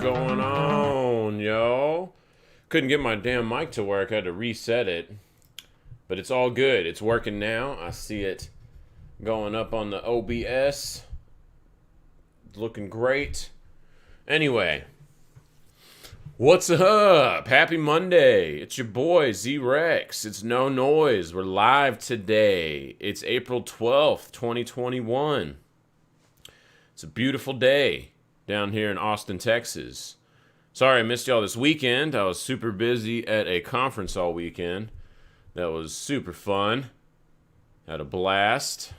going on, yo? Couldn't get my damn mic to work. I had to reset it. But it's all good. It's working now. I see it going up on the OBS. Looking great. Anyway, what's up? Happy Monday. It's your boy, Z-Rex. It's No Noise. We're live today. It's April 12th, 2021. It's a beautiful day down here in Austin, Texas. Sorry I missed y'all this weekend. I was super busy at a conference all weekend. That was super fun. Had a blast.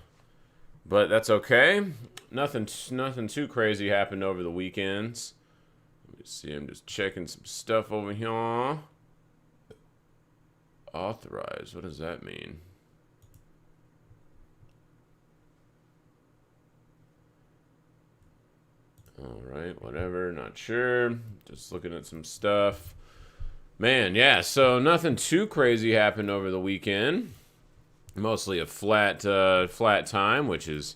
But that's okay. Nothing too crazy happened over the weekends. Let me see. I'm just checking some stuff over here. Authorize. What does that mean? Alright, whatever, not sure. Just looking at some stuff. Man, yeah, so nothing too crazy happened over the weekend. Mostly a flat time, which is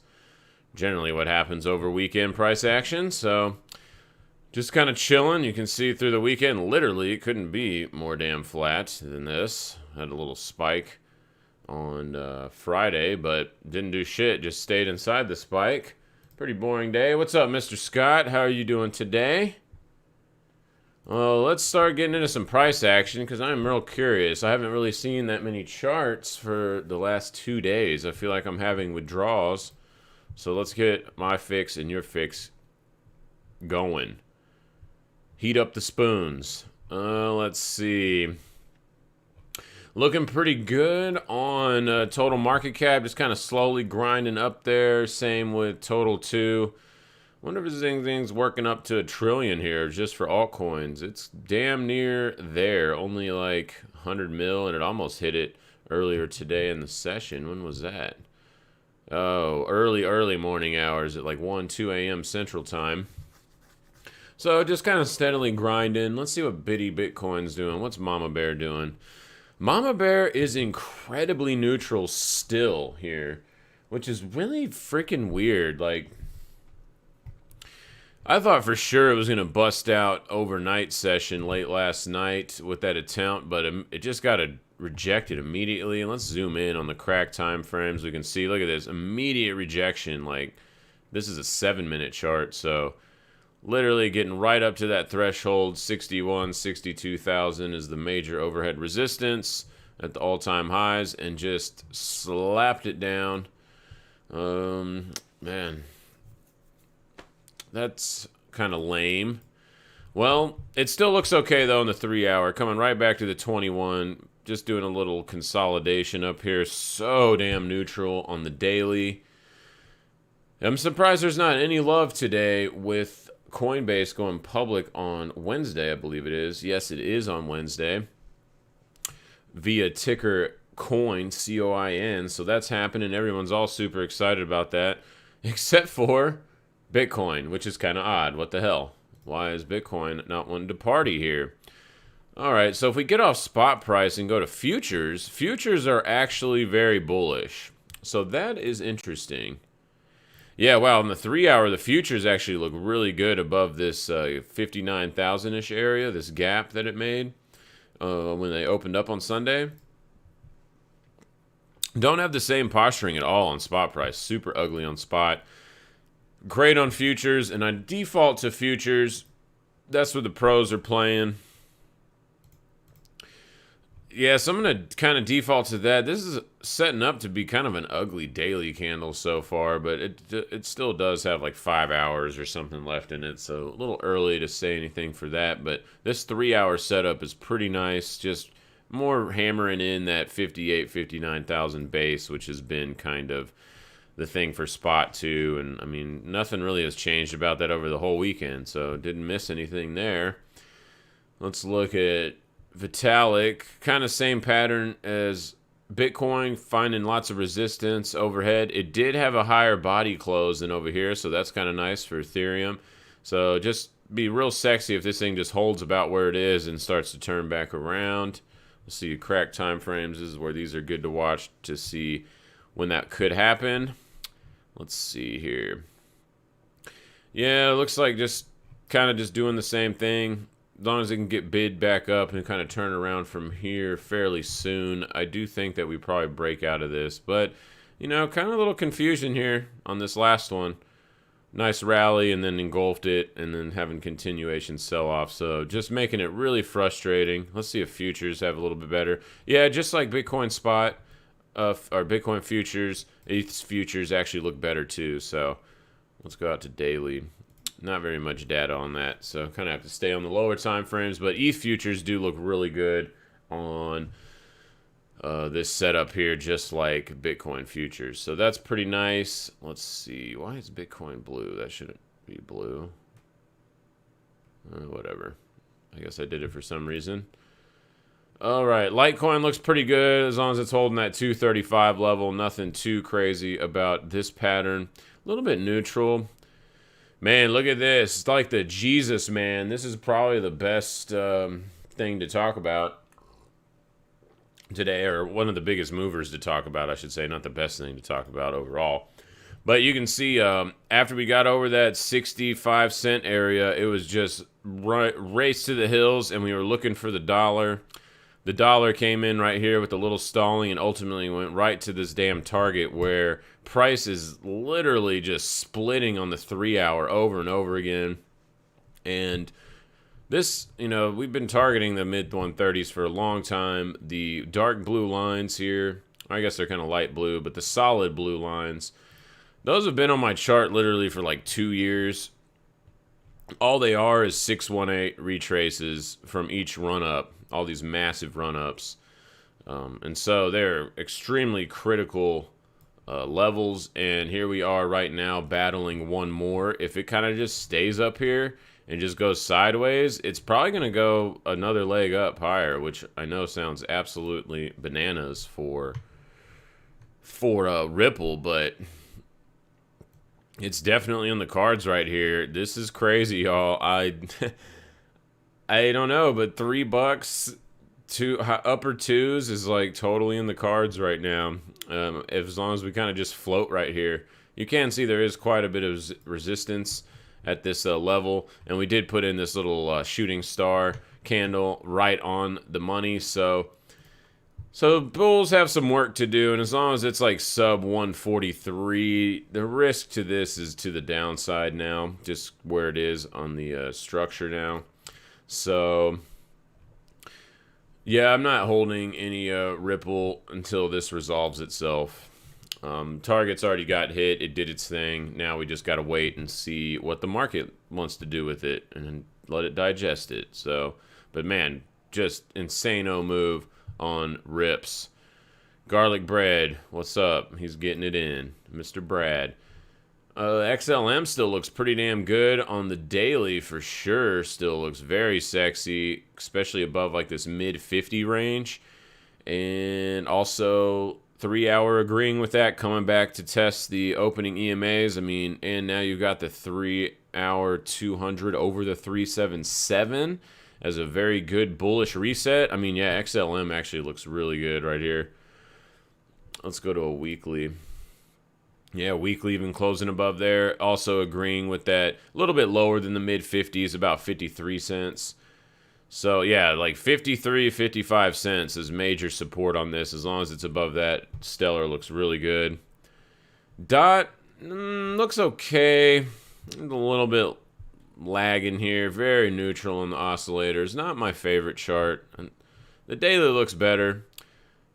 generally what happens over weekend price action. So just kind of chilling. You can see through the weekend, literally, it couldn't be more damn flat than this. Had a little spike on Friday, but didn't do shit. Just stayed inside the spike. Pretty boring day. What's up, Mr. Scott? How are you doing today? Well, let's start getting into some price action because I'm real curious. I haven't really seen that many charts for the last 2 days. I feel like I'm having withdrawals. So let's get my fix and your fix going. Heat up the spoons. Let's see. Looking pretty good on total market cap, just kind of slowly grinding up there. Same with total 2. Wonder if this thing's working up to $1 trillion here just for altcoins. It's damn near there, only like 100 mil, and it almost hit it earlier today in the session. When was that? Oh, early morning hours at like 1, 2 a.m. Central Time. So just kind of steadily grinding. Let's see what Bitty Bitcoin's doing. What's Mama Bear doing? Mama Bear is incredibly neutral still here, which is really freaking weird. Like, I thought for sure it was going to bust out overnight session late last night with that attempt, but it just got rejected immediately. And let's zoom in on the crack time frames. We can see, look at this, immediate rejection. Like, this is a 7-minute chart, so literally getting right up to that threshold. 62,000 is the major overhead resistance at the all-time highs, and just slapped it down. Man, that's kind of lame. Well, it still looks okay though in the 3-hour, coming right back to the 21. Just doing a little consolidation up here. So damn neutral on the daily. I'm surprised there's not any love today with Coinbase going public on Wednesday, I believe it is. Yes, it is on Wednesday. Via ticker COIN, C-O-I-N. So that's happening. Everyone's all super excited about that. Except for Bitcoin, which is kind of odd. What the hell? Why is Bitcoin not wanting to party here? Alright, so if we get off spot price and go to futures, futures are actually very bullish. So that is interesting. Yeah, wow, in the 3-hour, the futures actually look really good above this 59,000-ish area, this gap that it made when they opened up on Sunday. Don't have the same posturing at all on spot price. Super ugly on spot. Great on futures, and I default to futures. That's what the pros are playing. Yeah, so I'm going to kind of default to that. This is setting up to be kind of an ugly daily candle so far, but it still does have like 5 hours or something left in it, so a little early to say anything for that. But this 3-hour setup is pretty nice, just more hammering in that 59,000 base, which has been kind of the thing for spot too. And I mean, nothing really has changed about that over the whole weekend, so didn't miss anything there. Let's look at Vitalik, kind of same pattern as Bitcoin, finding lots of resistance overhead. It did have a higher body close than over here, so that's kind of nice for Ethereum. So just be real sexy if this thing just holds about where it is and starts to turn back around. Let's see, crack time frames. This is where these are good to watch to see when that could happen. Let's see here. Yeah, it looks like just kind of just doing the same thing. As long as it can get bid back up and kind of turn around from here fairly soon, I do think that we probably break out of this. But, you know, kind of a little confusion here on this last one. Nice rally and then engulfed it and then having continuation sell-off. So just making it really frustrating. Let's see if futures have a little bit better. Yeah, just like Bitcoin spot or Bitcoin futures, ETH futures actually look better too. So let's go out to daily. Not very much data on that, so kind of have to stay on the lower time frames. But ETH futures do look really good on this setup here, just like Bitcoin futures. So that's pretty nice. Let's see. Why is Bitcoin blue? That shouldn't be blue. Whatever. I guess I did it for some reason. All right. Litecoin looks pretty good as long as it's holding that 235 level. Nothing too crazy about this pattern. A little bit neutral. Man, look at this. It's like the Jesus man. This is probably the best thing to talk about today, or one of the biggest movers to talk about, I should say. Not the best thing to talk about overall. But you can see after we got over that 65-cent area, it was just race to the hills, and we were looking for the dollar. The dollar came in right here with a little stalling and ultimately went right to this damn target where price is literally just splitting on the 3-hour over and over again. And this, you know, we've been targeting the mid 130s for a long time. The dark blue lines here, I guess they're kind of light blue, but the solid blue lines, those have been on my chart literally for like 2 years. All they are is 618 retraces from each run-up, all these massive run-ups. And so they're extremely critical levels, and here we are right now battling one more. If it kind of just stays up here and just goes sideways, it's probably going to go another leg up higher, which I know sounds absolutely bananas for Ripple, but it's definitely on the cards right here. This is crazy, y'all. I don't know, but $3, upper twos is like totally in the cards right now. As long as we kind of just float right here. You can see there is quite a bit of resistance at this level, and we did put in this little shooting star candle right on the money. So bulls have some work to do, and as long as it's like sub 143, the risk to this is to the downside now, just where it is on the structure now. So yeah, I'm not holding any Ripple until this resolves itself. Target's already got hit. It did its thing. Now we just got to wait and see what the market wants to do with it and let it digest it. So, but man, just insane-o move on Rips. Garlic bread, what's up? He's getting it in. Mr. Brad. XLM still looks pretty damn good on the daily for sure. Still looks very sexy, especially above like this mid 50 range. And also 3-hour agreeing with that, coming back to test the opening EMAs. I mean, and now you've got the 3-hour 200 over the 377 as a very good bullish reset. I mean, yeah, XLM actually looks really good right here. Let's go to a weekly. Yeah, weekly even closing above there. Also agreeing with that. A little bit lower than the mid 50s, about 53 cents. So yeah, like 53, 55 cents is major support on this. As long as it's above that, Stellar looks really good. Dot looks okay. A little bit lagging here. Very neutral on the oscillators. Not my favorite chart. The daily looks better,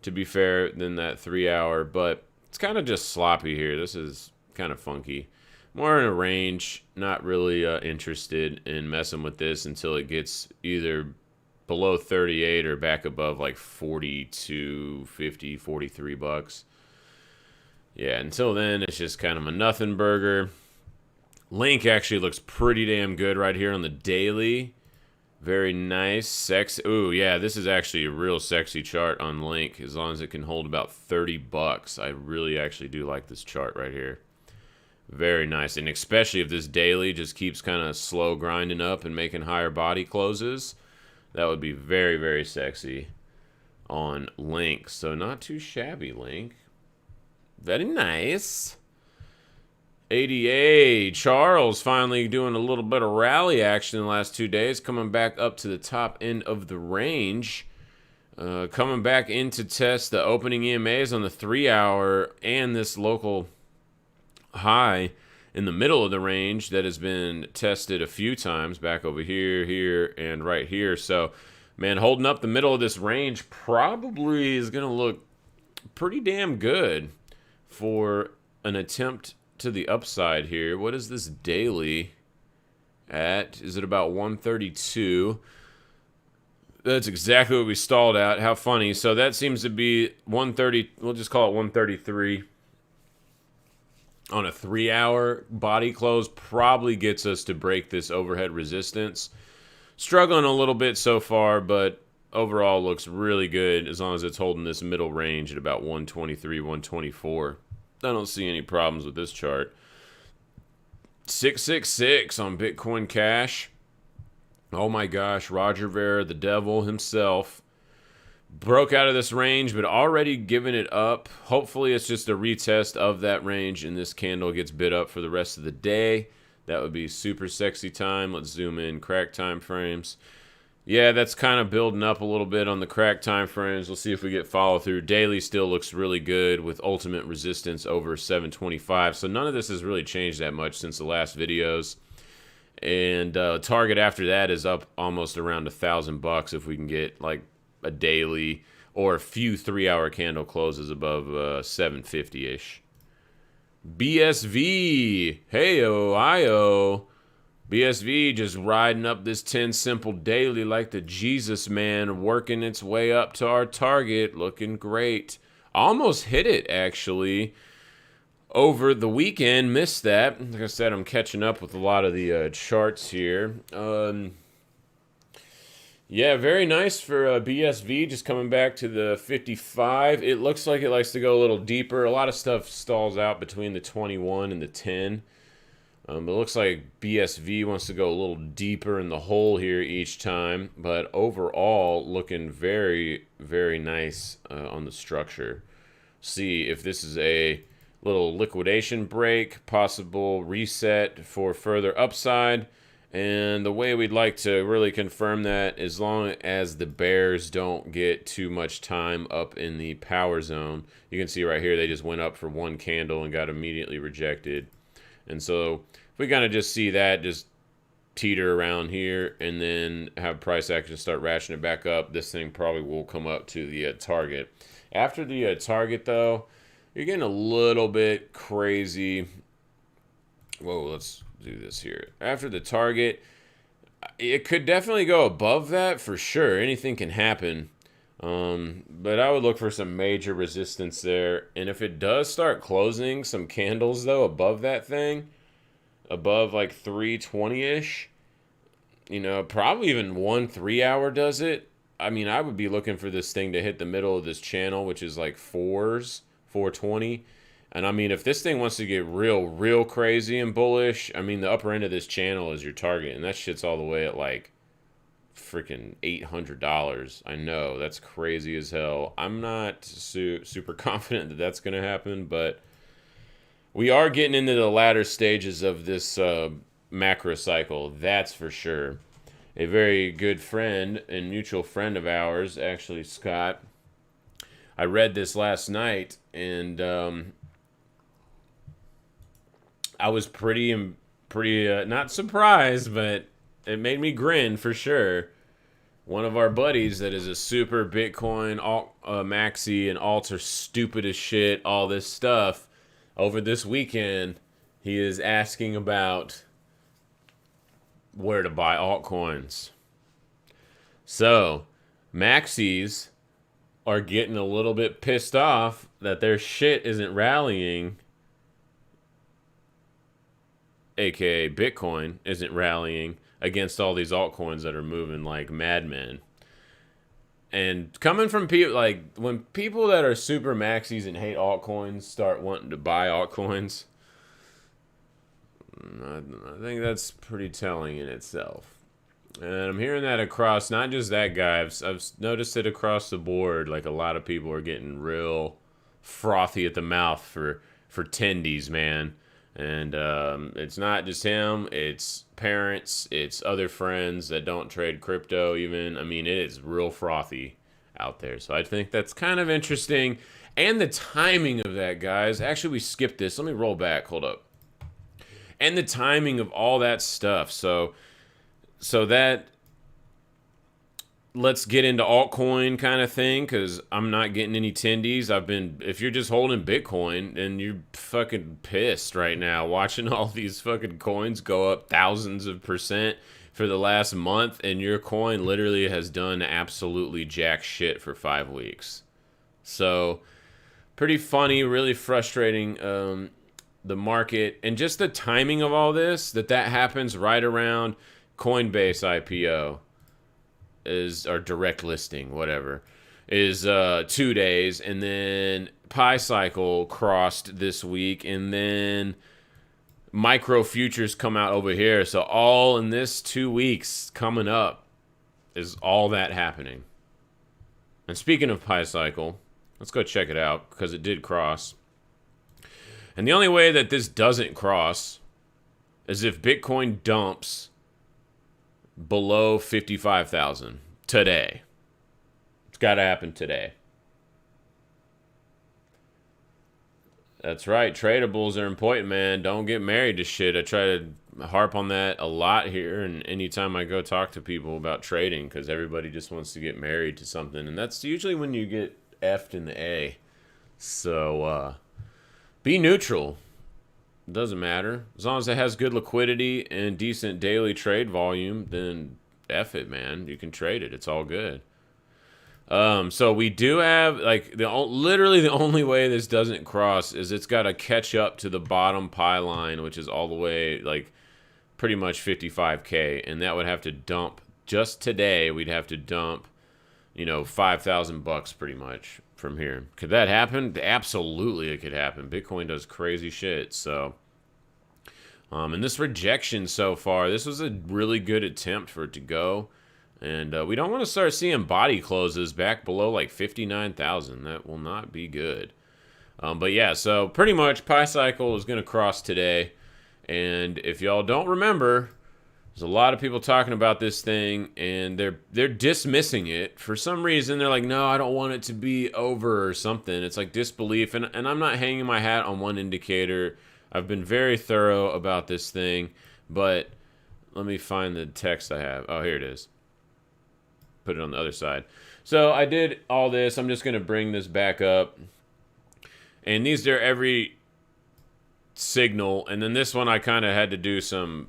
to be fair, than that 3-hour, but it's kind of just sloppy here. This is kind of funky. More in a range. Not really interested in messing with this until it gets either below 38 or back above like 42, 50, 43 bucks. Yeah, until then, it's just kind of a nothing burger. Link actually looks pretty damn good right here on the daily. Very nice, sexy. Ooh, yeah, this is actually a real sexy chart on Link, as long as it can hold about 30 bucks. I really actually do like this chart right here. Very nice, and especially if this daily just keeps kind of slow grinding up and making higher body closes, that would be very, very sexy on Link. So not too shabby, Link. Very nice. ADA, Charles finally doing a little bit of rally action in the last 2 days, coming back up to the top end of the range. Coming back in to test the opening EMAs on the 3-hour and this local high in the middle of the range that has been tested a few times back over here, here, and right here. So, man, holding up the middle of this range probably is going to look pretty damn good for an attempt to the upside here. What is this daily at? Is it about 132? That's exactly what we stalled at. How funny. So that seems to be 130. We'll just call it 133 on a 3-hour body close. Probably gets us to break this overhead resistance. Struggling a little bit so far, but overall looks really good as long as it's holding this middle range at about 123, 124. I don't see any problems with this chart. 666 on Bitcoin Cash. Oh my gosh, Roger Ver, the devil himself, broke out of this range, but already given it up. Hopefully it's just a retest of that range, and this candle gets bid up for the rest of the day. That would be super sexy time. Let's zoom in, crack time frames. Yeah, that's kind of building up a little bit on the crack time frames. We'll see if we get follow through. Daily still looks really good with ultimate resistance over 725. So none of this has really changed that much since the last videos. And target after that is up almost around $1,000 if we can get like a daily or a few 3-hour candle closes above 750-ish. BSV, heyo, io. BSV just riding up this 10 simple daily like the Jesus man, working its way up to our target, looking great. Almost hit it actually. Over the weekend, missed that. Like I said, I'm catching up with a lot of the charts here. Yeah, very nice for BSV, just coming back to the 55. It looks like it likes to go a little deeper. A lot of stuff stalls out between the 21 and the 10. But it looks like BSV wants to go a little deeper in the hole here each time. But overall, looking very, very nice on the structure. See if this is a little liquidation break, possible reset for further upside. And the way we'd like to really confirm that, as long as the bears don't get too much time up in the power zone. You can see right here they just went up for one candle and got immediately rejected. And so if we kind of just see that just teeter around here and then have price action start ratcheting it back up, this thing probably will come up to the target. After the target though, you're getting a little bit crazy. Whoa, let's do this here. After the target, it could definitely go above that for sure. Anything can happen. But I would look for some major resistance there. And if it does start closing some candles, though, above that thing, above like 320-ish, you know, probably even 1 3-hour does it. I mean, I would be looking for this thing to hit the middle of this channel, which is like 420. And I mean, if this thing wants to get real crazy and bullish, I mean, the upper end of this channel is your target. And that shit's all the way at like freaking $800. I know, that's crazy as hell. I'm not super confident that that's going to happen, but we are getting into the latter stages of this macro cycle. That's for sure. A very good friend and mutual friend of ours, actually, Scott, I read this last night, and I was pretty not surprised, but it made me grin for sure. One of our buddies that is a super Bitcoin maxi and alts are stupid as shit, all this stuff. Over this weekend, he is asking about where to buy altcoins. So, maxis are getting a little bit pissed off that their shit isn't rallying, aka Bitcoin isn't rallying against all these altcoins that are moving like madmen. And coming from people, like, when people that are super maxis and hate altcoins start wanting to buy altcoins, I think that's pretty telling in itself. And I'm hearing that across, not just that guy, I've noticed it across the board. Like, a lot of people are getting real frothy at the mouth for tendies, man. And it's not just him, it's parents, it's other friends that don't trade crypto even. I mean, it is real frothy out there. So I think that's kind of interesting. And the timing of that, guys. Actually, we skipped this. Let me roll back. Hold up. And the timing of all that stuff. So that, let's get into altcoin kind of thing, because I'm not getting any tendies. If you're just holding Bitcoin, then you're fucking pissed right now watching all these fucking coins go up thousands of % for the last month, and your coin literally has done absolutely jack shit for 5 weeks. So pretty funny, really frustrating, the market, and just the timing of all this, that happens right around Coinbase IPO. Or direct listing, whatever, is 2 days, and then Pi Cycle crossed this week, and then micro futures come out over here. So all in this 2 weeks coming up is all that happening. And speaking of Pi Cycle, let's go check it out, because it did cross. And the only way that this doesn't cross is if Bitcoin dumps below 55,000 today. It's got to happen today. That's right. Tradables are important, man. Don't get married to shit. I try to harp on that a lot here, and anytime I go talk to people about trading, because everybody just wants to get married to something, and that's usually when you get F'd in the A. So be neutral. Doesn't matter. As long as it has good liquidity and decent daily trade volume, then F it, man. You can trade it. It's all good. So we do have, like, literally the only way this doesn't cross is it's got to catch up to the bottom Pi line, which is all the way, like, pretty much 55K. And that would have to dump, just today, we'd have to dump, $5,000 pretty much from here. Could that happen? Absolutely, it could happen. Bitcoin does crazy shit. So, and this rejection so far, this was a really good attempt for it to go. And we don't want to start seeing body closes back below like 59,000. That will not be good. But yeah, so pretty much Pi Cycle is going to cross today. And if y'all don't remember, there's a lot of people talking about this thing, and they're dismissing it. For some reason, they're like, no, I don't want it to be over or something. It's like disbelief. And I'm not hanging my hat on one indicator. I've been very thorough about this thing. But let me find the text I have. Oh, here it is. Put it on the other side. So I did all this. I'm just going to bring this back up. And these are every signal. And then this one I kind of had to do some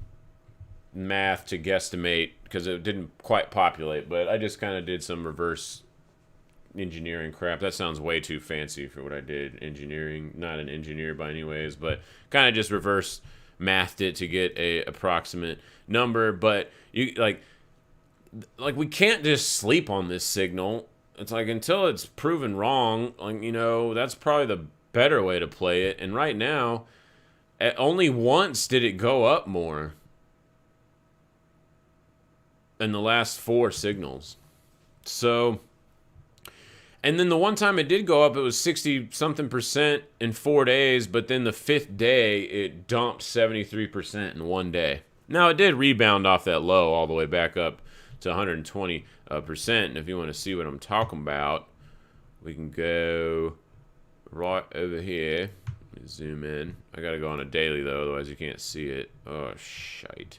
math to guesstimate because it didn't quite populate. But I just kind of did some reverse engineering crap. That sounds way too fancy for what I did. Engineering. Not an engineer by any ways. But kind of just reverse mathed it to get a approximate number. But you like we can't just sleep on this signal. It's like until it's proven wrong, like, that's probably the better way to play it. And right now, only once did it go up more in the last 4 signals. So, and then the one time it did go up, it was 60-something% in 4 days, but then the 5th day, it dumped 73% in 1 day. Now, it did rebound off that low all the way back up to 120%. And if you want to see what I'm talking about, we can go right over here. Let me zoom in. I gotta go on a daily though, otherwise you can't see it. Oh shite.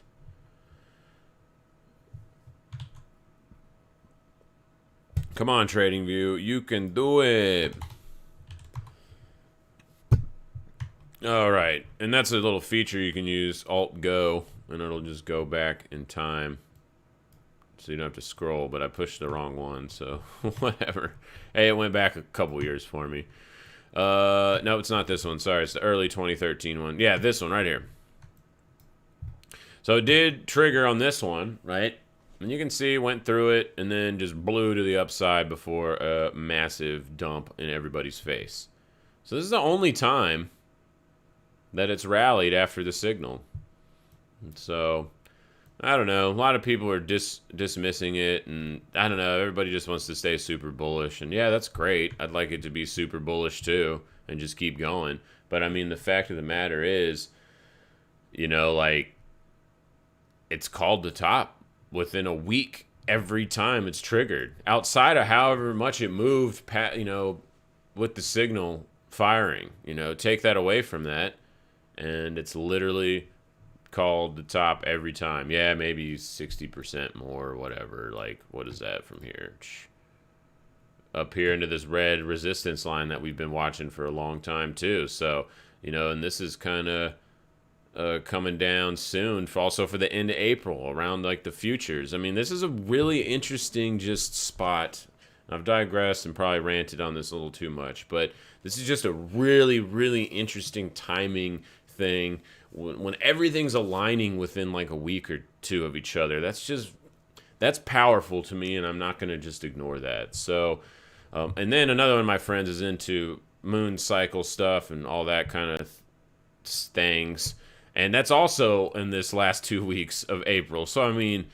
Come on, TradingView, you can do it. All right, and that's a little feature you can use, Alt Go, and it'll just go back in time. So you don't have to scroll, but I pushed the wrong one, so whatever. Hey, it went back a couple years for me. No, it's not this one. Sorry, it's the early 2013 one. Yeah, this one right here. So it did trigger on this one, right? And you can see it went through it and then just blew to the upside before a massive dump in everybody's face. So this is the only time that it's rallied after the signal. And so I don't know. A lot of people are dismissing it, and I don't know. Everybody just wants to stay super bullish, and yeah, that's great. I'd like it to be super bullish too, and just keep going. But I mean, the fact of the matter is, You know, like, it's called the top within a week every time it's triggered. Outside of however much it moved, you know, with the signal firing, you know, take that away from that, and it's literally called the top every time. Yeah, maybe 60% more or whatever. Like, what is that from here? Up here into this red resistance line that we've been watching for a long time too. So, you know, and this is kind of coming down soon, also for the end of April, around like the futures. I mean, this is a really interesting just spot. I've digressed and probably ranted on this a little too much, but this is just a really, really interesting timing thing when everything's aligning within like a week or two of each other. That's powerful to me, and I'm not going to just ignore that. So, and then another one of my friends is into moon cycle stuff and all that kind of things. And that's also in this last 2 weeks of April. So, I mean,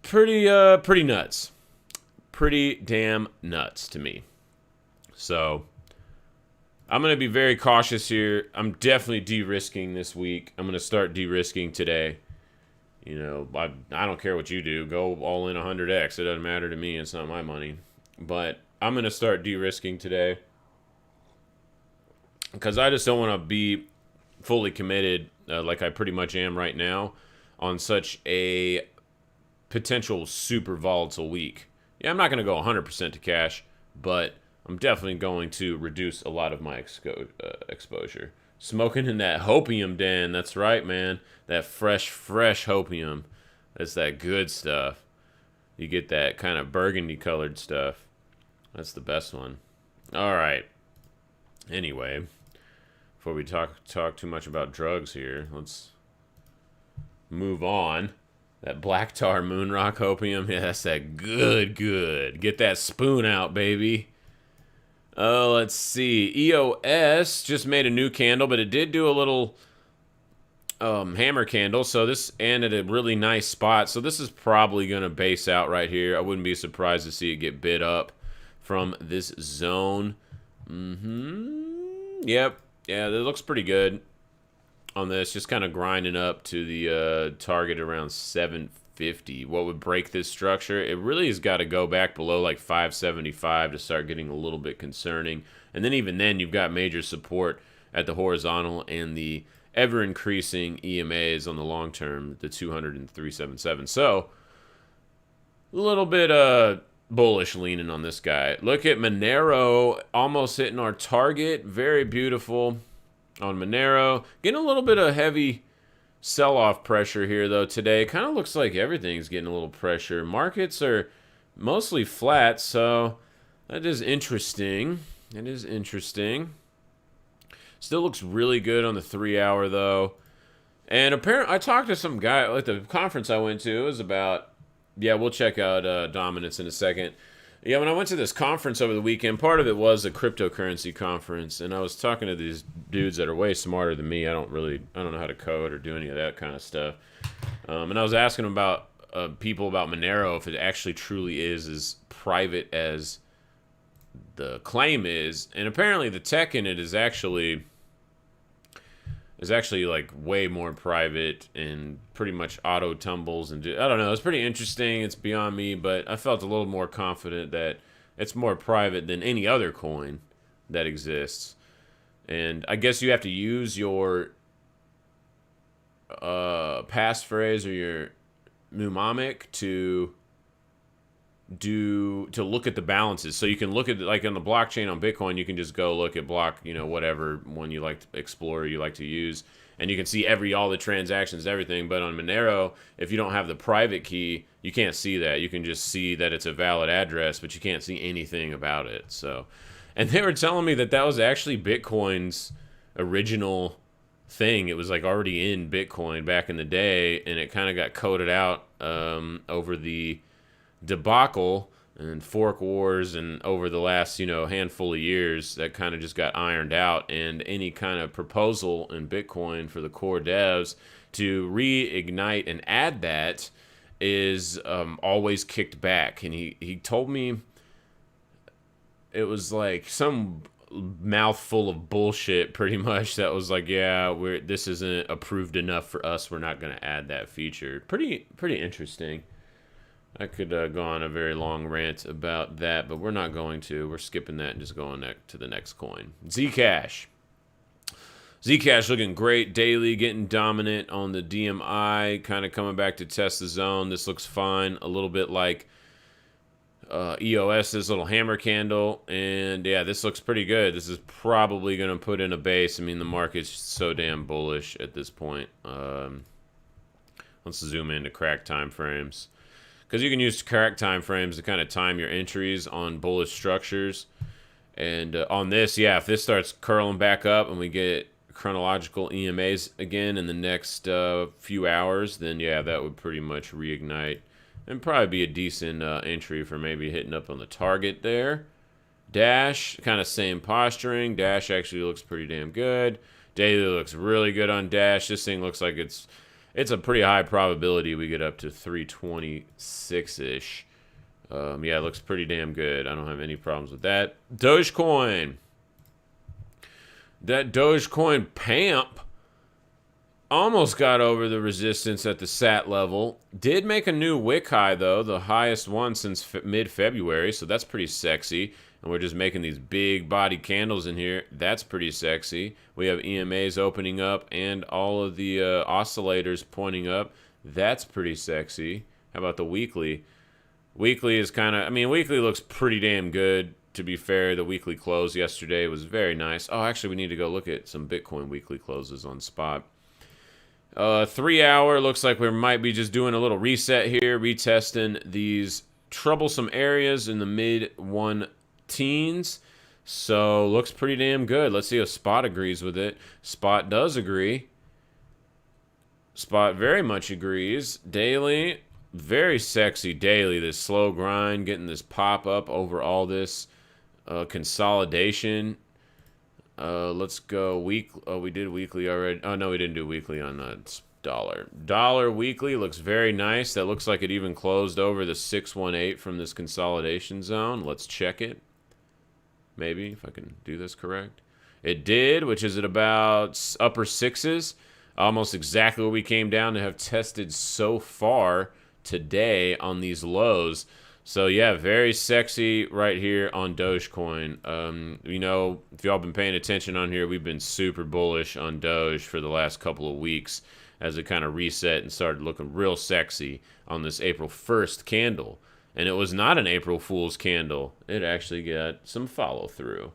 pretty nuts. Pretty damn nuts to me. So, I'm going to be very cautious here. I'm definitely de-risking this week. I'm going to start de-risking today. You know, I don't care what you do. Go all in 100x. It doesn't matter to me. It's not my money. But I'm going to start de-risking today. Because I just don't want to be fully committed, like I pretty much am right now, on such a potential super volatile week. Yeah, I'm not going to go 100% to cash, but I'm definitely going to reduce a lot of my exposure. Smoking in that hopium, Dan. That's right, man. That fresh hopium. That's that good stuff. You get that kind of burgundy colored stuff. That's the best one. All right. Anyway, before we talk too much about drugs here, let's move on. That black tar moon rock hopium, yeah, that's that good. Get that spoon out, baby. Oh, let's see. EOS just made a new candle, but it did do a little hammer candle. So this ended at a really nice spot. So this is probably going to base out right here. I wouldn't be surprised to see it get bid up from this zone. Yep. Yeah, it looks pretty good on this. Just kind of grinding up to the target around 750. What would break this structure? It really has got to go back below like 575 to start getting a little bit concerning. And then even then, you've got major support at the horizontal and the ever-increasing EMAs on the long term, the 200 and 377. So, a little bit bullish leaning on this guy. Look at Monero almost hitting our target. Very beautiful on Monero. Getting a little bit of heavy sell-off pressure here, though, today. Kind of looks like everything's getting a little pressure. Markets are mostly flat, so that is interesting. It is interesting. Still looks really good on the 3-hour, though. And apparently, I talked to some guy at the conference I went to. It was about... Yeah, we'll check out dominance in a second. Yeah, when I went to this conference over the weekend, part of it was a cryptocurrency conference, and I was talking to these dudes that are way smarter than me. I don't know how to code or do any of that kind of stuff. And I was asking them about people about Monero, if it actually truly is as private as the claim is. And apparently the tech in it is actually like way more private and pretty much auto tumbles and I don't know. It's pretty interesting. It's beyond me, but I felt a little more confident that it's more private than any other coin that exists. And I guess you have to use your passphrase or your mnemonic to look at the balances. So you can look at, like on the blockchain on Bitcoin, you can just go look at whatever one you like to explore, you like to use, and you can see all the transactions, everything. But on Monero, if you don't have the private key, you can't see that. You can just see that it's a valid address, but you can't see anything about it. So, and they were telling me that was actually Bitcoin's original thing. It was like already in Bitcoin back in the day, and it kind of got coded out over the debacle and fork wars and over the last handful of years. That kind of just got ironed out, and any kind of proposal in Bitcoin for the core devs to reignite and add that is always kicked back. And he told me it was like some mouthful of bullshit pretty much that was like, yeah, this isn't approved enough for us, we're not going to add that feature. Pretty interesting. I could go on a very long rant about that, but we're not going to. We're skipping that and just going to the next coin. Zcash. Zcash looking great daily, getting dominant on the DMI, kind of coming back to test the zone. This looks fine, a little bit like EOS's little hammer candle, and yeah, this looks pretty good. This is probably going to put in a base. I mean, the market's so damn bullish at this point. Let's zoom into crack time frames, because you can use crack time frames to kind of time your entries on bullish structures. And on this, yeah, if this starts curling back up and we get chronological EMAs again in the next few hours, then yeah, that would pretty much reignite and probably be a decent entry for maybe hitting up on the target there. Dash, kind of same posturing. Dash actually looks pretty damn good. Daily looks really good on Dash. This thing looks like it's a pretty high probability we get up to 326-ish. Yeah, it looks pretty damn good. I don't have any problems with that. Dogecoin. That Dogecoin pamp almost got over the resistance at the SAT level. Did make a new wick high, though, the highest one since mid-February, so that's pretty sexy. And we're just making these big body candles in here. That's pretty sexy. We have EMAs opening up and all of the oscillators pointing up. That's pretty sexy. How about the weekly? Weekly is kind of, I mean, weekly looks pretty damn good. To be fair, the weekly close yesterday was very nice. Oh, actually, we need to go look at some Bitcoin weekly closes on spot. 3 hour looks like we might be just doing a little reset here, retesting these troublesome areas in the mid-1 teens. So looks pretty damn good. Let's see if Spot agrees with it. Spot does agree. Spot very much agrees. Daily, very sexy daily. This slow grind, getting this pop up over all this consolidation. Let's go week. Oh, we did weekly already. Oh, no, we didn't do weekly on dollar. Dollar weekly looks very nice. That looks like it even closed over the 618 from this consolidation zone. Let's check it. Maybe, if I can do this correct. It did, which is at about upper sixes. Almost exactly what we came down to have tested so far today on these lows. So yeah, very sexy right here on Dogecoin. You know, if y'all been paying attention on here, we've been super bullish on Doge for the last couple of weeks as it kind of reset and started looking real sexy on this April 1st candle. And it was not an April Fool's candle. It actually got some follow through.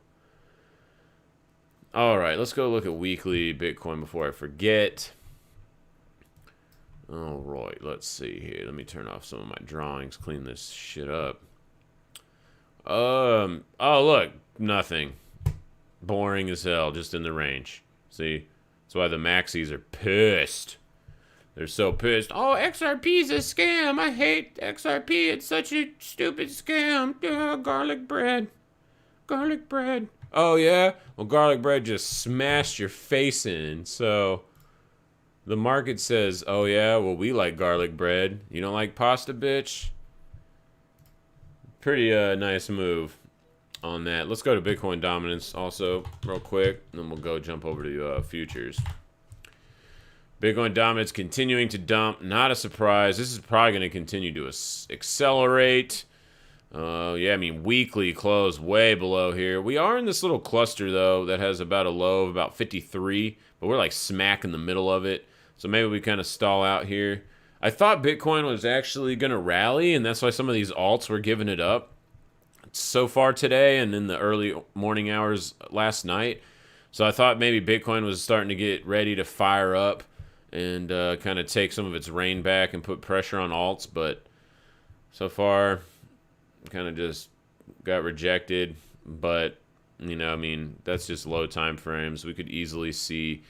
All right, let's go look at weekly Bitcoin before I forget. All right, let's see here. Let me turn off some of my drawings, clean this shit up. Oh, look, nothing. Boring as hell, just in the range. See? That's why the maxis are pissed. They're so pissed. Oh, XRP's a scam. I hate XRP. It's such a stupid scam. Garlic bread. Garlic bread. Oh, yeah? Well, garlic bread just smashed your face in, so the market says, oh yeah, well we like garlic bread. You don't like pasta, bitch? Pretty nice move on that. Let's go to Bitcoin dominance also real quick, and then we'll go jump over to futures. Bitcoin dominance continuing to dump. Not a surprise. This is probably going to continue to accelerate. Yeah, I mean, weekly close way below here. We are in this little cluster, though, that has about a low of about 53, but we're like smack in the middle of it. So maybe we kind of stall out here. I thought Bitcoin was actually going to rally, and that's why some of these alts were giving it up so far today and in the early morning hours last night. So I thought maybe Bitcoin was starting to get ready to fire up and kind of take some of its reign back and put pressure on alts. But so far, kind of just got rejected. But, you know, I mean, that's just low time frames. We could easily see,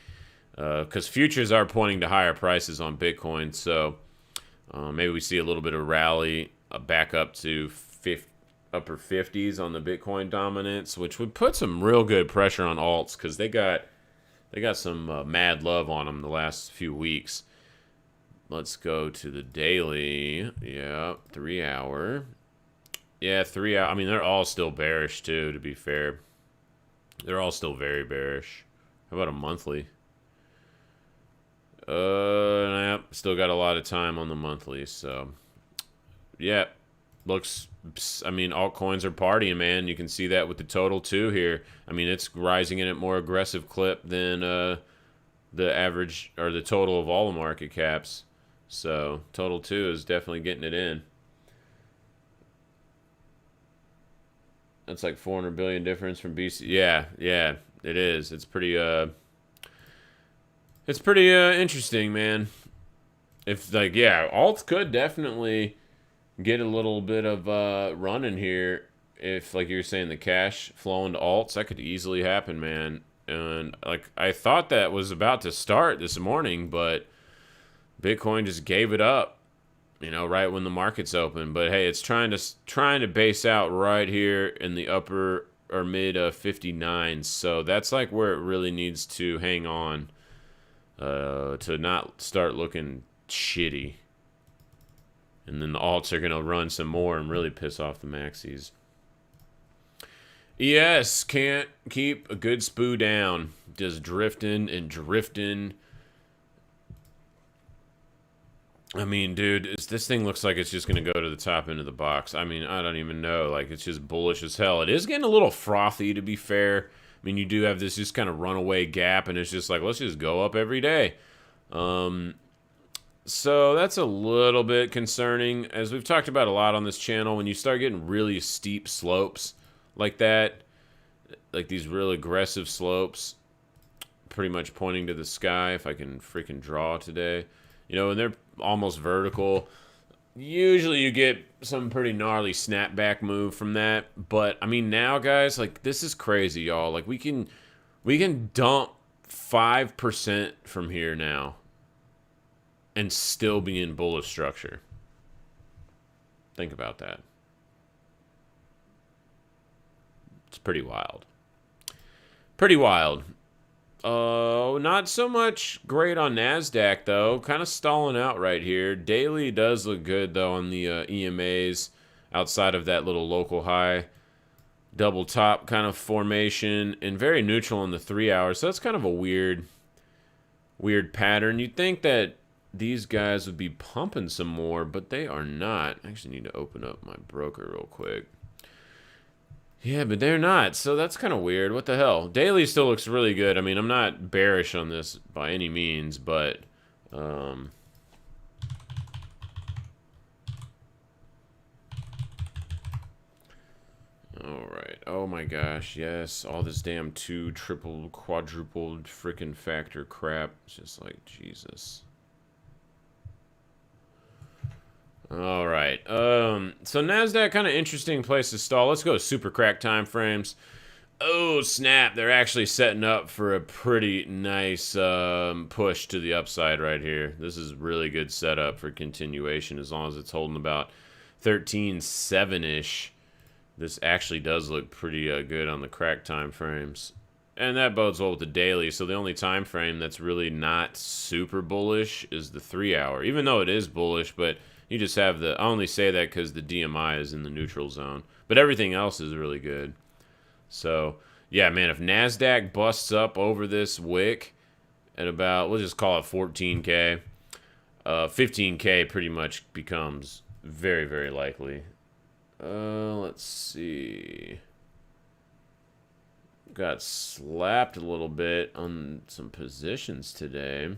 because futures are pointing to higher prices on Bitcoin. So maybe we see a little bit of rally back up to upper 50s on the Bitcoin dominance, which would put some real good pressure on alts because they got some mad love on them the last few weeks. Let's go to the daily. Yeah, 3 hour. Yeah, 3 hour. I mean, they're all still bearish too, to be fair. They're all still very bearish. How about a monthly? Nah, still got a lot of time on the monthly, so yeah, looks. I mean, altcoins are partying, man. You can see that with the total too here. I mean, it's rising in a more aggressive clip than the average or the total of all the market caps. So total 2 is definitely getting it in. That's like 400 billion difference from BC. Yeah, yeah, it is. It's pretty interesting, man. If like, yeah, alts could definitely get a little bit of running here. If, like you were saying, the cash flowing to alts, that could easily happen, man. And like, I thought that was about to start this morning, but Bitcoin just gave it up, you know, right when the market's open. But hey, it's trying to base out right here in the upper or mid 59s. So that's like where it really needs to hang on to not start looking shitty. And then the alts are going to run some more and really piss off the maxis. ES can't keep a good spoo down. Just drifting and drifting. I mean, dude, this thing looks like it's just going to go to the top end of the box. I mean, I don't even know. Like, it's just bullish as hell. It is getting a little frothy, to be fair. I mean, you do have this just kind of runaway gap, and it's just like, let's just go up every day. So that's a little bit concerning. As we've talked about a lot on this channel, when you start getting really steep slopes like that, like these real aggressive slopes, pretty much pointing to the sky, if I can freaking draw today, you know, and they're almost vertical, usually you get some pretty gnarly snapback move from that. But I mean, now guys, like, this is crazy, y'all. Like, we can dump 5% from here now and still be in bullish structure. Think about that. It's pretty wild. Pretty wild. Not so much great on NASDAQ, though. Kind of stalling out right here. Daily does look good, though, on the EMAs outside of that little local high. Double top kind of formation and very neutral in the 3 hours. So that's kind of a weird pattern. You'd think that these guys would be pumping some more, but they are not. I actually need to open up my broker real quick. Yeah, but they're not, so that's kind of weird. What the hell? Daily still looks really good. I mean, I'm not bearish on this by any means, but all right. Oh my gosh, yes. All this damn 2, triple, quadrupled freaking factor crap. It's just like, Jesus. All right. So NASDAQ, kind of interesting place to stall. Let's go super crack time frames. Oh, snap. They're actually setting up for a pretty nice push to the upside right here. This is really good setup for continuation as long as it's holding about 13.7-ish. This actually does look pretty good on the crack time frames. And that bodes well with the daily. So the only time frame that's really not super bullish is the 3 hour. Even though it is bullish, but you just have the... I only say that because the DMI is in the neutral zone. But everything else is really good. So, yeah, man, if NASDAQ busts up over this wick at about, we'll just call it 14K, 15K pretty much becomes very, very likely. Let's see. Got slapped a little bit on some positions today.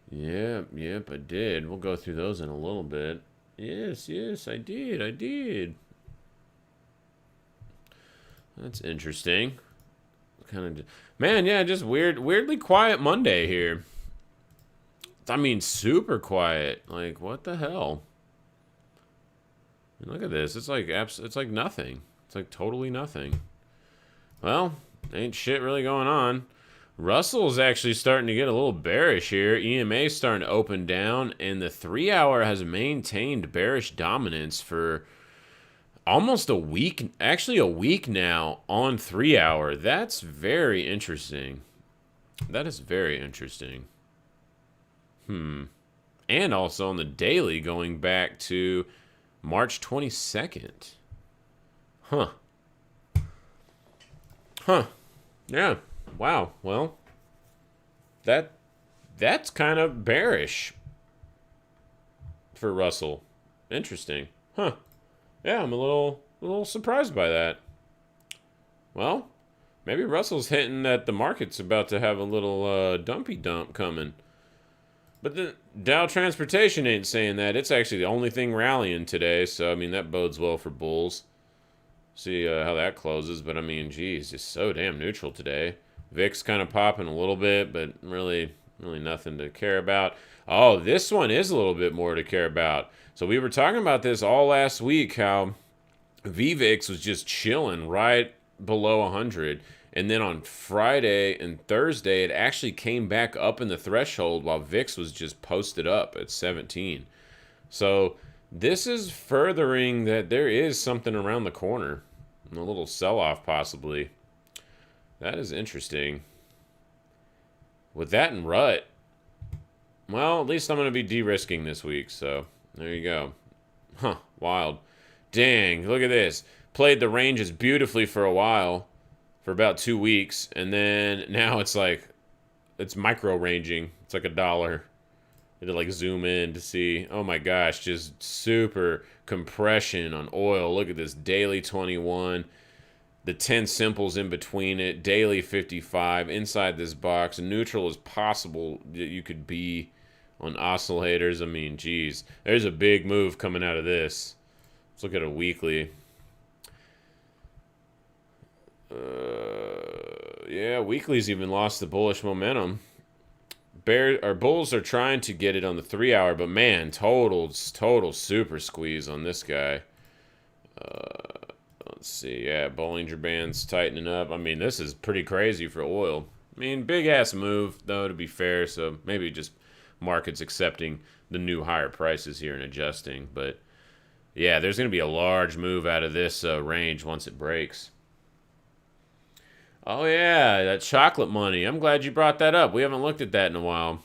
Yep, I did. We'll go through those in a little bit. Yes, I did. That's interesting. Kind of, man, yeah, just weirdly quiet Monday here. I mean, super quiet. Like, what the hell? I mean, look at this. It's like nothing. It's like totally nothing. Well, ain't shit really going on. Russell's actually starting to get a little bearish here. EMA's starting to open down, and the 3 hour has maintained bearish dominance for almost a week. Actually, a week now on 3 hour. That's very interesting. That is very interesting. And also on the daily, going back to March 22nd. Huh. Huh. Yeah. Wow. Well, that's kind of bearish for Russell. Interesting. Huh. Yeah, I'm a little surprised by that. Well, maybe Russell's hinting that the market's about to have a little dumpy dump coming. But the Dow Transportation ain't saying that. It's actually the only thing rallying today, so I mean that bodes well for bulls. See how that closes, but I mean, geez, just so damn neutral today. VIX kind of popping a little bit, but really nothing to care about. Oh, this one is a little bit more to care about. So we were talking about this all last week, how VVIX was just chilling right below 100. And then on Friday and Thursday, it actually came back up in the threshold while VIX was just posted up at 17. So this is furthering that there is something around the corner. A little sell-off possibly. That is interesting. With that and rut, well, at least I'm going to be de-risking this week. So there you go. Huh, wild. Dang, look at this. Played the ranges beautifully for a while, for about 2 weeks, and then now it's like, it's micro ranging. It's like $1. You had to like zoom in to see. Oh my gosh, just super compression on oil. Look at this, daily 21. The 10 simples in between it, daily 55 inside this box. Neutral as possible that you could be on oscillators. I mean, geez, there's a big move coming out of this. Let's look at a weekly. Yeah, weekly's even lost the bullish momentum. Bulls are trying to get it on the 3 hour, but man, total super squeeze on this guy. Let's see. Yeah, Bollinger Band's tightening up. I mean, this is pretty crazy for oil. I mean, big ass move though, to be fair. So maybe just markets accepting the new higher prices here and adjusting. But yeah, there's going to be a large move out of this range once it breaks. Oh yeah, that chocolate money. I'm glad you brought that up. We haven't looked at that in a while.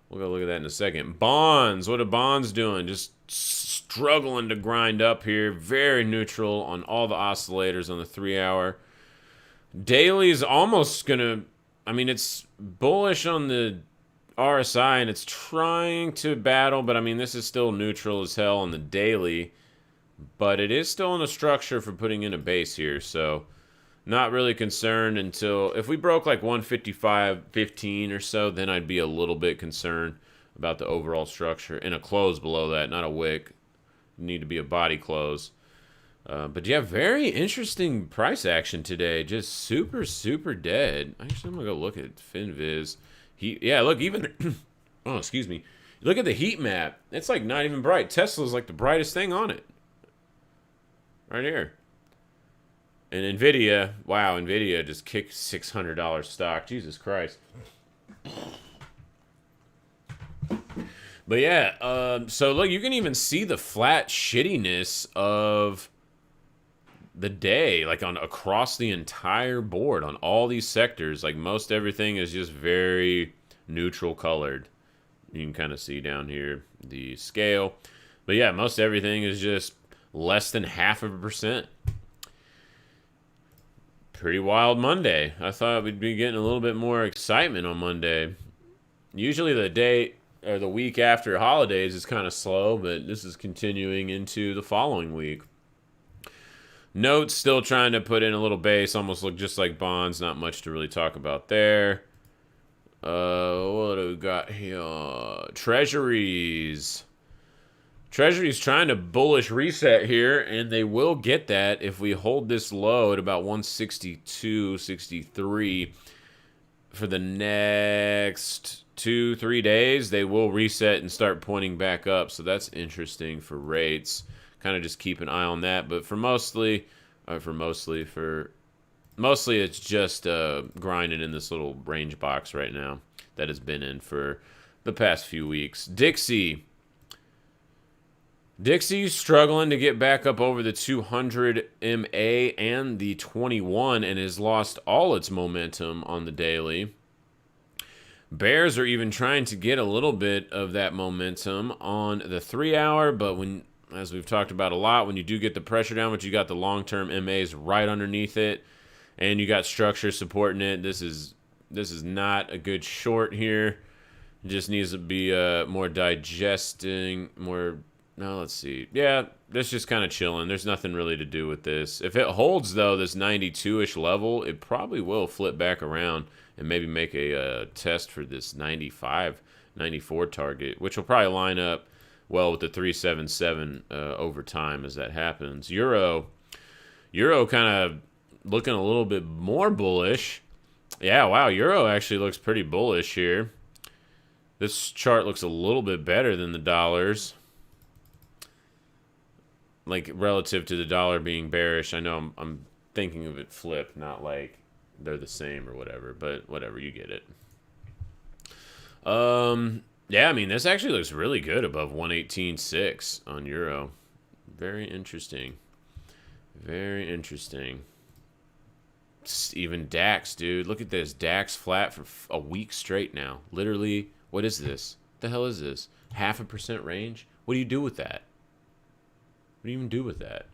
We'll go look at that in a second. Bonds. What are bonds doing? Just struggling to grind up here. Very neutral on all the oscillators on the 3 hour. Daily's almost going to... I mean, it's bullish on the RSI, and it's trying to battle, but I mean, this is still neutral as hell on the daily. But it is still in a structure for putting in a base here, so... Not really concerned until, if we broke like 155.15 or so, then I'd be a little bit concerned about the overall structure. And a close below that, not a wick. Need to be a body close. But yeah, very interesting price action today. Just super, super dead. Actually, I'm going to go look at FinViz. Yeah, look, even, oh, excuse me. Look at the heat map. It's like not even bright. Tesla's like the brightest thing on it. Right here. And NVIDIA, wow, NVIDIA just kicked $600 stock. Jesus Christ. But yeah, so look, you can even see the flat shittiness of the day, like on across the entire board on all these sectors. Like most everything is just very neutral colored. You can kind of see down here the scale. But yeah, most everything is just less than 0.5%. Pretty wild Monday. I thought we'd be getting a little bit more excitement on Monday. Usually the day or the week after holidays is kind of slow, but this is continuing into the following week. Notes still trying to put in a little base, almost look just like bonds. Not much to really talk about there. What do we got here? Treasuries. Treasury's trying to bullish reset here, and they will get that if we hold this low at about 162.63 for the next 2-3 days. They will reset and start pointing back up, so that's interesting for rates. Kind of just keep an eye on that, but mostly it's just grinding in this little range box right now that has been in for the past few weeks. Dixie's struggling to get back up over the 200 MA and the 21 and has lost all its momentum on the daily. Bears are even trying to get a little bit of that momentum on the 3 hour, but as we've talked about a lot, when you do get the pressure down, but you got the long-term MAs right underneath it, And you got structure supporting it. This is not a good short here. It just needs to be more digesting, more. No, let's see. Yeah, this just kind of chilling. There's nothing really to do with this. If it holds, though, this 92-ish level, it probably will flip back around and maybe make a test for this 95, 94 target, which will probably line up well with the 377 over time as that happens. Euro kind of looking a little bit more bullish. Yeah, wow, Euro actually looks pretty bullish here. This chart looks a little bit better than the dollars. Like, relative to the dollar being bearish. I know I'm thinking of it flip, not like they're the same or whatever, but whatever, you get it. Yeah, I mean, this actually looks really good above 118.6 on Euro. Very interesting. Very interesting. Even DAX, dude. Look at this. DAX flat for a week straight now. Literally, what is this? What the hell is this? 0.5% range? What do you do with that? What do you even do with that?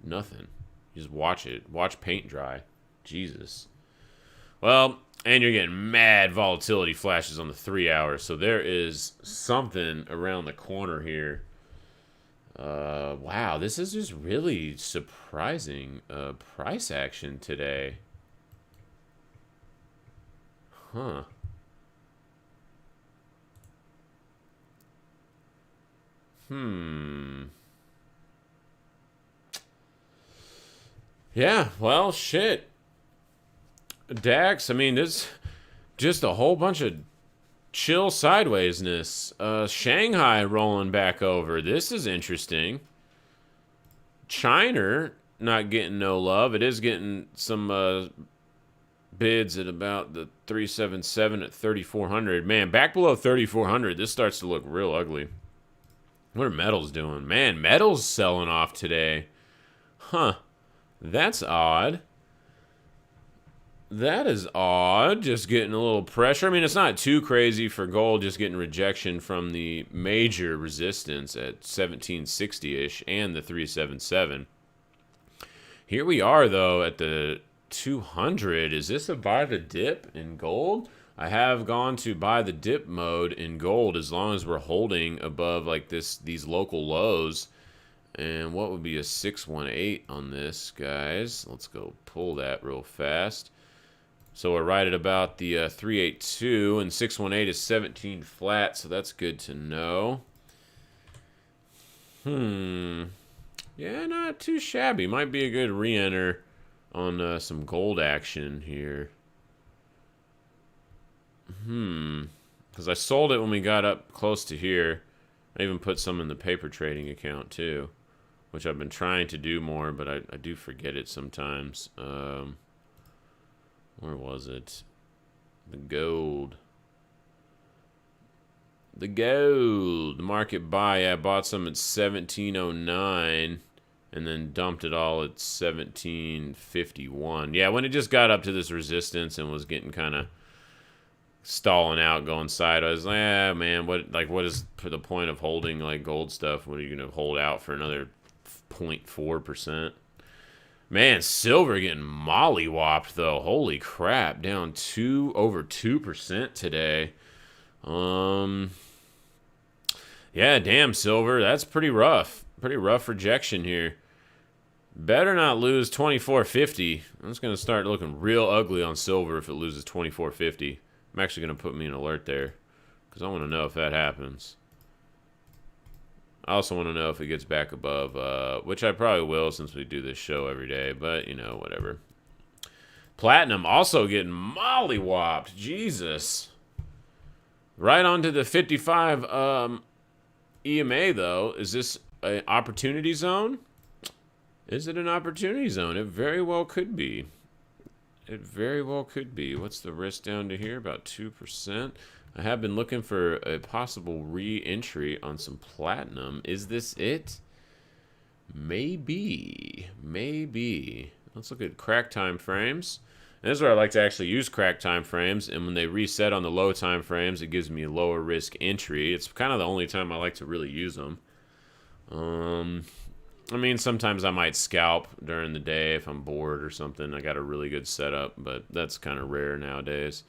Nothing. You just watch it. Watch paint dry. Jesus. Well, and you're getting mad volatility flashes on the 3 hours. So there is something around the corner here. Wow, this is just really surprising price action today. Huh. Yeah, well, shit. DAX, I mean, this just a whole bunch of chill sidewaysness. Shanghai rolling back over. This is interesting. China not getting no love. It is getting some bids at about the 377 at 3,400. Man, back below 3,400, this starts to look real ugly. What are metals doing? Man, metals selling off today. Huh. That's odd. That is odd. Just getting a little pressure. I mean, it's not too crazy for gold, just getting rejection from the major resistance at 1760-ish and the 377. Here we are, though, at the 200. Is this a buy the dip in gold? I have gone to buy the dip mode in gold as long as we're holding above like these local lows. And what would be a 618 on this, guys? Let's go pull that real fast. So we're right at about the 382, and 618 is 17 flat, so that's good to know. Yeah, not too shabby. Might be a good re-enter on some gold action here. Because I sold it when we got up close to here. I even put some in the paper trading account too, which I've been trying to do more, but I do forget it sometimes. Where was it? The gold. The gold. The market buy. I bought some at 1709 and then dumped it all at 1751. Yeah, when it just got up to this resistance and was getting kind of stalling out, going sideways. Man, what is the point of holding like gold stuff? What are you gonna hold out for another 0.4%? Man, silver getting mollywopped though. Holy crap, down over 2% today. Yeah, damn, silver. That's pretty rough. Pretty rough rejection here. Better not lose 24.50. I'm just gonna start looking real ugly on silver if it loses 24.50. I'm actually going to put me an alert there because I want to know if that happens. I also want to know if it gets back above, which I probably will since we do this show every day, but, you know, whatever. Platinum also getting mollywopped. Jesus. Right onto the 55 EMA, though. Is this an opportunity zone? Is it an opportunity zone? It very well could be. It very well could be. What's the risk down to here? About 2%. I have been looking for a possible re-entry on some platinum. Is this it? Maybe. Maybe. Let's look at crack time frames. And this is where I like to actually use crack time frames. And when they reset on the low time frames, it gives me a lower risk entry. It's kind of the only time I like to really use them. I mean, sometimes I might scalp during the day if I'm bored or something. I got a really good setup, but that's kind of rare nowadays.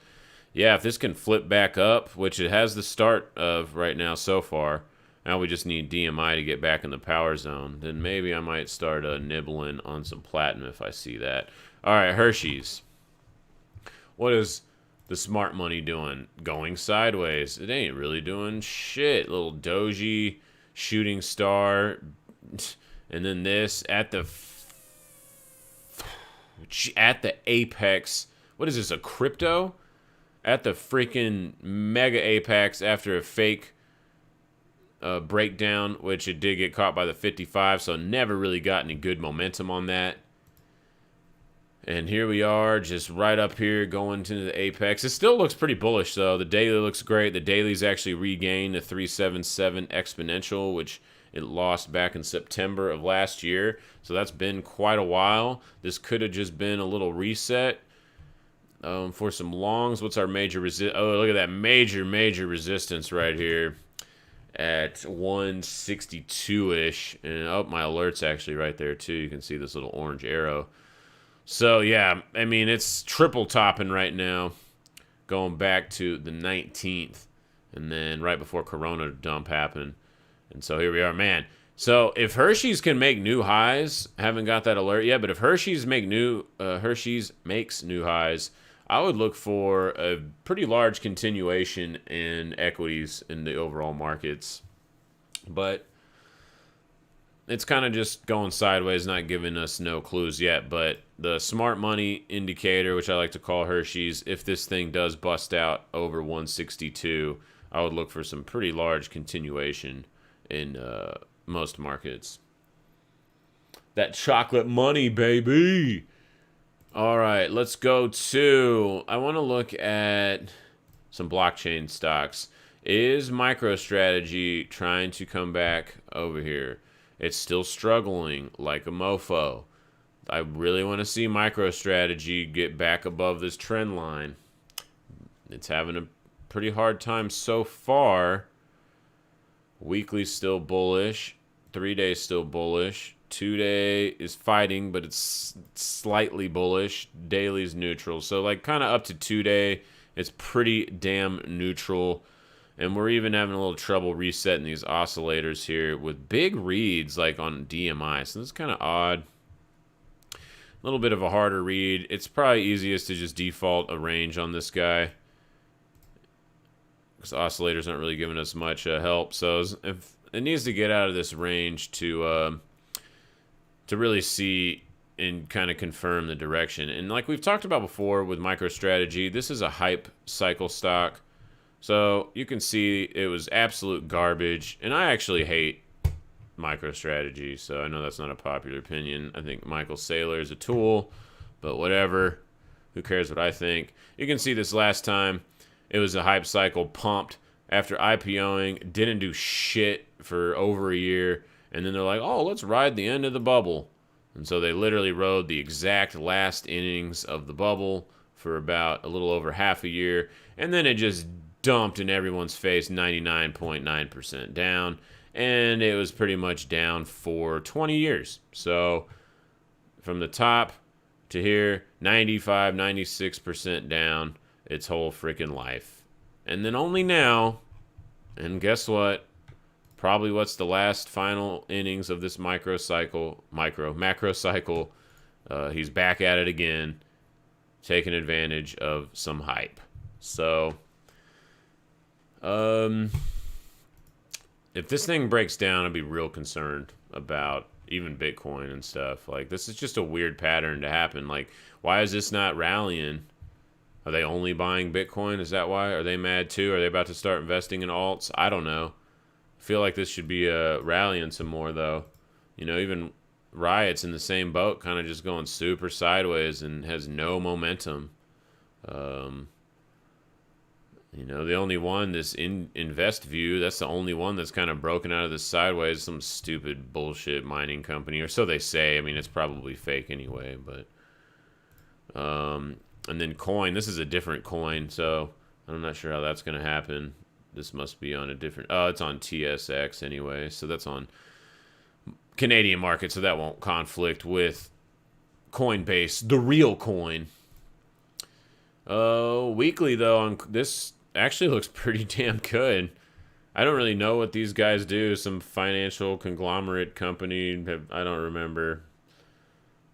Yeah, if this can flip back up, which it has the start of right now so far, now we just need DMI to get back in the power zone, then maybe I might start nibbling on some platinum if I see that. All right, Hershey's. What is the smart money doing? Going sideways. It ain't really doing shit. Little doji, shooting star, and then this at the apex. What is this, a crypto? At the freaking mega apex after a fake breakdown, which it did get caught by the 55, so never really got any good momentum on that. And here we are, just right up here going to the apex. It still looks pretty bullish, though. The daily looks great. The daily's actually regained the 377 exponential, which it lost back in September of last year. So that's been quite a while. This could have just been a little reset. For some longs, what's our major Oh, look at that major resistance right here at 162-ish. And oh, my alert's actually right there, too. You can see this little orange arrow. So, yeah, I mean, it's triple topping right now, going back to the 19th, and then right before Corona dump happened. And so here we are, man. So if Hershey's can make new highs, haven't got that alert yet, but if Hershey's makes new highs, I would look for a pretty large continuation in equities in the overall markets. But it's kind of just going sideways, not giving us no clues yet. But the smart money indicator, which I like to call Hershey's, if this thing does bust out over 162, I would look for some pretty large continuation in most markets. That chocolate money, baby. All right, let's go to, I want to look at some blockchain stocks. Is MicroStrategy trying to come back over here? It's still struggling like a mofo. I really want to see MicroStrategy get back above this trend line. It's having a pretty hard time so far. Weekly still bullish. 3-day still bullish. 2-day is fighting, but it's slightly bullish. Daily's neutral. So like kind of up to 2-day, it's pretty damn neutral. And we're even having a little trouble resetting these oscillators here with big reads like on DMI. So this is kind of odd. A little bit of a harder read. It's probably easiest to just default a range on this guy, because oscillators aren't really giving us much help. So if it needs to get out of this range to really see and kind of confirm the direction. And like we've talked about before with MicroStrategy, this is a hype cycle stock. So you can see it was absolute garbage. And I actually hate MicroStrategy, so I know that's not a popular opinion. I think Michael Saylor is a tool, but whatever. Who cares what I think? You can see this last time. It was a hype cycle, pumped after IPOing, didn't do shit for over a year, and then they're like, oh, let's ride the end of the bubble. And so they literally rode the exact last innings of the bubble for about a little over half a year, and then it just dumped in everyone's face, 99.9% down, and it was pretty much down for 20 years. So from the top to here, 95, 96% down its whole freaking life. And then only now, and guess what? Probably what's the last final innings of this macro cycle, he's back at it again, taking advantage of some hype. So, if this thing breaks down, I'd be real concerned about even Bitcoin and stuff. Like, this is just a weird pattern to happen. Like, why is this not rallying? Are they only buying Bitcoin? Is that why? Are they mad too? Are they about to start investing in alts? I don't know. I feel like this should be rallying some more, though. You know, even Riot's in the same boat, kind of just going super sideways and has no momentum. You know, the only one, this InvestView, that's the only one that's kind of broken out of this sideways. Some stupid bullshit mining company, or so they say. I mean, it's probably fake anyway, but... and then coin, this is a different coin, so I'm not sure how that's going to happen. This must be on a different... Oh, it's on TSX anyway, so that's on Canadian market, so that won't conflict with Coinbase, the real coin. Weekly, though, on this actually looks pretty damn good. I don't really know what these guys do. Some financial conglomerate company, I don't remember,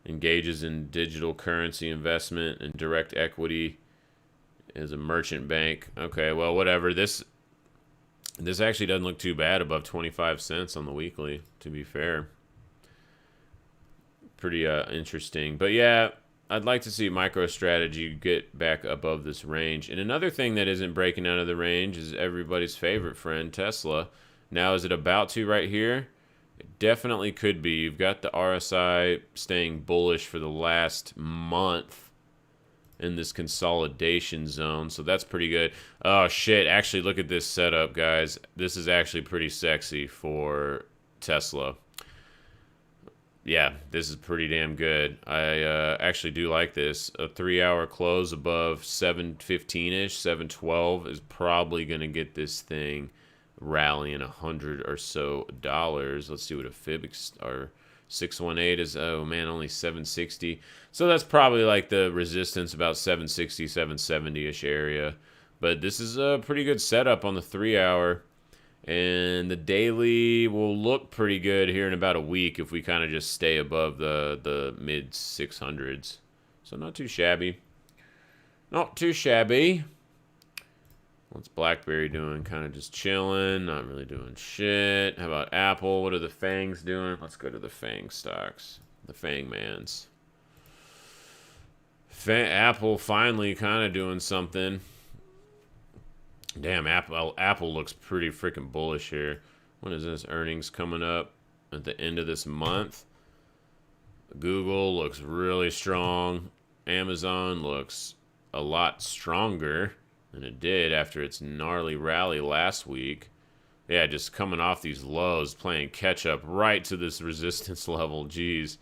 engages in digital currency investment and direct equity as a merchant bank. Okay, well, whatever. This actually doesn't look too bad, above 25 cents on the weekly, to be fair. Pretty interesting. But yeah, I'd like to see MicroStrategy get back above this range. And another thing that isn't breaking out of the range is everybody's favorite friend, Tesla. Now, is it about to right here? It definitely could be. You've got the RSI staying bullish for the last month in this consolidation zone, so that's pretty good. Oh, shit. Actually, look at this setup, guys. This is actually pretty sexy for Tesla. Yeah, this is pretty damn good. I actually do like this. A 3-hour close above 715-ish, 712 is probably going to get this thing rallying $100 or so. Let's see what a fib or 618 is. Oh man, only 760. So that's probably like the resistance, about 760, 770-ish area. But this is a pretty good setup on the 3-hour. And the daily will look pretty good here in about a week if we kind of just stay above the mid 600s. So not too shabby. Not too shabby. What's BlackBerry doing? Kind of just chilling, not really doing shit. How about Apple? What are the FANGs doing? Let's go to the FANG stocks. The FANG mans. Apple finally kind of doing something. Damn, Apple looks pretty freaking bullish here. When is this? Earnings coming up at the end of this month. Google looks really strong. Amazon looks a lot stronger than it did after its gnarly rally last week. Yeah, just coming off these lows, playing catch up right to this resistance level. Jeez,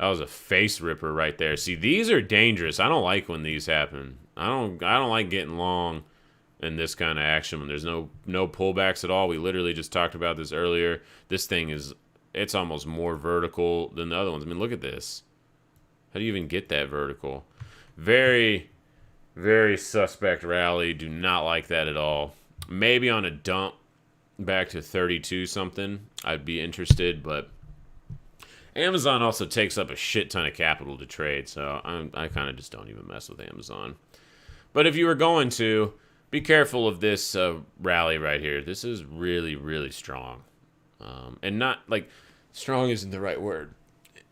that was a face ripper right there. See, these are dangerous. I don't like when these happen. I don't like getting long in this kind of action when there's no pullbacks at all. We literally just talked about this earlier. This thing it's almost more vertical than the other ones. I mean, look at this. How do you even get that vertical? Very, very suspect rally. Do not like that at all. Maybe on a dump back to 32 something, I'd be interested, but Amazon also takes up a shit ton of capital to trade, so I kind of just don't even mess with Amazon. But if you were going to, be careful of this rally right here. This is really, really strong. And not, like, strong isn't the right word.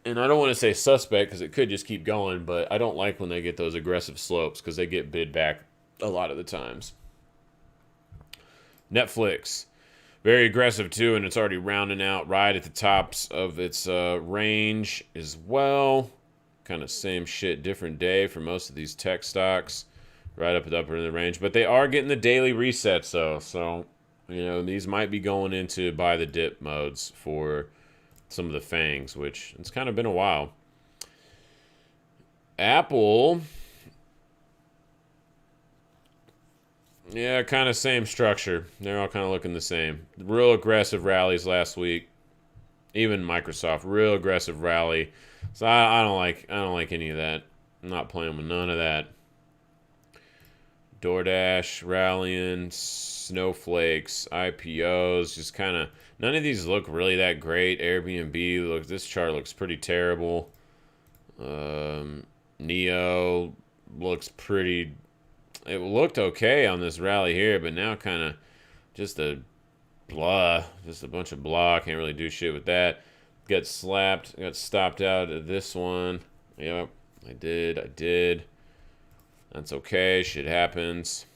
And I don't want to say suspect because it could just keep going, but I don't like when they get those aggressive slopes because they get bid back a lot of the times. Netflix. Very aggressive, too, and it's already rounding out right at the tops of its range as well. Kind of same shit, different day for most of these tech stocks. Right up at the upper end of the range. But they are getting the daily resets, though. So, you know, these might be going into buy the dip modes for some of the FANGs, which it's kind of been a while. Apple. Yeah, kind of same structure. They're all kind of looking the same. Real aggressive rallies last week. Even Microsoft, real aggressive rally. So I don't like any of that. I'm not playing with none of that. DoorDash, rallying, snowflakes, IPOs, just kind of, none of these look really that great. Airbnb, look, this chart looks pretty terrible. Neo looks pretty, it looked okay on this rally here, but now kind of just a bunch of blah. Can't really do shit with that. Got stopped out of this one. Yep, I did. That's okay. Shit happens.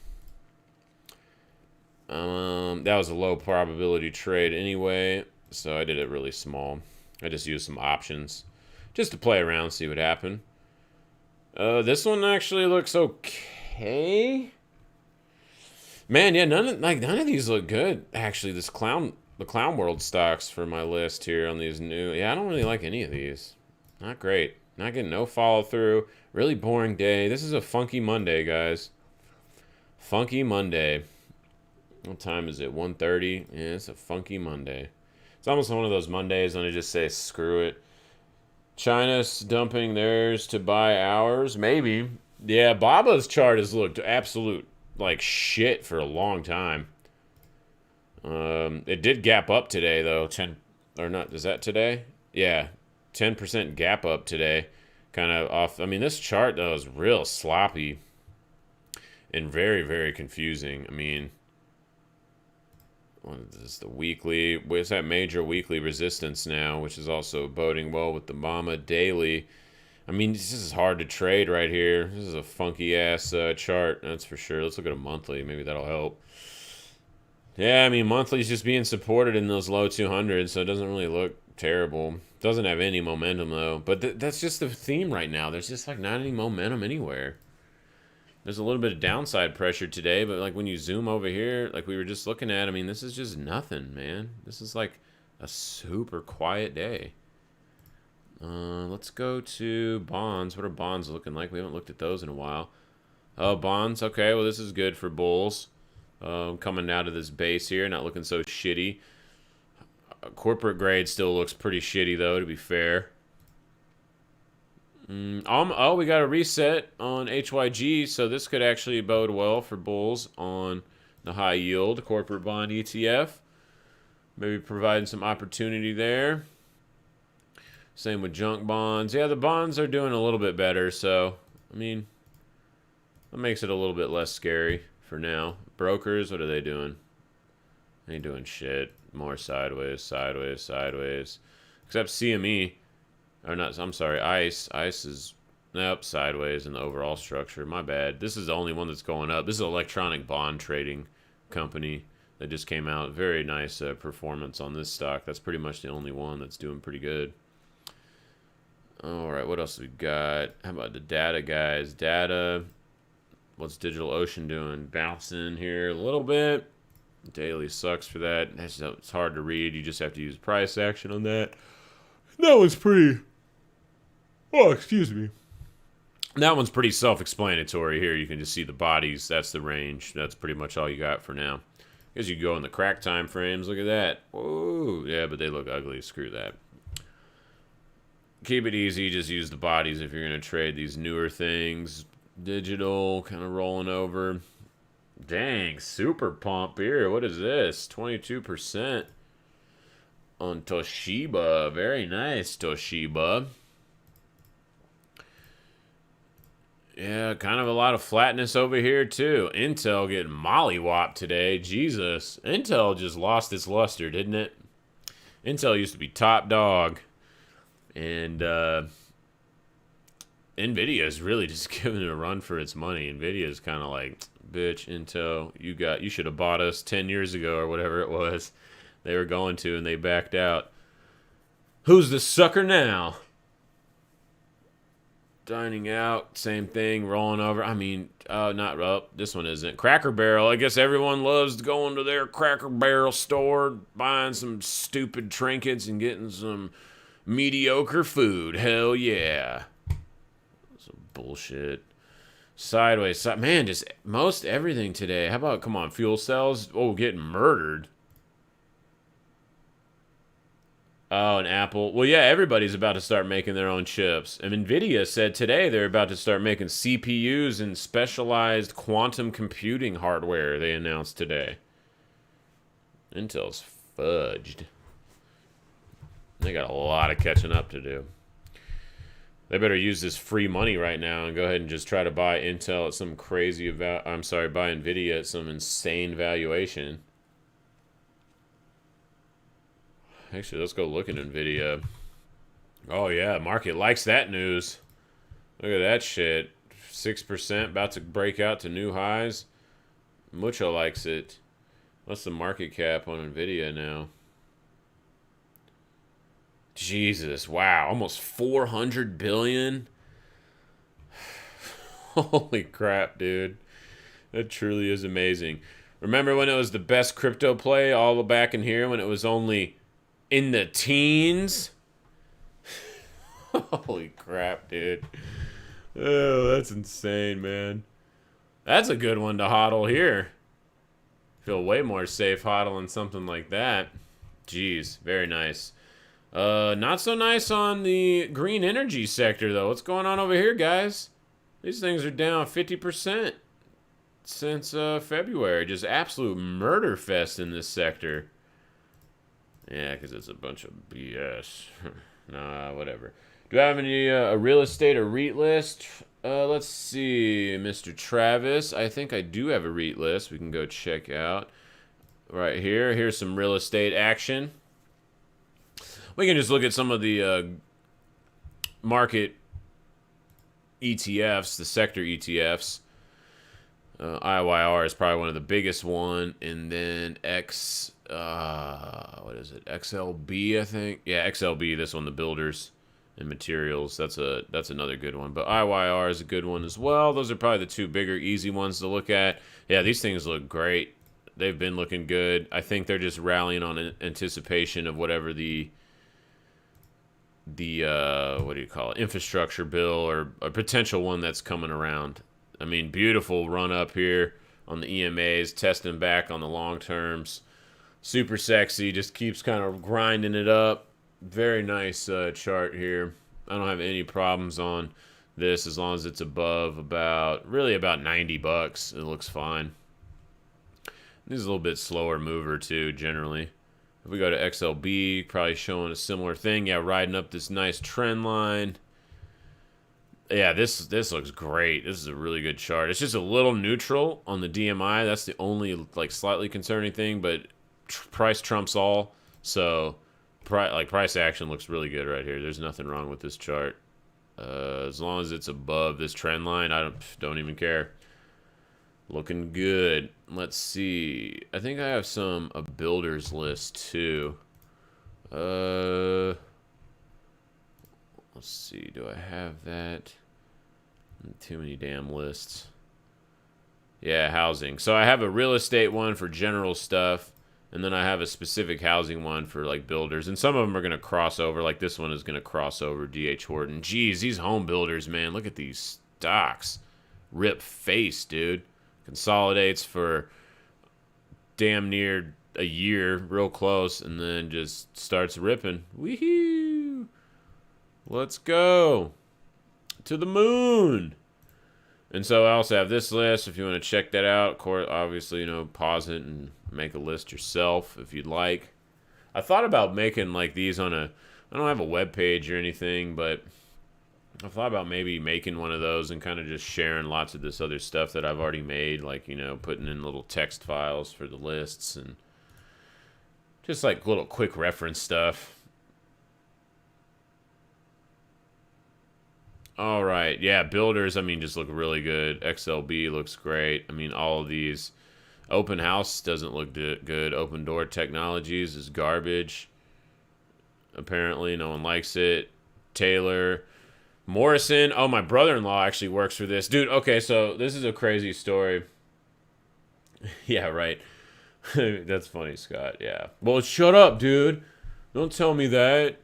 That was a low probability trade anyway, so I did it really small. I just used some options just to play around, see what happened. This one actually looks okay. Man, yeah, none of these look good. Actually, the Clown World stocks for my list here on these new. Yeah, I don't really like any of these. Not great. Not getting no follow through. Really boring day. This is a funky Monday, guys. Funky Monday. What time is it? 1:30. Yeah, it's a funky Monday. It's almost one of those Mondays when I just say screw it. China's dumping theirs to buy ours. Maybe. Yeah, Baba's chart has looked absolute like shit for a long time. It did gap up today though. 10 or not? Is that today? Yeah, 10% gap up today. Kind of off. I mean, this chart though is real sloppy and very, very confusing. I mean, what is this, the weekly? Where's that major weekly resistance now, which is also boding well with the Mama daily. I mean, this is hard to trade right here. This is a funky ass chart, that's for sure. Let's look at a monthly. Maybe that'll help. Yeah, I mean, monthly's just being supported in those low 200s, so it doesn't really look terrible. Doesn't have any momentum though. But that's just the theme right now. There's just like not any momentum anywhere. There's a little bit of downside pressure today, but like when you zoom over here, like we were just looking at, I mean, this is just nothing, man. This is like a super quiet day. Let's go to bonds. What are bonds looking like? We haven't looked at those in a while. Oh, bonds. Okay, well, this is good for bulls. Coming out of this base here, not looking so shitty. Corporate grade still looks pretty shitty, though, to be fair. Oh, we got a reset on HYG, so this could actually bode well for bulls on the high yield corporate bond ETF. Maybe providing some opportunity there. Same with junk bonds. Yeah, the bonds are doing a little bit better, so, I mean, that makes it a little bit less scary for now. Brokers, what are they doing? They ain't doing shit. More sideways, sideways, sideways. Except CME. Or not, I'm sorry, ICE. ICE is, nope, sideways in the overall structure. My bad. This is the only one that's going up. This is an electronic bond trading company that just came out. Very nice performance on this stock. That's pretty much the only one that's doing pretty good. All right, what else we got? How about the data guys? Data. What's DigitalOcean doing? Bouncing here a little bit. Daily sucks for that. It's hard to read. You just have to use price action on that. That one's pretty... Oh, excuse me. That one's pretty self-explanatory here. You can just see the bodies. That's the range. That's pretty much all you got for now. As you go in the crack time frames, look at that. Whoa. Yeah, but they look ugly. Screw that. Keep it easy. Just use the bodies if you're going to trade these newer things. Digital, kind of rolling over. Dang, super pump here. What is this? 22% on Toshiba. Very nice, Toshiba. Yeah, kind of a lot of flatness over here, too. Intel getting mollywopped today. Jesus. Intel just lost its luster, didn't it? Intel used to be top dog. And NVIDIA's really just giving it a run for its money. NVIDIA's kind of like, bitch, Intel, you should have bought us 10 years ago or whatever it was. They were going to, and they backed out. Who's the sucker now? Dining out, same thing, rolling over. I mean, not up. This one isn't. Cracker Barrel. I guess everyone loves going to their Cracker Barrel store, buying some stupid trinkets and getting some mediocre food. Hell yeah. Some bullshit. Sideways. Man, just most everything today. How about, come on, fuel cells? Oh, getting murdered. Oh, and Apple. Well, yeah, everybody's about to start making their own chips. And NVIDIA said today they're about to start making CPUs and specialized quantum computing hardware, they announced today. Intel's fudged. They got a lot of catching up to do. They better use this free money right now and go ahead and just try to buy Intel at some crazy buy NVIDIA at some insane valuation. Actually, let's go look at NVIDIA. Oh, yeah, market likes that news. Look at that shit. 6% about to break out to new highs. Mucho likes it. What's the market cap on NVIDIA now? Jesus, wow. Almost 400 billion? Holy crap, dude. That truly is amazing. Remember when it was the best crypto play all back in here when it was only... in the teens? Holy crap, dude. Oh, that's insane, man. That's a good one to hodl here. Feel way more safe hodling something like that. Jeez, very nice. Not so nice on the green energy sector, though. What's going on over here, guys? These things are down 50% since February. Just absolute murder fest in this sector. Yeah, because it's a bunch of BS. Nah, whatever. Do I have any a real estate or REIT list? Let's see, Mr. Travis. I think I do have a REIT list we can go check out. Right here. Here's some real estate action. We can just look at some of the market ETFs, the sector ETFs. IYR is probably one of the biggest one, and then what is it? XLB, I think. Yeah, XLB. This one, the builders and materials. That's another good one. But IYR is a good one as well. Those are probably the two bigger, easy ones to look at. Yeah, these things look great. They've been looking good. I think they're just rallying on anticipation of whatever the what do you call it, infrastructure bill or a potential one that's coming around. I mean, beautiful run up here on the EMAs, testing back on the long terms. Super sexy, just keeps kind of grinding it up. Very nice chart here. I don't have any problems on this as long as it's above about 90 bucks. It looks fine. This is a little bit slower mover too, generally. If we go to XLB, probably showing a similar thing. Yeah, riding up this nice trend line. Yeah, this looks great. This is a really good chart. It's just a little neutral on the DMI. That's the only like slightly concerning thing, but price trumps all. So price action looks really good right here. There's nothing wrong with this chart. As long as it's above this trend line, I don't even care. Looking good. Let's see. I think I have a builders list too. Let's see. Do I have that? Too many damn lists. Yeah, housing. So I have a real estate one for general stuff, and then I have a specific housing one for like builders. And some of them are going to cross over. Like this one is going to cross over DH Horton. Jeez, these home builders, man. Look at these stocks. Rip face, dude. Consolidates for damn near a year, real close, and then just starts ripping. Woohoo! Let's go to the moon. And so I also have this list if you want to check that out. Of course, obviously, pause it and make a list yourself if you'd like. I thought about making like these I don't have a web page or anything, but I thought about maybe making one of those and kind of just sharing lots of this other stuff that I've already made, like, putting in little text files for the lists and just like little quick reference stuff. All right. Yeah, builders, just look really good. XLB looks great. All of these. Open House doesn't look good. Open Door Technologies is garbage. Apparently, no one likes it. Taylor. Morrison. Oh, my brother-in-law actually works for this. Dude, okay, so this is a crazy story. Yeah, right. That's funny, Scott. Yeah. Well, shut up, dude. Don't tell me that.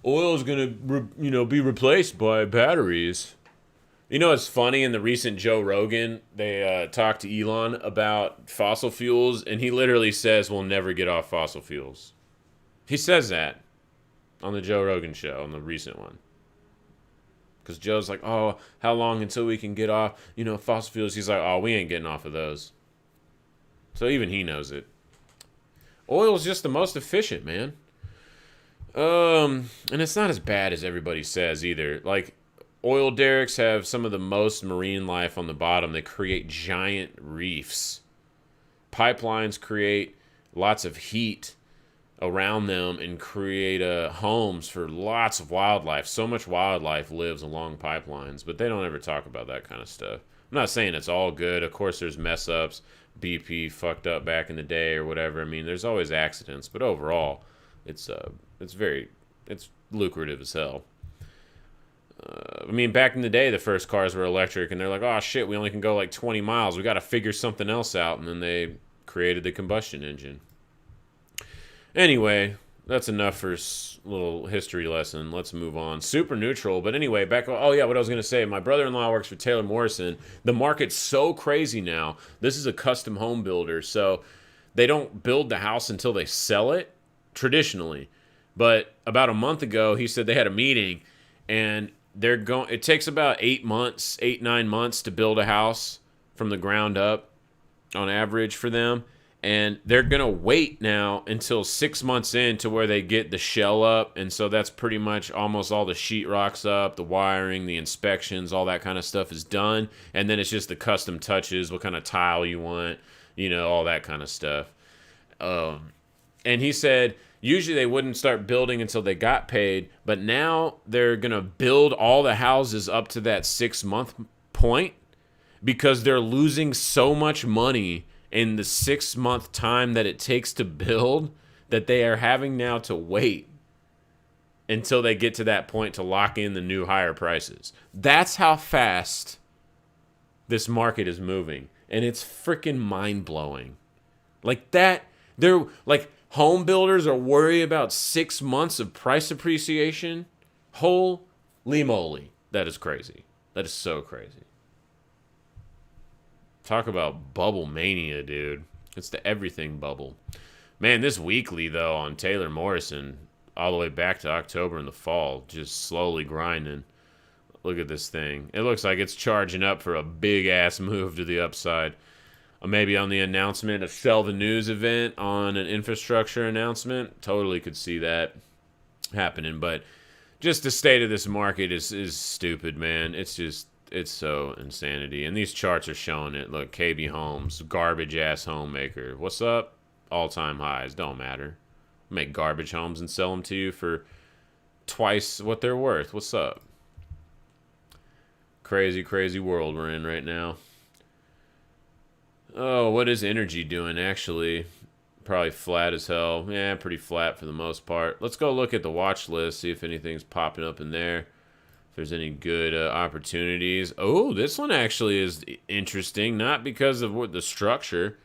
Oil is going to, be replaced by batteries. It's funny, in the recent Joe Rogan, they talked to Elon about fossil fuels, and he literally says we'll never get off fossil fuels. He says that on the Joe Rogan show, on the recent one. Because Joe's like, oh, how long until we can get off, fossil fuels? He's like, oh, we ain't getting off of those. So even he knows it. Oil is just the most efficient, man. And it's not as bad as everybody says either. Like, oil derricks have some of the most marine life on the bottom. They create giant reefs. Pipelines create lots of heat around them and create homes for lots of wildlife. So much wildlife lives along pipelines, but they don't ever talk about that kind of stuff. I'm not saying it's all good. Of course, there's mess ups. BP fucked up back in the day or whatever. There's always accidents, but overall, it's lucrative as hell. Back in the day, the first cars were electric, and they're like, oh shit, we only can go like 20 miles. We got to figure something else out, and then they created the combustion engine. Anyway, that's enough for a little history lesson. Let's move on. Super neutral. But anyway, what I was going to say, my brother-in-law works for Taylor Morrison. The market's so crazy now. This is a custom home builder, so they don't build the house until they sell it. traditionally. But about a month ago, he said they had a meeting, and it takes about 9 months to build a house from the ground up on average for them. And they're going to wait now until 6 months in to where they get the shell up. And so that's pretty much almost all the sheetrock's up, the wiring, the inspections, all that kind of stuff is done. And then it's just the custom touches, what kind of tile you want, all that kind of stuff. And he said usually they wouldn't start building until they got paid. But now they're going to build all the houses up to that 6 month point because they're losing so much money in the 6 month time that it takes to build, that they are having now to wait until they get to that point to lock in the new higher prices. That's how fast this market is moving. And it's freaking mind-blowing. Like that, they're like home builders are worried about 6 months of price appreciation. Holy moly. That is crazy. That is so crazy. Talk about bubble mania, dude. It's the everything bubble. Man, this weekly, though, on Taylor Morrison, all the way back to October in the fall, just slowly grinding. Look at this thing. It looks like it's charging up for a big-ass move to the upside. Maybe on the announcement of Sell the News event on an infrastructure announcement. Totally could see that happening. But just the state of this market is stupid, man. It's so insanity. And these charts are showing it. Look, KB Homes, garbage-ass homemaker. What's up? All-time highs. Don't matter. Make garbage homes and sell them to you for twice what they're worth. What's up? Crazy, crazy world we're in right now. Oh, what is energy doing, actually? Probably flat as hell. Yeah, pretty flat for the most part. Let's go look at the watch list, see if anything's popping up in there. If there's any good opportunities. Oh, this one actually is interesting. Not because of what the structure.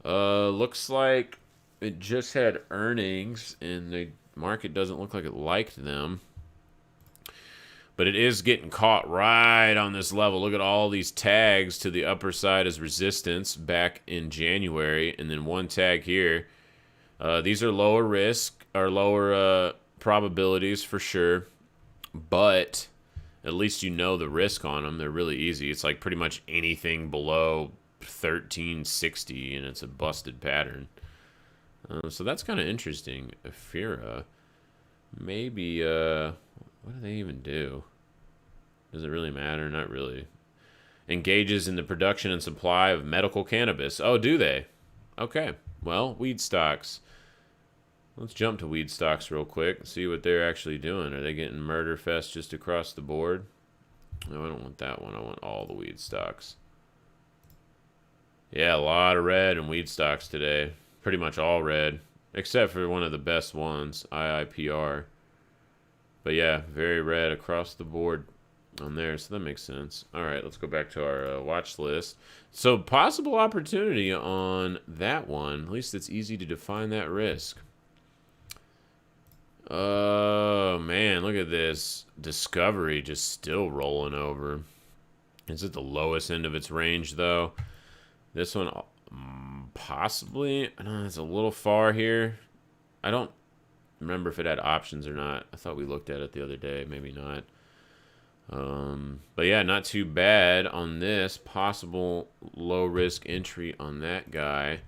Looks like it just had earnings, and the market doesn't look like it liked them. But it is getting caught right on this level. Look at all these tags to the upper side as resistance back in January. And then one tag here. These are lower risk, or lower probabilities for sure. But at least you know the risk on them. They're really easy. It's like pretty much anything below 1360, and it's a busted pattern. So that's kind of interesting. Afira. Maybe, what do they even do? Does it really matter? Not really. Engages in the production and supply of medical cannabis. Oh, do they? Okay. Well, weed stocks. Let's jump to weed stocks real quick and see what they're actually doing. Are they getting murder fest just across the board? No, I don't want that one. I want all the weed stocks. Yeah, a lot of red in weed stocks today. Pretty much all red, except for one of the best ones, IIPR. But yeah, very red across the board on there, so that makes sense. All right, let's go back to our watch list. So possible opportunity on that one. At least it's easy to define that risk. Oh, man, look at this. Discovery just still rolling over. It's at the lowest end of its range, though. This one, possibly. It's a little far here. I don't remember if it had options or not. I thought we looked at it the other day. Maybe not. But yeah, not too bad on this. Possible low-risk entry on that guy.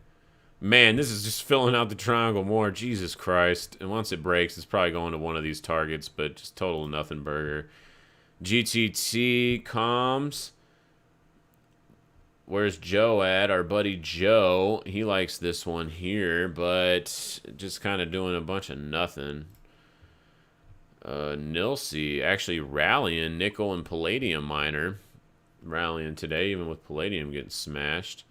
Man, this is just filling out the triangle more. Jesus Christ. And once it breaks, it's probably going to one of these targets, but just total nothing burger. GTT comms. Where's Joe at? Our buddy Joe. He likes this one here, but just kind of doing a bunch of nothing. Nilsi actually rallying. Nickel and palladium miner. Rallying today, even with palladium getting smashed.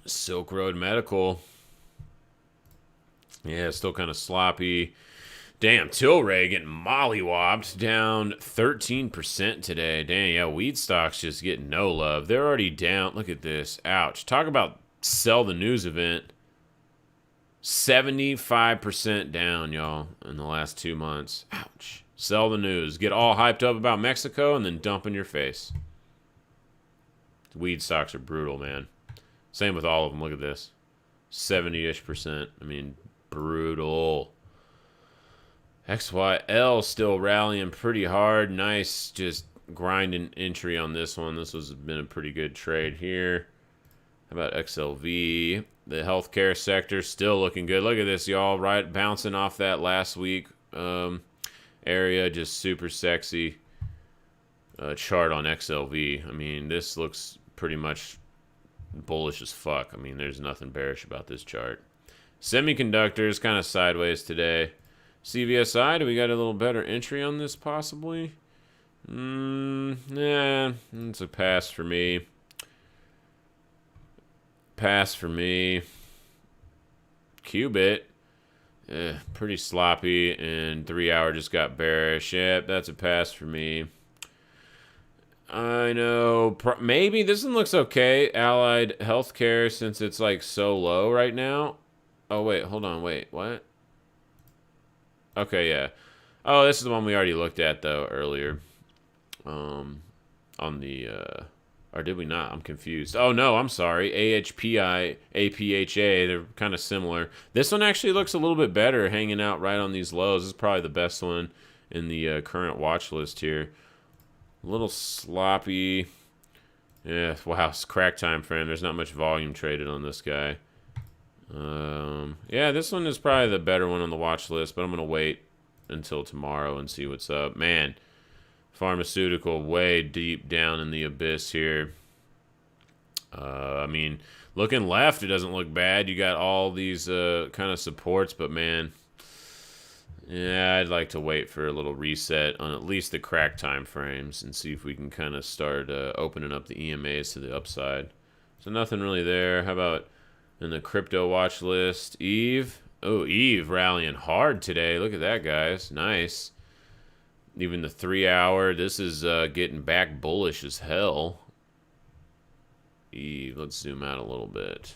Silk Road Medical. Yeah, still kind of sloppy. Damn, Tilray getting mollywopped, down 13% today. Damn, yeah, weed stocks just getting no love. They're already down. Look at this. Ouch. Talk about sell the news event. 75% down, y'all, in the last 2 months. Ouch. Sell the news. Get all hyped up about Mexico and then dump in your face. Weed stocks are brutal, man. Same with all of them. Look at this. 70-ish%. I mean, brutal. XYL still rallying pretty hard. Nice, just grinding entry on this one. This has been a pretty good trade here. How about XLV? The healthcare sector still looking good. Look at this, y'all. Right, bouncing off that last week area. Just super sexy chart on XLV. I mean, this looks pretty much bullish as fuck. I mean, there's nothing bearish about this chart. Semiconductors kind of sideways today. CVSI, do we got a little better entry on this possibly? Yeah, it's a pass for me. Pass for me. Qubit, pretty sloppy, and 3 hour just got bearish. Yep, that's a pass for me. I know, maybe this one looks okay. Allied Healthcare, since it's like so low right now. Oh wait, hold on, wait, what? Okay, yeah. Oh, this is the one we already looked at though earlier. On the or did we not? I'm confused. Oh no, I'm sorry. AHPI, APHA, they're kind of similar. This one actually looks a little bit better, hanging out right on these lows. This is probably the best one in the current watch list here. A little sloppy. Yeah, wow, it's crack time frame. There's not much volume traded on this guy. Yeah, this one is probably the better one on the watch list, but I'm gonna wait until tomorrow and see what's up. Man, pharmaceutical way deep down in the abyss here. I mean, looking left, it doesn't look bad. You got all these kind of supports, but man, yeah, I'd like to wait for a little reset on at least the crack time frames and see if we can kind of start opening up the EMAs to the upside. So nothing really there. How about in the crypto watch list, Eve? Oh, Eve rallying hard today. Look at that, guys. Nice. Even the 3 hour, this is getting back bullish as hell. Eve, let's zoom out a little bit.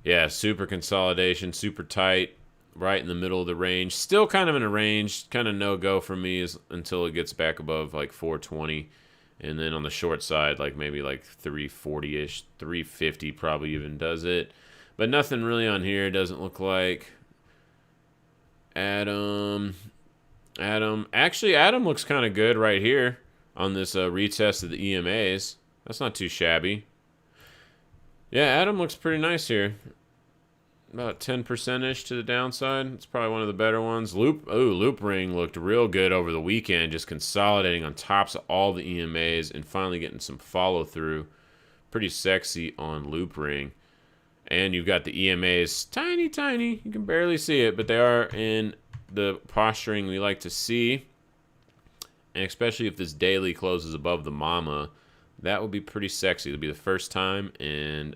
Yeah, super consolidation, super tight, right in the middle of the range. Still kind of in a range, kind of no-go for me until it gets back above like 420. And then on the short side, like maybe like 340-ish, 350 probably even does it. But nothing really on here, doesn't look like. Adam. Actually, Adam looks kind of good right here on this retest of the EMAs. That's not too shabby. Yeah, Adam looks pretty nice here. About 10%-ish to the downside. It's probably one of the better ones. Loop Ring looked real good over the weekend, just consolidating on tops of all the EMAs and finally getting some follow-through. Pretty sexy on Loop Ring. And you've got the EMAs tiny, tiny. You can barely see it, but they are in the posturing we like to see. And especially if this daily closes above the mama, that would be pretty sexy. It'll be the first time in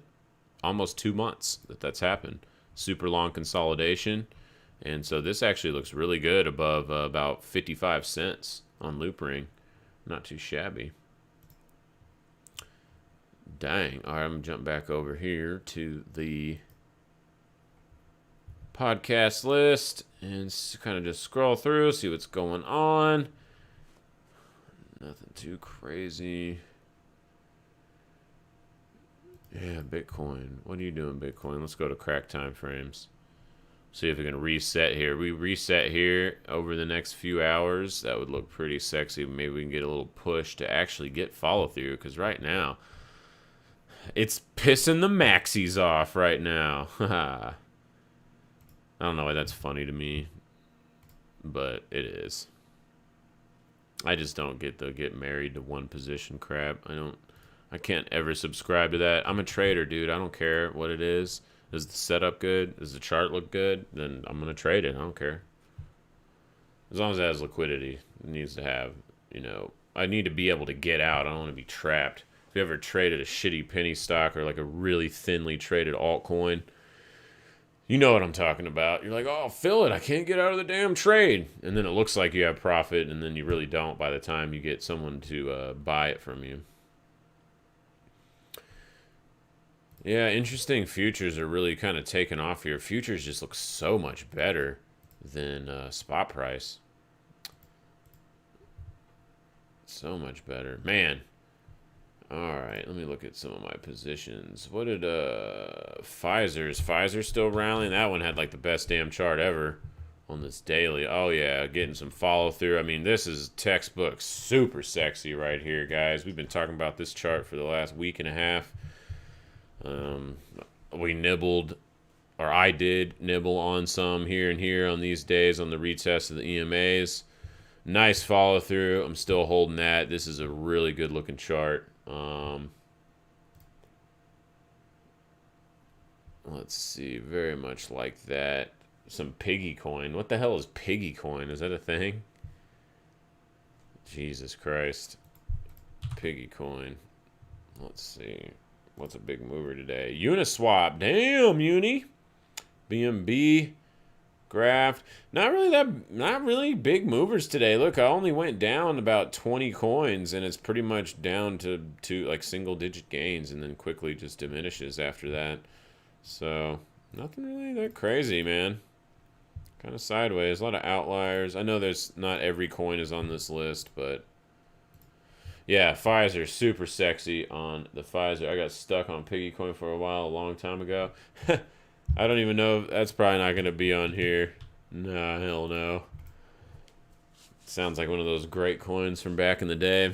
almost 2 months that that's happened. Super long consolidation. And so this actually looks really good above about 55 cents on Loop Ring. Not too shabby. Dang. All right, I'm going to jump back over here to the podcast list and kind of just scroll through, see what's going on. Nothing too crazy. Yeah, Bitcoin. What are you doing, Bitcoin? Let's go to crack time frames. See if we can reset here. We reset here over the next few hours. That would look pretty sexy. Maybe we can get a little push to actually get follow through, because right now it's pissing the maxis off right now. I don't know why that's funny to me, but it is. I just don't get the get married to one position crap. I can't ever subscribe to that. I'm a trader, dude. I don't care what it is. Is the setup good? Does the chart look good? Then I'm going to trade it. I don't care. As long as it has liquidity, it needs to have, you know, I need to be able to get out. I don't want to be trapped. If you ever traded a shitty penny stock or like a really thinly traded altcoin, you know what I'm talking about. You're like, oh, fill it. I can't get out of the damn trade. And then it looks like you have profit, and then you really don't by the time you get someone to buy it from you. Yeah, interesting. Futures are really kind of taking off here. Futures just look so much better than spot price. So much better. Man, Alright, let me look at some of my positions. What did, Pfizer's still rallying? That one had, like, the best damn chart ever on this daily. Oh, yeah, getting some follow-through. I mean, this is textbook super sexy right here, guys. We've been talking about this chart for the last week and a half. We nibbled, or I did nibble on some here and here on these days on the retest of the EMAs. Nice follow-through. I'm still holding that. This is a really good-looking chart. Let's see, very much like that. Some piggy coin. What the hell is piggy coin? Is that a thing? Jesus Christ. Piggy coin. Let's see. What's a big mover today? Uniswap. Damn, Uni. BMB. Graft. Not really big movers today. Look, I only went down about 20 coins, and it's pretty much down to like single-digit gains, and then quickly just diminishes after that. So, nothing really that crazy, man. Kind of sideways. A lot of outliers. I know there's not every coin is on this list, but yeah, Pfizer, super sexy on the Pfizer. I got stuck on piggy coin for a while, a long time ago. I don't even know. That's probably not going to be on here. Nah, hell no. Sounds like one of those great coins from back in the day.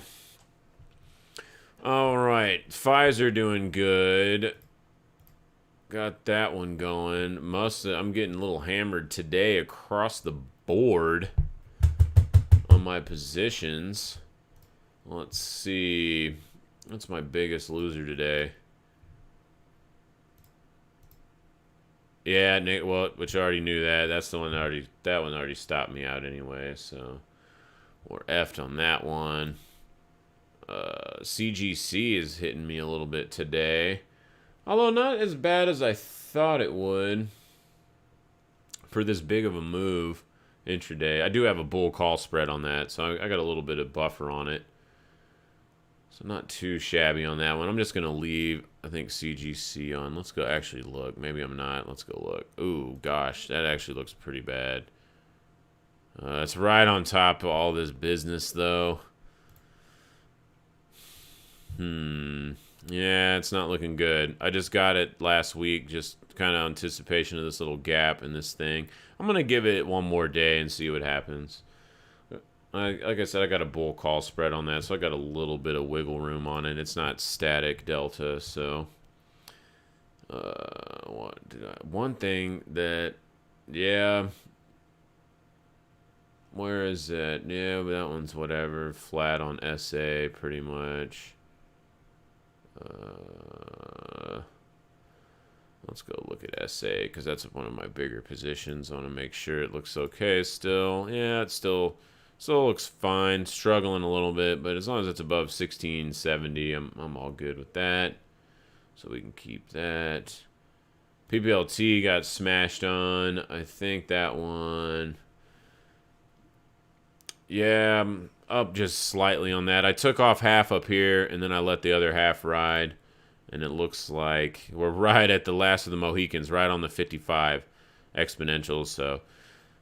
All right. Pfizer doing good. Got that one going. I'm getting a little hammered today across the board on my positions. Let's see. That's my biggest loser today. Yeah, Nick. Well, which I already knew that. That's the one that one already stopped me out anyway. So we're effed on that one. CGC is hitting me a little bit today, although not as bad as I thought it would for this big of a move intraday. I do have a bull call spread on that, so I got a little bit of buffer on it. So not too shabby on that one. I'm just going to leave, I think, CGC on. Let's go actually look. Maybe I'm not. Let's go look. Ooh, gosh. That actually looks pretty bad. It's right on top of all this business, though. Yeah, it's not looking good. I just got it last week, just kind of anticipation of this little gap in this thing. I'm going to give it one more day and see what happens. Like I said, I got a bull call spread on that, so I got a little bit of wiggle room on it. It's not static delta, so one thing that, yeah, where is it? Yeah, but that one's whatever, flat on SA pretty much. Let's go look at SA because that's one of my bigger positions. I want to make sure it looks okay still. Yeah, it still looks fine. Struggling a little bit, but as long as it's above 1670, I'm all good with that. So we can keep that. PPLT got smashed on. I think that one. Yeah, I'm up just slightly on that. I took off half up here, and then I let the other half ride. And it looks like we're right at the last of the Mohicans, right on the 55 exponentials. So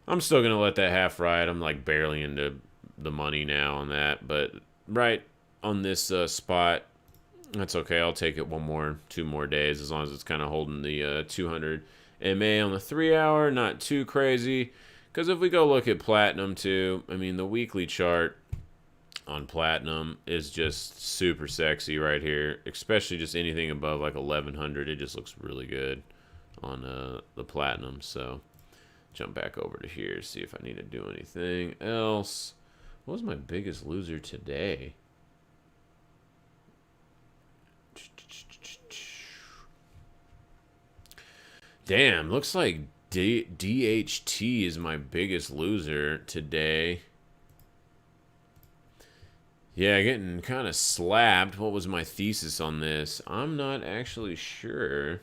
I'm still going to let that half ride. I'm like barely into the money now on that. But right on this spot, that's okay. I'll take it 2 more days as long as it's kind of holding the 200 MA on the 3 hour. Not too crazy. Because if we go look at Platinum too, I mean, the weekly chart on Platinum is just super sexy right here, especially just anything above like 1100. It just looks really good on the Platinum. So jump back over to here, see if I need to do anything else. What was my biggest loser today? Damn, looks like DHT is my biggest loser today. Yeah, getting kind of slapped. What was my thesis on this? I'm not actually sure.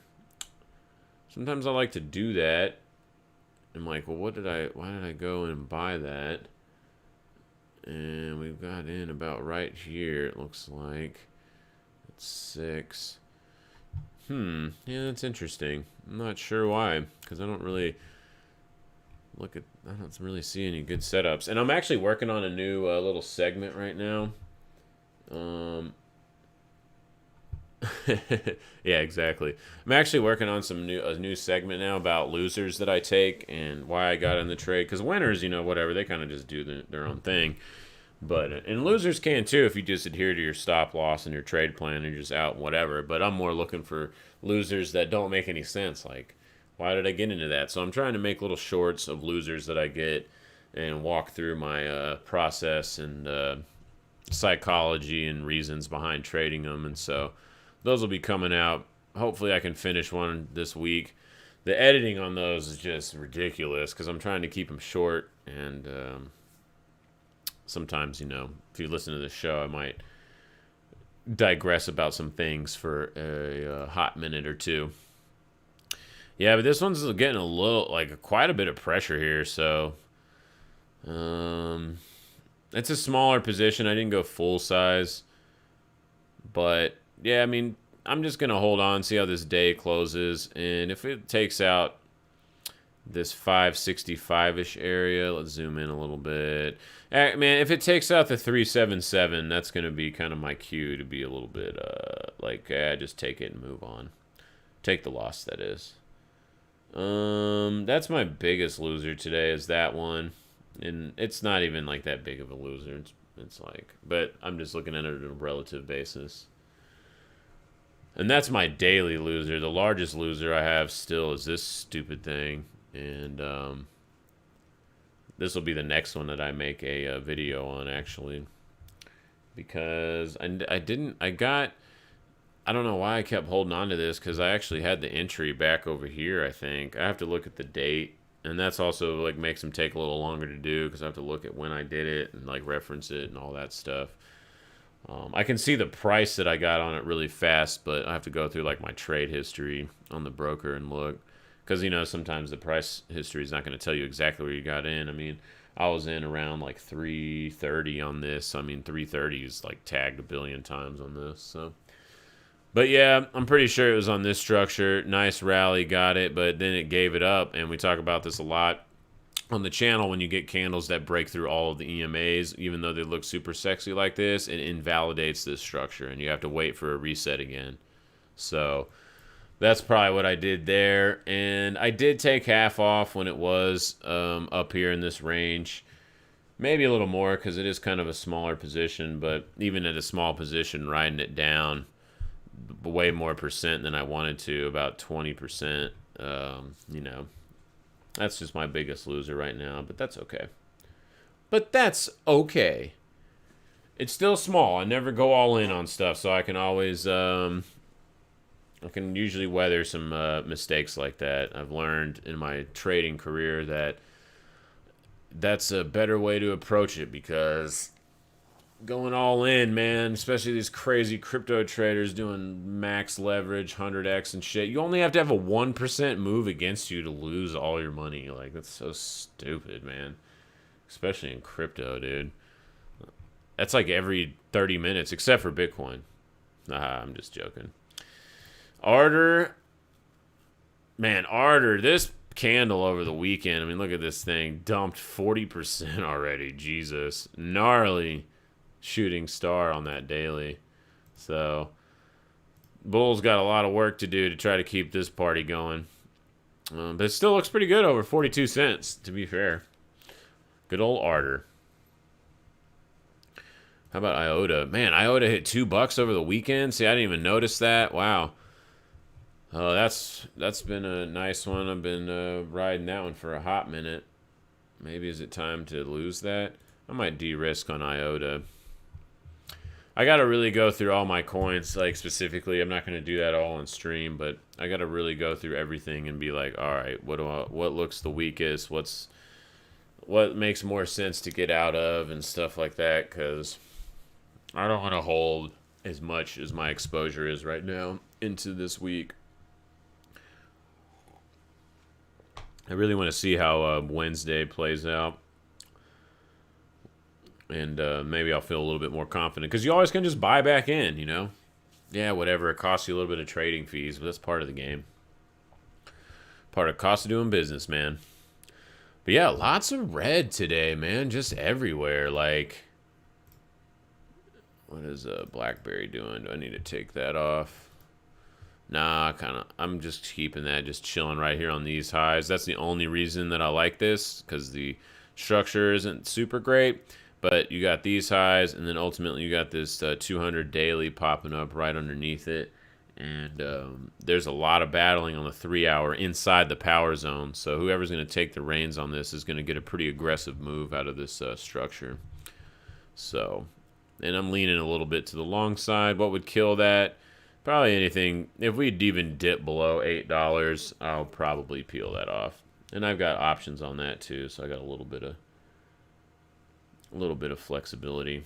Sometimes I like to do that. I'm like, well, why did I go and buy that? And we've got in about right here, it looks like. It's 6. Yeah, that's interesting. I'm not sure why, because I don't really see any good setups. And I'm actually working on a new little segment right now. Yeah, exactly. I'm actually working on a new segment now about losers that I take and why I got in the trade. Because winners, whatever, they kind of just do their own thing. But and losers can too if you just adhere to your stop loss and your trade plan and you're just out whatever. But I'm more looking for losers that don't make any sense. Like, why did I get into that? So I'm trying to make little shorts of losers that I get and walk through my process and psychology and reasons behind trading them. And so those will be coming out. Hopefully I can finish one this week. The editing on those is just ridiculous because I'm trying to keep them short. And sometimes, if you listen to the show, I might digress about some things for a hot minute or two. Yeah, but this one's getting a little, quite a bit of pressure here. So it's a smaller position. I didn't go full size. But yeah, I mean, I'm just going to hold on, see how this day closes. And if it takes out this 565-ish area, let's zoom in a little bit. Man, if it takes out the 377, that's going to be kind of my cue to be a little bit just take it and move on. Take the loss, that is. That's my biggest loser today is that one. And it's not even like that big of a loser. But I'm just looking at it on a relative basis. And that's my daily loser. The largest loser I have still is this stupid thing. And this will be the next one that I make a video on, actually. Because I don't know why I kept holding on to this, because I actually had the entry back over here, I think. I have to look at the date. And that's also, makes them take a little longer to do, because I have to look at when I did it and, reference it and all that stuff. I can see the price that I got on it really fast, but I have to go through my trade history on the broker and look, because sometimes the price history is not going to tell you exactly where you got in. I mean, I was in around 330 on this. I mean, 330 is tagged a billion times on this. So, but yeah, I'm pretty sure it was on this structure. Nice rally, got it, but then it gave it up, and we talk about this a lot on the channel. When you get candles that break through all of the EMAs, even though they look super sexy like this, it invalidates this structure and you have to wait for a reset again. So that's probably what I did there. And I did take half off when it was up here in this range. Maybe a little more because it is kind of a smaller position, but even at a small position, riding it down way more percent than I wanted to, about 20%, that's just my biggest loser right now, but that's okay. It's still small. I never go all in on stuff, so I can always, I can usually weather some mistakes like that. I've learned in my trading career that that's a better way to approach it, because going all in, man, especially these crazy crypto traders doing max leverage, 100x and shit, you only have to have a 1% move against you to lose all your money. That's so stupid, man. Especially in crypto, dude. That's every 30 minutes, except for Bitcoin. I'm just joking. Ardor, this candle over the weekend, I mean, look at this thing. Dumped 40% already. Jesus. Gnarly shooting star on that daily. So Bull's got a lot of work to do to try to keep this party going. But it still looks pretty good over 42 cents, to be fair. Good old Ardor. How about IOTA? Man, IOTA hit $2 over the weekend. See, I didn't even notice that. Wow. Oh, that's been a nice one. I've been riding that one for a hot minute. Maybe is it time to lose that? I might de-risk on IOTA. I got to really go through all my coins, specifically. I'm not going to do that all on stream, but I got to really go through everything and be like, all right, what looks the weakest? What makes more sense to get out of and stuff like that, because I don't want to hold as much as my exposure is right now into this week. I really want to see how Wednesday plays out. And maybe I'll feel a little bit more confident. Because you always can just buy back in, Yeah, whatever. It costs you a little bit of trading fees, but that's part of the game. Part of the cost of doing business, man. But yeah, lots of red today, man. Just everywhere. What is BlackBerry doing? Do I need to take that off? Nah, I'm just keeping that, just chilling right here on these highs. That's the only reason that I like this, because the structure isn't super great. But you got these highs, and then ultimately you got this 200 daily popping up right underneath it. And there's a lot of battling on the 3-hour inside the power zone. So whoever's going to take the reins on this is going to get a pretty aggressive move out of this structure. So, and I'm leaning a little bit to the long side. What would kill that? Probably anything. If we'd even dip below $8, I'll probably peel that off. And I've got options on that too, so I got a little bit of flexibility.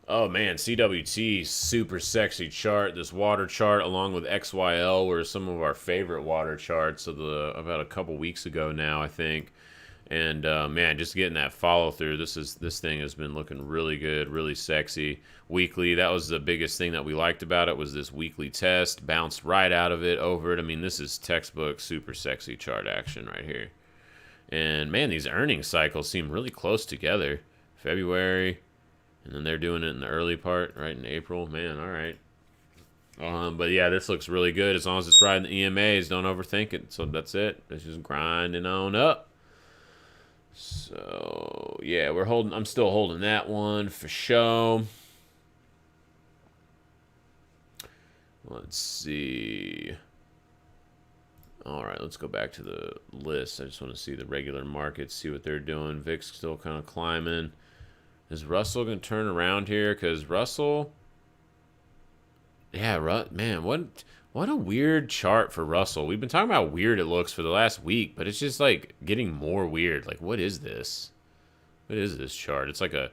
Oh man, CWT, super sexy chart. This water chart along with XYL were some of our favorite water charts of about a couple weeks ago now, I think. And man, just getting that follow through. This thing has been looking really good, really sexy. Weekly, that was the biggest thing that we liked about it, was this weekly test. Bounced right out of it, over it. I mean, this is textbook super sexy chart action right here. And man, these earnings cycles seem really close together. February, and then they're doing it in the early part, right in April. Man, all right. But yeah, this looks really good. As long as it's riding the EMAs, don't overthink it. So that's it. It's just grinding on up. So yeah, I'm still holding that one for show. Let's see. All right, let's go back to the list. I just want to see the regular markets, see what they're doing. VIX still kind of climbing. Is Russell going to turn around here? Because Russell... Yeah, man, what a weird chart for Russell. We've been talking about how weird it looks for the last week, but it's just, like, getting more weird. Like, what is this? What is this chart? It's like a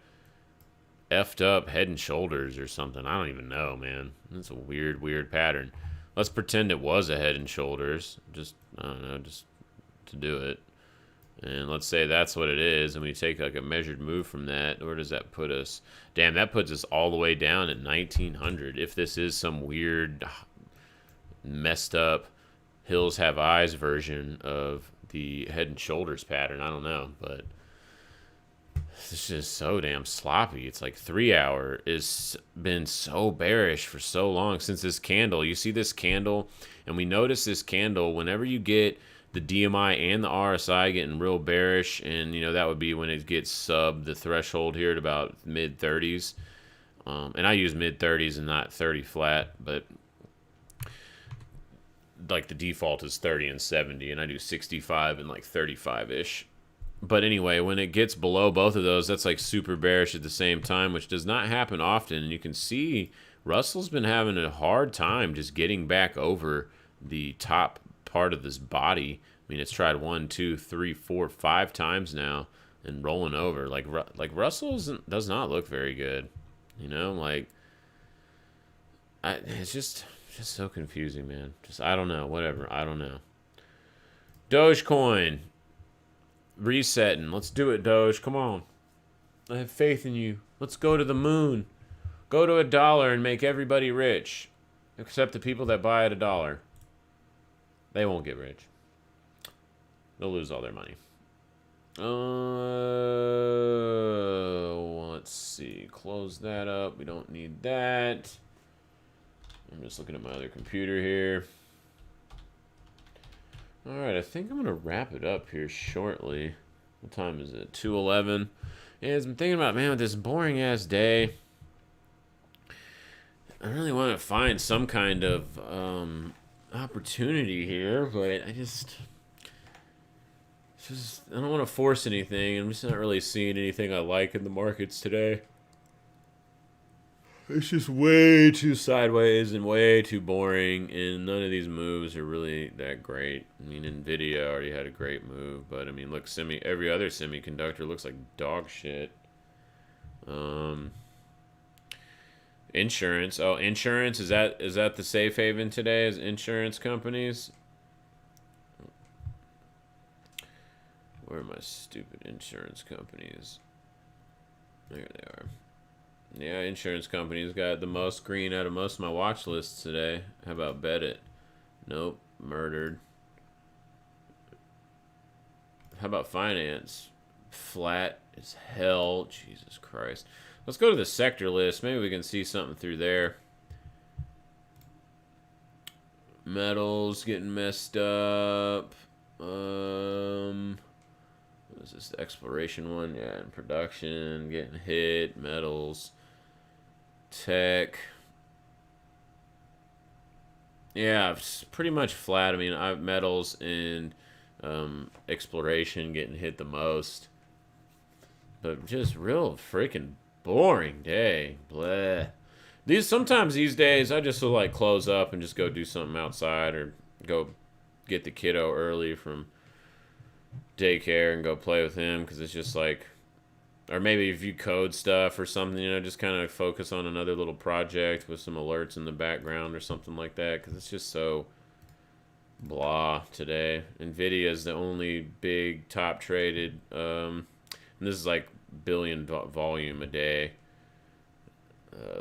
effed up Head and Shoulders or something. I don't even know, man. It's a weird pattern. Let's pretend it was a Head and Shoulders. Just, I don't know, just to do it. And let's say that's what it is, and we take like a measured move from that. Where does that put us? Damn, that puts us all the way down at 1900. If this is some weird, messed up Hills Have Eyes version of the Head and Shoulders pattern, I don't know, but it's just so damn sloppy. It's like 3-hour has been so bearish for so long since this candle. You see this candle, and we notice this candle whenever you get the DMI and the RSI getting real bearish, and you know that would be when it gets sub the threshold here at about mid 30s. And I use mid 30s and not 30 flat, but like the default is 30 and 70, and I do 65 and like 35-ish. But anyway, when it gets below both of those, that's like super bearish at the same time, which does not happen often. And you can see Russell's been having a hard time just getting back over the top part of this body. I mean, it's tried 1, 2, 3, 4, 5 times now and rolling over. Like Russell does not look very good. You know, like it's just so confusing, man. Just I don't know. Whatever. I don't know. Dogecoin resetting. Let's do it, Doge. Come on. I have faith in you. Let's go to the moon. Go to $1 and make everybody rich, except the people that buy at $1. They won't get rich. They'll lose all their money. Let's see. Close that up. We don't need that. I'm just looking at my other computer here. All right, I think I'm going to wrap it up here shortly. What time is it? 2:11. Yeah, I've been thinking about, man, with this boring-ass day, I really want to find some kind of opportunity here, but I don't want to force anything. I'm just not really seeing anything I like in the markets today. It's just way too sideways and way too boring, and none of these moves are really that great. I mean, NVIDIA already had a great move, but I mean, look, every other semiconductor looks like dog shit. Insurance. Oh, insurance, is that the safe haven today? Is insurance companies? Where are my stupid insurance companies? There they are. Yeah, insurance companies got the most green out of most of my watch lists today. How about Bet-It? Nope, murdered. How about finance? Flat as hell. Jesus Christ. Let's go to the sector list. Maybe we can see something through there. Metals getting messed up. What is this? The exploration one? Yeah, and production getting hit. Metals. Tech. Yeah, it's pretty much flat. I mean, metals and exploration getting hit the most. But just real freaking boring day. Bleh. Sometimes these days I just will like close up and just go do something outside or go get the kiddo early from daycare and go play with him because it's just like, or maybe if you code stuff or something, just kind of focus on another little project with some alerts in the background or something like that because it's just so blah today. Nvidia is the only big top traded, and this is like billion volume a day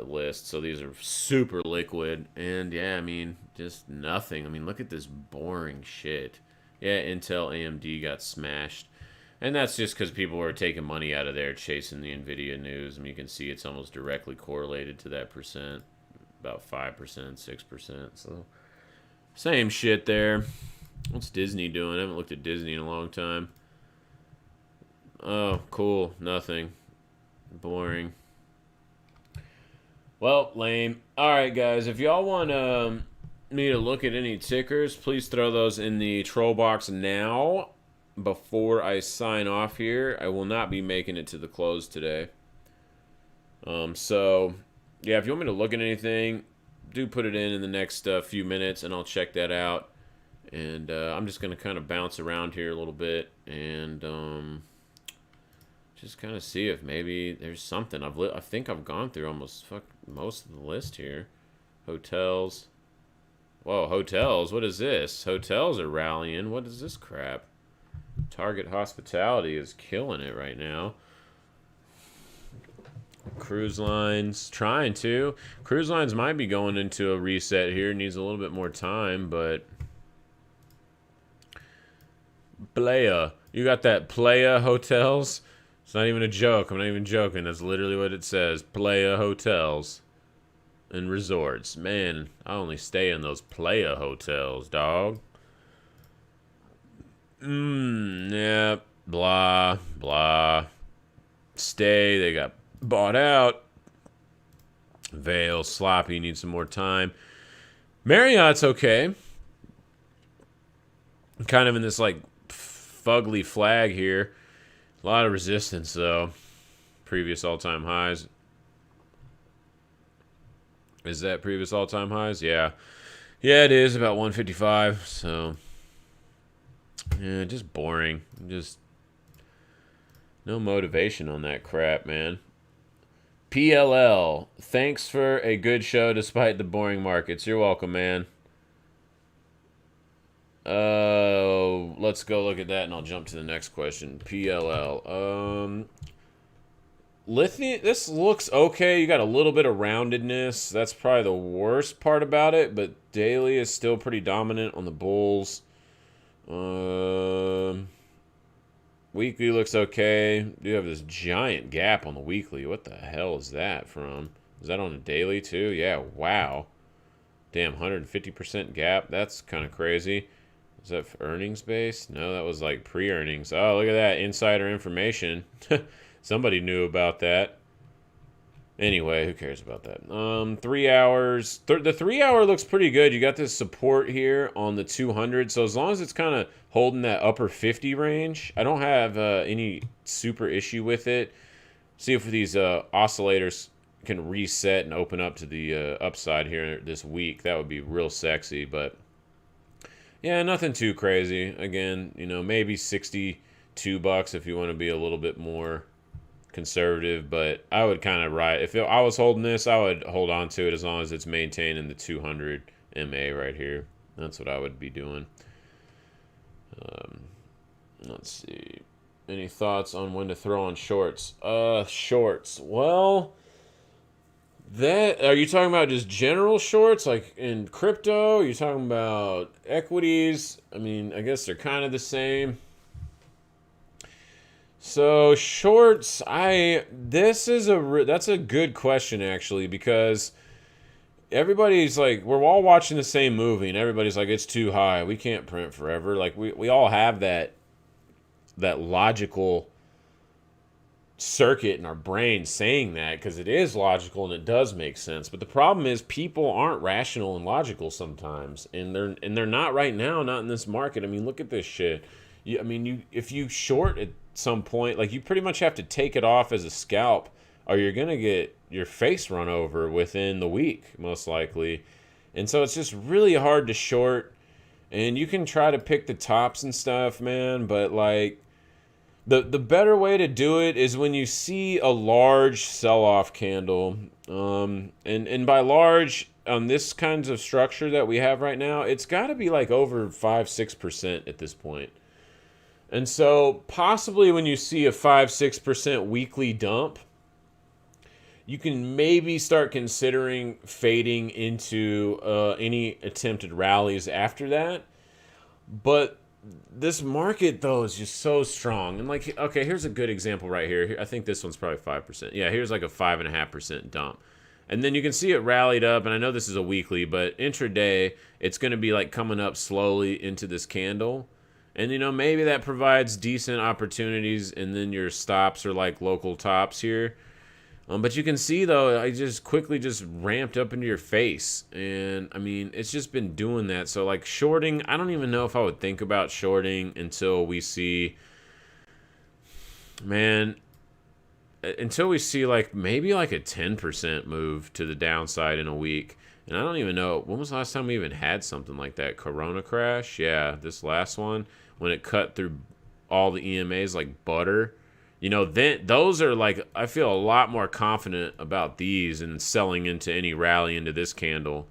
list, so these are super liquid. And yeah, I mean, just nothing. I mean, look at this boring shit. Yeah, Intel, AMD got smashed. And that's just because people were taking money out of there chasing the Nvidia news. I mean, you can see it's almost directly correlated to that percent. About 5%, 6%. So, same shit there. What's Disney doing? I haven't looked at Disney in a long time. Oh, cool. Nothing. Boring. Well, lame. Alright, guys. If y'all want me to look at any tickers, please throw those in the troll box now. Before I sign off here, I will not be making it to the close today. So, yeah, if you want me to look at anything, do put it in the next few minutes, and I'll check that out. And I'm just going to kind of bounce around here a little bit and just kind of see if maybe there's something. I think I've gone through almost most of the list here. Hotels. Whoa, hotels. What is this? Hotels are rallying. What is this crap? Target Hospitality is killing it right now. Cruise lines trying to. Cruise lines might be going into a reset here. Needs a little bit more time, but Playa. You got that Playa Hotels? It's not even a joke. I'm not even joking. That's literally what it says. Playa Hotels and Resorts. Man, I only stay in those Playa Hotels, dog. Yeah, blah, blah. Stay, they got bought out. Vail, sloppy, need some more time. Marriott's okay. Kind of in this, like, fugly flag here. A lot of resistance, though. Previous all-time highs. Is that previous all-time highs? Yeah. Yeah, it is, about 155, so... Yeah, just boring. Just no motivation on that crap, man. PLL, thanks for a good show despite the boring markets. You're welcome, man. Let's go look at that and I'll jump to the next question. PLL. Lithium, this looks okay. You got a little bit of roundedness. That's probably the worst part about it, but daily is still pretty dominant on the bulls. Weekly looks okay. You have this giant gap on the weekly. What the hell is that from? Is that on a daily too? Yeah, wow. Damn, 150% gap. That's kind of crazy. Is that for earnings based? No, that was like pre-earnings. Oh, look at that. Insider information. Somebody knew about that. Anyway, who cares about that? 3 hours. The 3 hour looks pretty good. You got this support here on the 200. So as long as it's kind of holding that upper 50 range, I don't have any super issue with it. See if these oscillators can reset and open up to the upside here this week. That would be real sexy. But yeah, nothing too crazy. Again, maybe $62 if you want to be a little bit more conservative, but I would kind of ride. If I was holding this, I would hold on to it as long as it's maintaining the 200 MA right here. That's what I would be doing. Let's see. Any thoughts on when to throw on shorts? Shorts. Well, are you talking about just general shorts, like in crypto? Are you talking about equities? I mean, I guess they're kind of the same. So shorts, that's a good question actually, because everybody's like, we're all watching the same movie, and everybody's like, it's too high. We can't print forever. Like we all have that logical circuit in our brain saying that, because it is logical and it does make sense. But the problem is people aren't rational and logical sometimes, and they're not right now, not in this market. I mean, look at this shit. If you short at some point, like, you pretty much have to take it off as a scalp, or you're gonna get your face run over within the week, most likely. And so it's just really hard to short. And you can try to pick the tops and stuff, man, but like, the better way to do it is when you see a large sell-off candle. And by large, on this kinds of structure that we have right now, it's got to be like over 5-6% at this point. And so possibly when you see a 5-6% weekly dump, you can maybe start considering fading into any attempted rallies after that. But this market, though, is just so strong. And like, okay, here's a good example right here. I think this one's probably 5%. Yeah, here's like a 5.5% dump. And then you can see it rallied up, and I know this is a weekly, but intraday, it's going to be like coming up slowly into this candle. And, you know, maybe that provides decent opportunities, and then your stops are like local tops here. But you can see, though, I just quickly just ramped up into your face. And, I mean, it's just been doing that. So, like, shorting, I don't even know if I would think about shorting until we see, man, until we see, like, maybe like a 10% move to the downside in a week. And I don't even know, when was the last time we even had something like that? Corona crash? Yeah, this last one, when it cut through all the EMAs like butter. You know, then those are like, I feel a lot more confident about these and selling into any rally into this candle.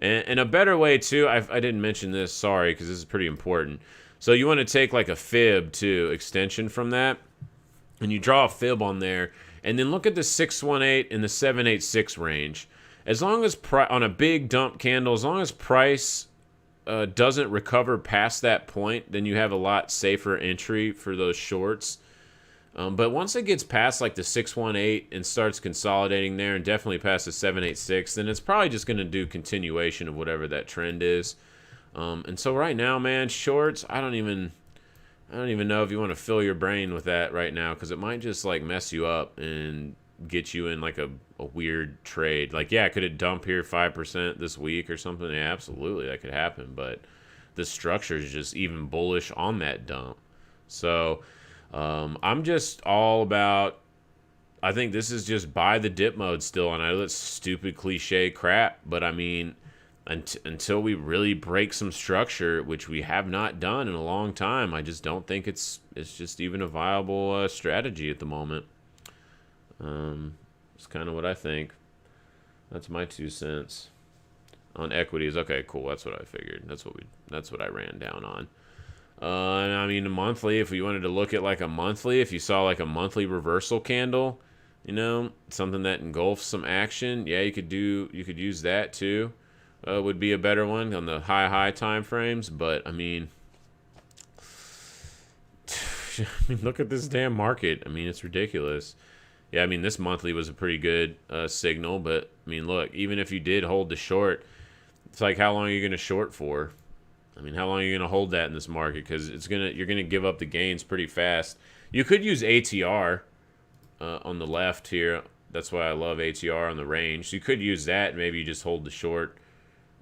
And a better way too, I didn't mention this, sorry, because this is pretty important. So you want to take like a fib too, extension from that, and you draw a fib on there, and then look at the 618 and the 786 range. As long as on a big dump candle, as long as price doesn't recover past that point, then you have a lot safer entry for those shorts. But once it gets past like the 618 and starts consolidating there, and definitely past the 786, then it's probably just going to do continuation of whatever that trend is. And so right now, man, shorts, I don't even know if you want to fill your brain with that right now, because it might just like mess you up and get you in like a weird trade. Like, yeah, could it dump here 5% this week or something? Yeah, absolutely, that could happen. But the structure is just even bullish on that dump. So I'm just all about, I think this is just buy the dip mode still. And I know that's stupid cliche crap, but I mean, until we really break some structure, which we have not done in a long time, I just don't think it's just even a viable strategy at the moment. It's kind of what I think. That's my 2 cents on equities. Okay, cool. That's what I figured. That's what I ran down on. And I mean, a monthly, if we wanted to look at like a monthly, if you saw like a monthly reversal candle, you know, something that engulfs some action, yeah, you could use that too. Would be a better one on the high time frames. But I mean, look at this damn market. I mean, it's ridiculous. Yeah, I mean, this monthly was a pretty good signal, but I mean, look, even if you did hold the short, it's like, how long are you going to short for? I mean, how long are you going to hold that in this market? Because you're gonna give up the gains pretty fast. You could use ATR on the left here. That's why I love ATR on the range. So you could use that, and maybe you just hold the short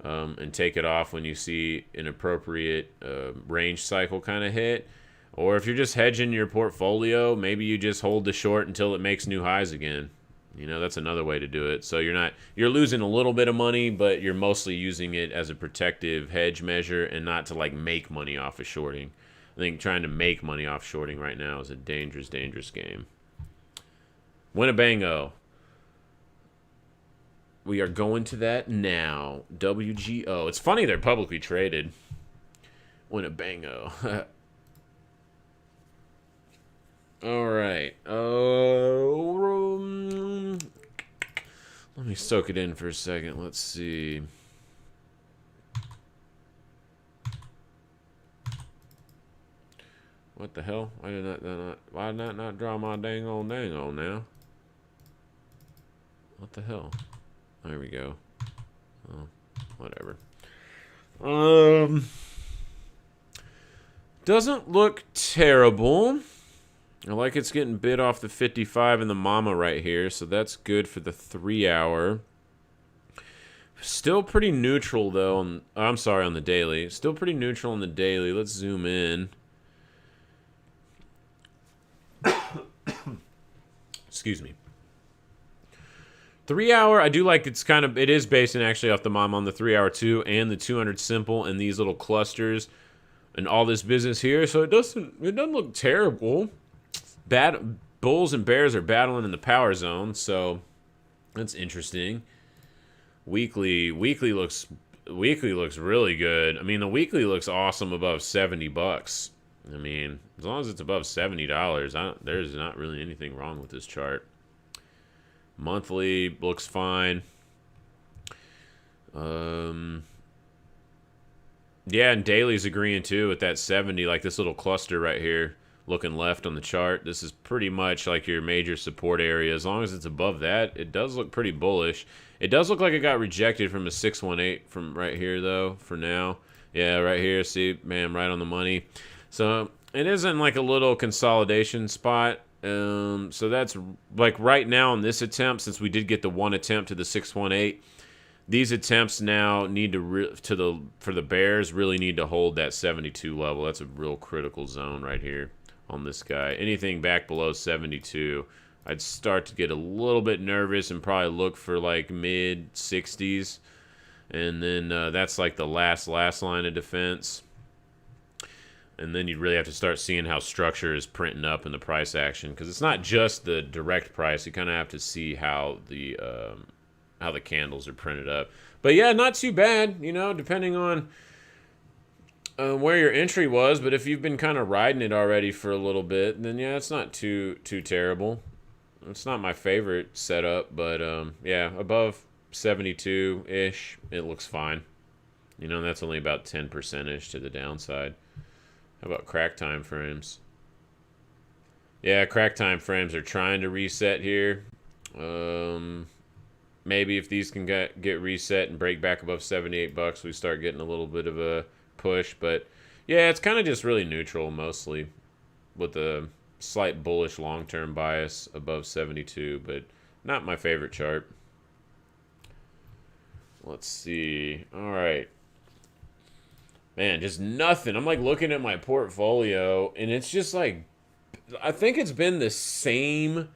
and take it off when you see an appropriate range cycle kind of hit. Or if you're just hedging your portfolio, maybe you just hold the short until it makes new highs again. You know, that's another way to do it. So you're losing a little bit of money, but you're mostly using it as a protective hedge measure and not to like make money off of shorting. I think trying to make money off shorting right now is a dangerous, dangerous game. Winnebango. We are going to that now. WGO. It's funny they're publicly traded. Winnebango. All right. Let me soak it in for a second. Let's see. What the hell? Why did not draw my dang on now? What the hell? There we go. Oh, whatever. Doesn't look terrible. I like it's getting bid off the 55 and the mama right here, so that's good for the 3 hour. Still pretty neutral though on, I'm sorry, on the daily. Still pretty neutral on the daily. Let's zoom in. Excuse me. 3 hour, I do like it is basing actually off the mom on the 3 hour too, and the 200 simple and these little clusters and all this business here. So it doesn't look terrible. Bulls and bears are battling in the power zone, so that's interesting. Weekly looks really good. I mean, the weekly looks awesome above $70. I mean, as long as it's above $70, there's not really anything wrong with this chart. Monthly looks fine. Yeah, and daily's agreeing too with that 70, like this little cluster right here. Looking left on the chart, this is pretty much like your major support area. As long as it's above that, it does look pretty bullish. It does look like it got rejected from a 618 from right here, though, for now. Yeah, right here, see, man, right on the money. So it isn't like a little consolidation spot. So that's like right now on this attempt, since we did get the one attempt to the 618, these attempts now need to for the bears really need to hold that 72 level. That's a real critical zone right here on this guy. Anything back below 72, I'd start to get a little bit nervous and probably look for like mid 60s, and then that's like the last line of defense. And then you'd really have to start seeing how structure is printing up in the price action, because it's not just the direct price. You kind of have to see how the candles are printed up. But yeah, not too bad, you know, depending on where your entry was. But if you've been kind of riding it already for a little bit, then yeah, it's not too terrible. It's not my favorite setup, but yeah, above 72-ish, it looks fine. You know, that's only about 10%-ish to the downside. How about crack time frames? Yeah, crack time frames are trying to reset here. Maybe if these can get reset and break back above $78, we start getting a little bit of a push. But yeah, it's kind of just really neutral mostly, with a slight bullish long-term bias above 72, but not my favorite chart. Let's see. All right. Man, just nothing. I'm like looking at my portfolio, and it's just like, I think it's been the same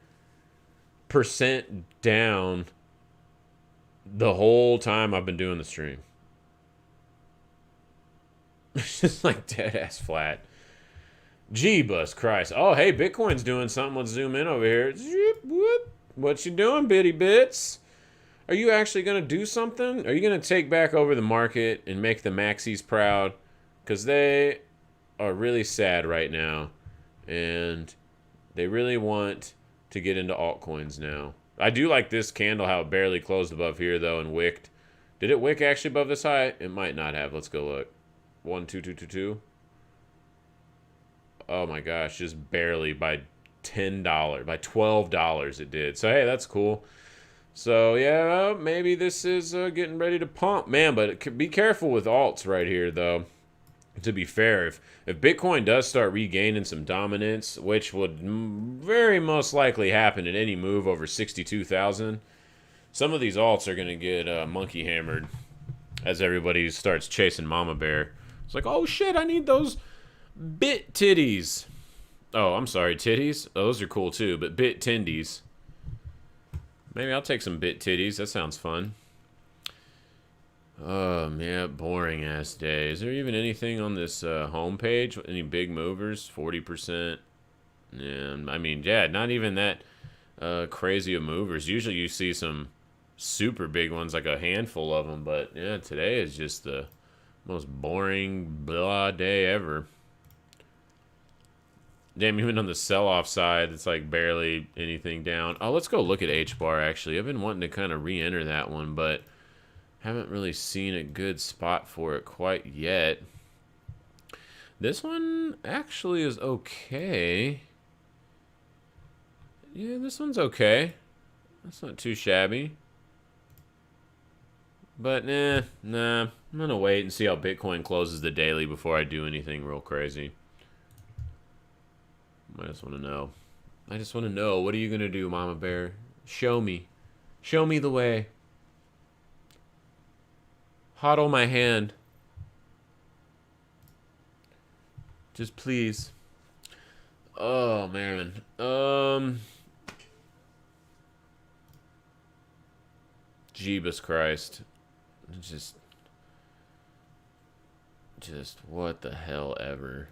percent down the whole time I've been doing the stream. It's just like dead ass flat. Jeebus Christ. Oh, hey, Bitcoin's doing something. Let's zoom in over here. What you doing, bitty bits? Are you actually going to do something? Are you going to take back over the market and make the maxis proud? Because they are really sad right now, and they really want to get into altcoins now. I do like this candle, how it barely closed above here, though, and wicked. Did it wick actually above this high? It might not have. Let's go look. 1, 2, 2, 2, 2. Oh, my gosh. Just barely by $10. By $12 it did. So, hey, that's cool. So, yeah, maybe this is getting ready to pump. Man, but be careful with alts right here, though. To be fair, if Bitcoin does start regaining some dominance, which would very most likely happen at any move over 62,000, some of these alts are going to get monkey hammered as everybody starts chasing Mama Bear. It's like, oh, shit, I need those bit titties. Oh, I'm sorry, titties? Oh, those are cool, too, but bit tendies. Maybe I'll take some bit titties. That sounds fun. Oh, man, boring ass day. Is there even anything on this homepage? Any big movers? 40%. Yeah, I mean, yeah, not even that crazy of movers. Usually you see some super big ones, like a handful of them. But, yeah, today is just the most boring blah day ever. Damn, even on the sell-off side, it's like barely anything down. Oh, let's go look at H-bar, actually. I've been wanting to kind of re-enter that one, but haven't really seen a good spot for it quite yet. This one actually is okay. Yeah, this one's okay. That's not too shabby. But nah. I'm gonna wait and see how Bitcoin closes the daily before I do anything real crazy. I just want to know. I just want to know. What are you gonna do, Mama Bear? Show me. Show me the way. Hodl my hand. Just please. Oh man. Jeebus Christ. Just what the hell ever.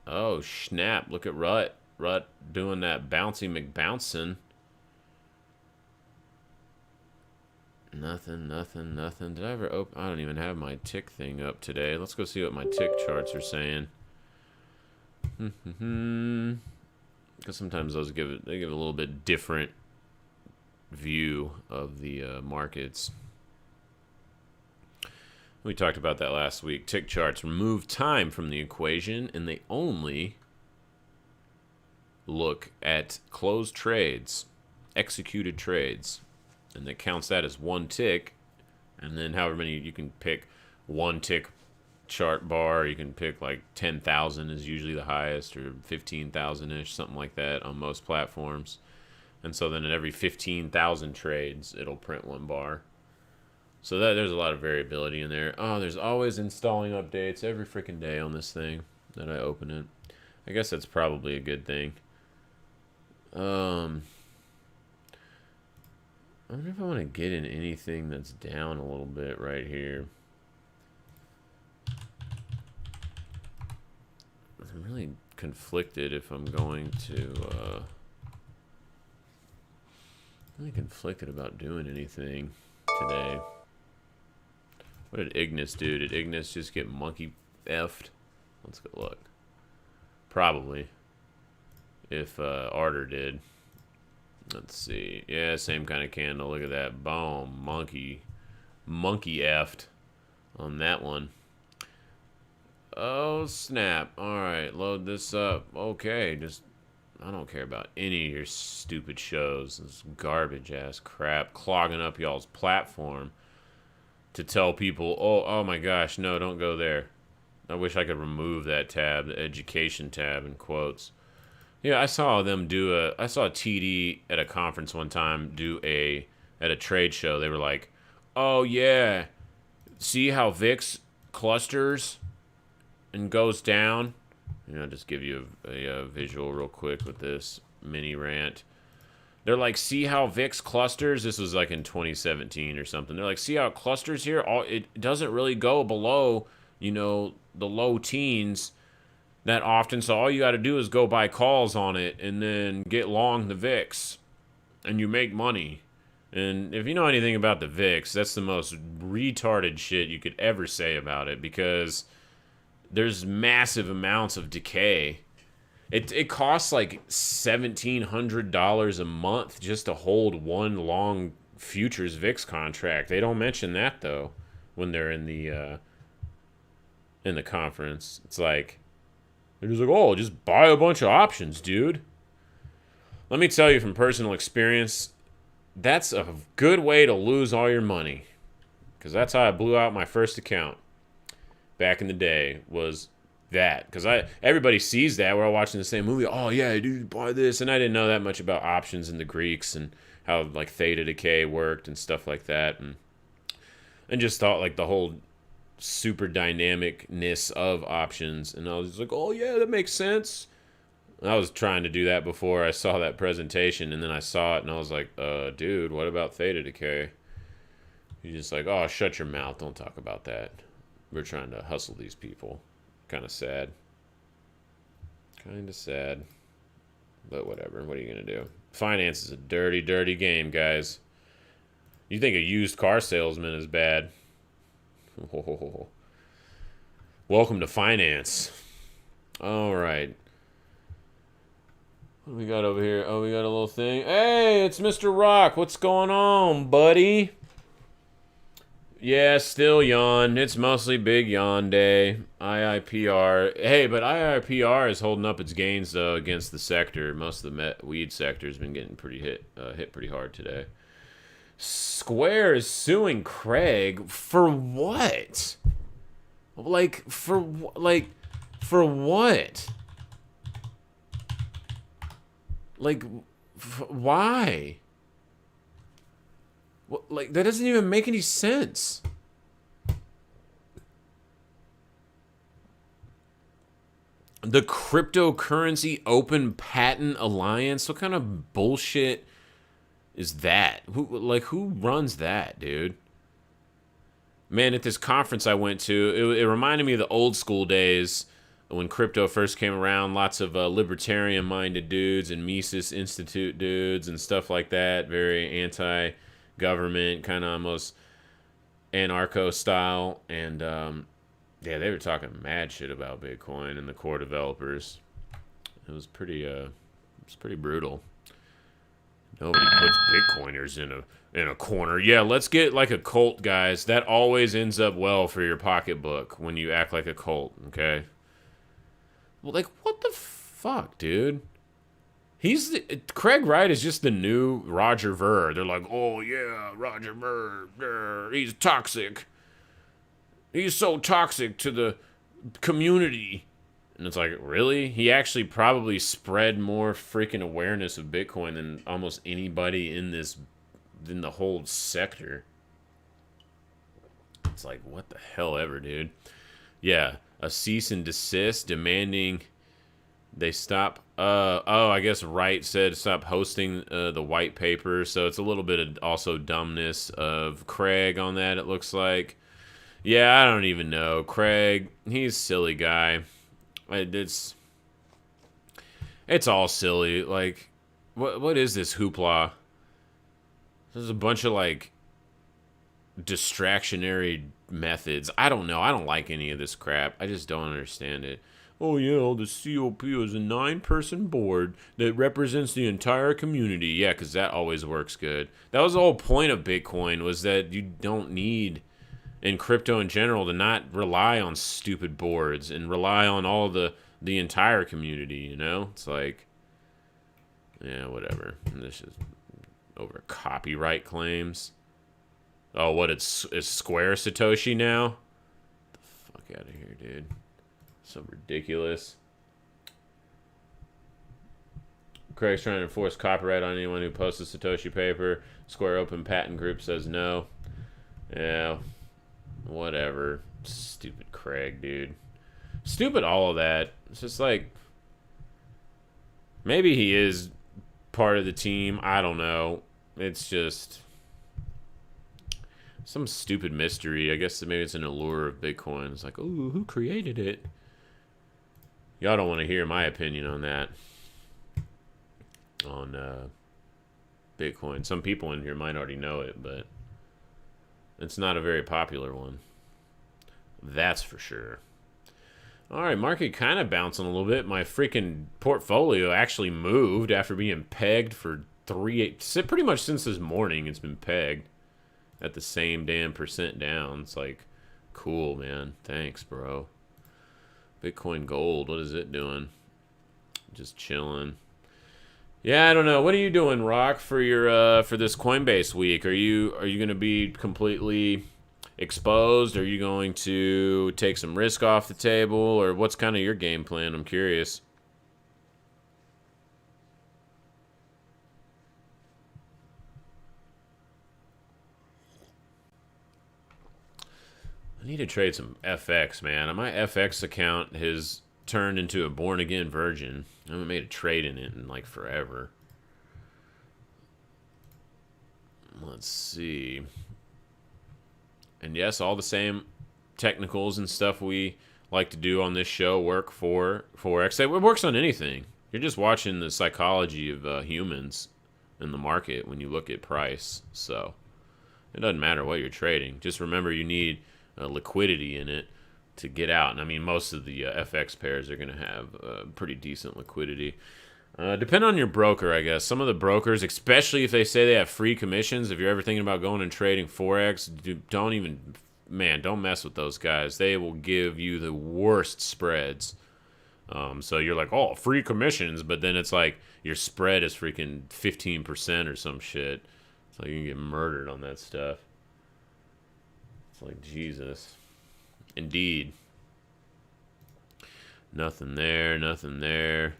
Oh, snap. Look at Rut. Rut doing that bouncy McBouncin'. Nothing. Did I ever open? I don't even have my tick thing up today. Let's go see what my tick charts are saying. Because sometimes those give a little bit different view of the markets. We talked about that last week. Tick charts remove time from the equation, and they only look at closed trades, executed trades, and that counts that as one tick. And then however many you can pick, one tick chart bar, you can pick like 10,000 is usually the highest, or 15,000 ish, something like that on most platforms. And so then at every 15,000 trades, it'll print one bar. So there's a lot of variability in there. Oh, there's always installing updates every freaking day on this thing that I open it. I guess that's probably a good thing. I wonder if I want to get in anything that's down a little bit right here. I'm really conflicted if I'm going to... really conflicted about doing anything today. What did Ignis do? Did Ignis just get monkey effed? Let's go look. Probably. If Arter did. Let's see. Yeah, same kind of candle. Look at that. Boom. Monkey effed on that one. Oh, snap. Alright, load this up. Okay, just... I don't care about any of your stupid shows. This garbage-ass crap clogging up y'all's platform to tell people, oh my gosh, no, don't go there. I wish I could remove that tab, the education tab in quotes. Yeah, I saw them do I saw TD at a conference one time at a trade show. They were like, oh yeah, see how VIX clusters and goes down? I'll just give you a visual real quick with this mini rant. They're like, see how VIX clusters? This was like in 2017 or something. They're like, see how it clusters here? It doesn't really go below, the low teens that often. So all you got to do is go buy calls on it and then get long the VIX. And you make money. And if you know anything about the VIX, that's the most retarded shit you could ever say about it, because there's massive amounts of decay. It costs like $1,700 a month just to hold one long futures VIX contract. They don't mention that though when they're in the conference. It's like they're just like, oh, just buy a bunch of options, dude. Let me tell you from personal experience, that's a good way to lose all your money, because that's how I blew out my first account back in the day. Was that because everybody sees that we're all watching the same movie. Oh yeah, dude, buy this. And I didn't know that much about options and the Greeks and how like theta decay worked and stuff like that, and just thought like the whole super dynamicness of options. And I was just like, oh yeah, that makes sense. And I was trying to do that before I saw that presentation, and then I saw it and I was like, dude, what about theta decay? You're just like, oh, shut your mouth, don't talk about that. We're trying to hustle these people. Kind of sad. Kind of sad. But whatever. What are you going to do? Finance is a dirty, dirty game, guys. You think a used car salesman is bad. Oh. Welcome to finance. All right. What do we got over here? Oh, we got a little thing. Hey, it's Mr. Rock. What's going on, buddy? Yeah, still yawn. It's mostly big yawn day. IIPR. Hey, but IIPR is holding up its gains, though, against the sector. Most of the weed sector has been getting hit pretty hard today. Square is suing Craig for what? Like for what? Like why? What, like that doesn't even make any sense. The Cryptocurrency Open Patent Alliance? What kind of bullshit is that? Who runs that, dude? Man, at this conference I went to, it reminded me of the old school days when crypto first came around. Lots of libertarian-minded dudes and Mises Institute dudes and stuff like that. Very anti-government, kind of almost anarcho style. And yeah, they were talking mad shit about Bitcoin and the core developers. It was pretty brutal. Nobody puts Bitcoiners in a corner. Yeah, let's get like a cult, guys. That always ends up well for your pocketbook when you act like a cult, okay? Well, like, what the fuck, dude? Craig Wright is just the new Roger Ver. They're like, oh yeah, Roger Ver, he's toxic. He's so toxic to the community. And it's like, really? He actually probably spread more freaking awareness of Bitcoin than almost anybody in the whole sector. It's like, what the hell ever, dude. Yeah, a cease and desist demanding they stop. I guess Wright said stop hosting the white paper. So it's a little bit of also dumbness of Craig on that, it looks like. Yeah, I don't even know. Craig, he's a silly guy. It's all silly. Like, what is this hoopla? There's a bunch of like distractionary methods. I don't know. I don't like any of this crap. I just don't understand it. Oh yeah, the COP is a 9-person board that represents the entire community. Yeah, because that always works good. That was the whole point of Bitcoin, was that you don't need, in crypto in general, to not rely on stupid boards and rely on all the entire community, you know? It's like, yeah, whatever. And this is over copyright claims. Oh, what, is Square Satoshi now? Get the fuck out of here, dude. So ridiculous. Craig's trying to enforce copyright on anyone who posts a Satoshi paper. Square Open Patent Group says no. Yeah, whatever. Stupid Craig, dude. Stupid all of that. It's just like, maybe he is part of the team. I don't know. It's just some stupid mystery. I guess maybe it's an allure of Bitcoin. It's like, ooh, who created it? Y'all don't want to hear my opinion on that. On Bitcoin. Some people in here might already know it, but it's not a very popular one. That's for sure. All right, market kind of bouncing a little bit. My freaking portfolio actually moved after being pegged for pretty much since this morning. It's been pegged at the same damn percent down. It's like, cool, man. Thanks, bro. Bitcoin Gold, what is it doing? Just chilling. Yeah, I don't know. What are you doing, Rock, for your for this Coinbase week? Are you going to be completely exposed? Are you going to take some risk off the table, or what's kind of your game plan? I'm curious. I need to trade some FX, man. My FX account has turned into a born-again virgin. I haven't made a trade in it in like forever. Let's see. And yes, all the same technicals and stuff we like to do on this show work for Forex. It works on anything. You're just watching the psychology of humans in the market when you look at price. So it doesn't matter what you're trading. Just remember you need liquidity in it to get out. And I mean, most of the FX pairs are going to have pretty decent liquidity. Depend on your broker, I guess. Some of the brokers, especially if they say they have free commissions, if you're ever thinking about going and trading Forex, don't mess with those guys. They will give you the worst spreads. So you're like, oh, free commissions, but then it's like your spread is freaking 15% or some shit. It's like you can get murdered on that stuff. It's like, Jesus. Indeed. Nothing there, nothing there.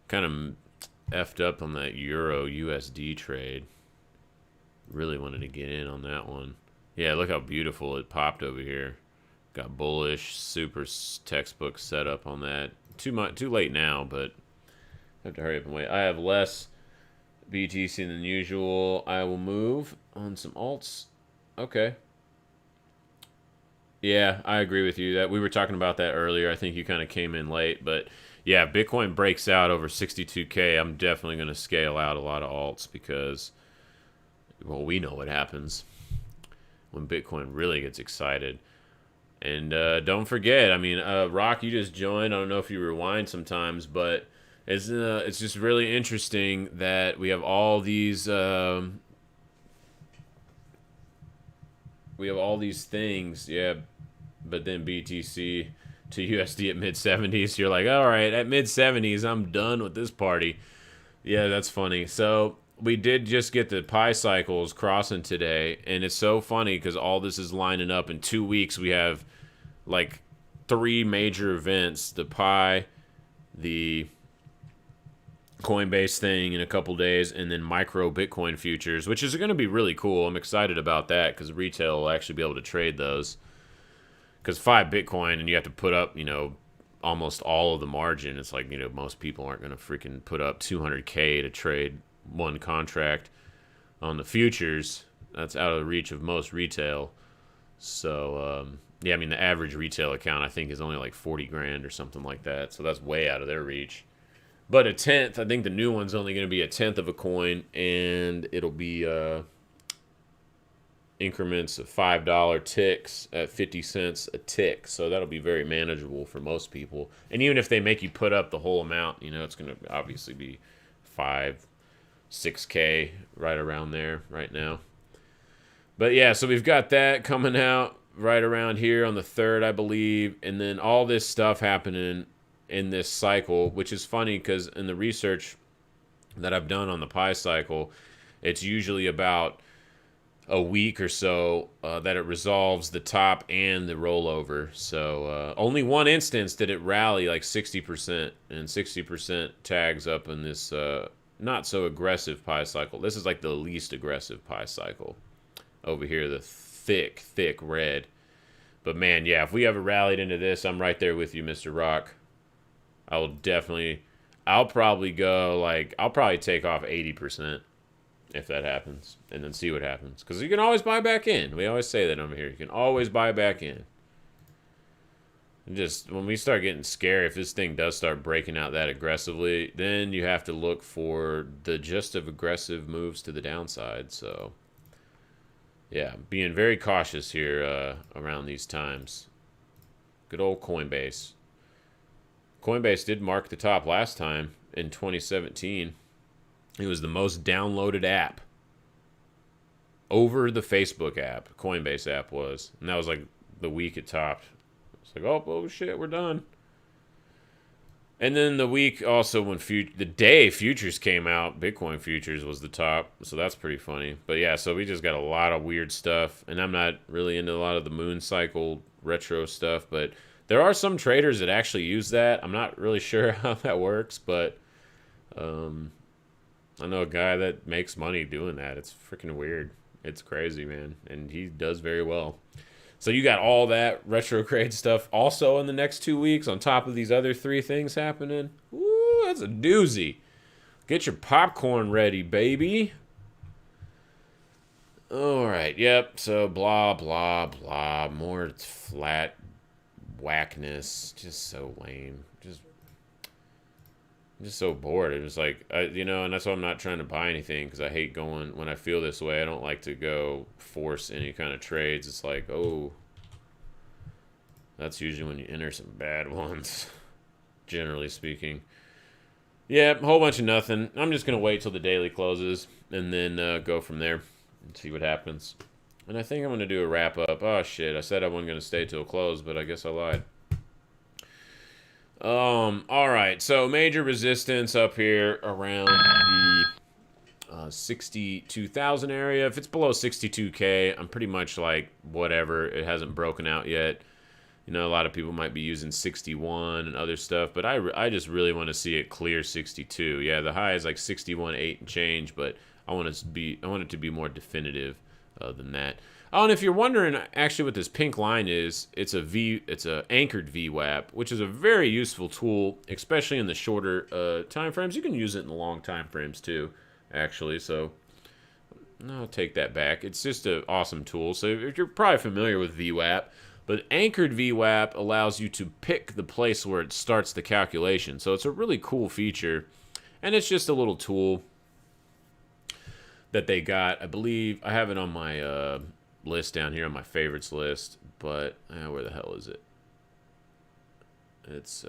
Kind of effed up on that Euro USD trade. Really wanted to get in on that one. Yeah, look how beautiful it popped over here. Got bullish, super textbook setup on that. Too late now, but I have to hurry up and wait. I have less BTC than usual. I will move on some alts. Okay. Yeah, I agree with you. That we were talking about that earlier. I think you kind of came in late, but yeah, Bitcoin breaks out over 62K. I'm definitely going to scale out a lot of alts because, well, we know what happens when Bitcoin really gets excited. And don't forget, I mean, Rock, you just joined. I don't know if you rewind sometimes, but it's just really interesting that we have all these things, yeah. But then BTC to USD at mid 70s. You're like, all right, at mid 70s, I'm done with this party. Yeah, that's funny. So we did just get the Pi cycles crossing today, and it's so funny because all this is lining up. In 2 weeks, we have like 3 major events: the Pi, the Coinbase thing in a couple days, and then micro Bitcoin futures, which is going to be really cool. I'm excited about that because retail will actually be able to trade those. Because 5 Bitcoin and you have to put up, almost all of the margin. It's like, most people aren't going to freaking put up 200K to trade one contract on the futures. That's out of the reach of most retail. So, yeah, I mean, the average retail account, I think, is only like 40 grand or something like that. So that's way out of their reach. But a tenth, I think the new one's only going to be a tenth of a coin, and it'll be increments of $5 ticks at 50 cents a tick. So that'll be very manageable for most people. And even if they make you put up the whole amount, it's going to obviously be 6K right around there right now. But yeah, so we've got that coming out right around here on the 3rd, I believe. And then all this stuff happening in this cycle, which is funny because in the research that I've done on the Pi cycle, it's usually about a week or so that it resolves the top and the rollover. So only one instance did it rally like 60%, and 60% tags up in this not so aggressive Pi cycle. This is like the least aggressive Pi cycle. Over here, the thick red. But man, yeah, if we ever rallied into this, I'm right there with you, Mr. Rock. I'll probably take off 80%. If that happens, and then see what happens. Because you can always buy back in. We always say that over here. You can always buy back in. And just when we start getting scared, if this thing does start breaking out that aggressively, then you have to look for the just of aggressive moves to the downside. So, yeah, being very cautious here around these times. Good old Coinbase. Coinbase did mark the top last time in 2017. It was the most downloaded app over the Facebook app. Coinbase app was. And that was like the week it topped. It's like, oh shit, we're done. And then the week also when the day futures came out, Bitcoin futures was the top. So that's pretty funny. But yeah, so we just got a lot of weird stuff. And I'm not really into a lot of the moon cycle retro stuff. But there are some traders that actually use that. I'm not really sure how that works. But I know a guy that makes money doing that. It's freaking weird. It's crazy, man. And he does very well. So you got all that retrograde stuff also in the next 2 weeks on top of these other 3 things happening. Woo, that's a doozy. Get your popcorn ready, baby. All right, yep. So blah, blah, blah. More flat whackness. Just so lame. I'm just so bored. It was like, and that's why I'm not trying to buy anything because I hate going when I feel this way. I don't like to go force any kind of trades. It's like, oh, that's usually when you enter some bad ones, generally speaking. Yeah, a whole bunch of nothing. I'm just going to wait till the daily closes and then go from there and see what happens. And I think I'm going to do a wrap up. Oh, shit. I said I wasn't going to stay till close, but I guess I lied. All right, so major resistance up here around the 62,000 area. If it's below 62K, I'm pretty much like, whatever. It hasn't broken out yet. You know, a lot of people might be using 61 and other stuff, but I just really want to see it clear 62. Yeah, the high is like 61.8 and change, but I want it to be more definitive than that. Oh, and if you're wondering actually what this pink line is, it's a anchored VWAP, which is a very useful tool, especially in the shorter time frames. You can use it in the long time frames too, actually. So I'll take that back. It's just an awesome tool. So if you're probably familiar with VWAP, but anchored VWAP allows you to pick the place where it starts the calculation. So it's a really cool feature, and it's just a little tool that they got. I believe I have it on my list down here on my favorites list, but where the hell is it? It's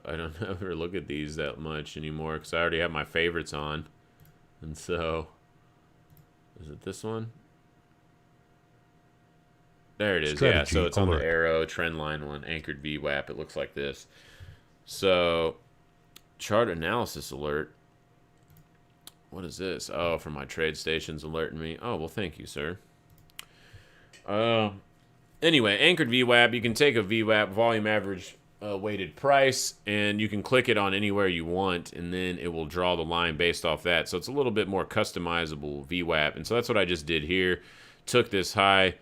I don't ever look at these that much anymore because I already have my favorites on, and so is it this one? There it is. Strategy, yeah, so it's on the arrow trend line one, anchored VWAP. It looks like this. So chart analysis alert. What is this? Oh, from my trade stations alerting me. Oh, well, thank you, sir. Anyway, anchored VWAP. You can take a VWAP, volume average weighted price, and you can click it on anywhere you want, and then it will draw the line based off that. So it's a little bit more customizable VWAP. And so that's what I just did here. Took this high,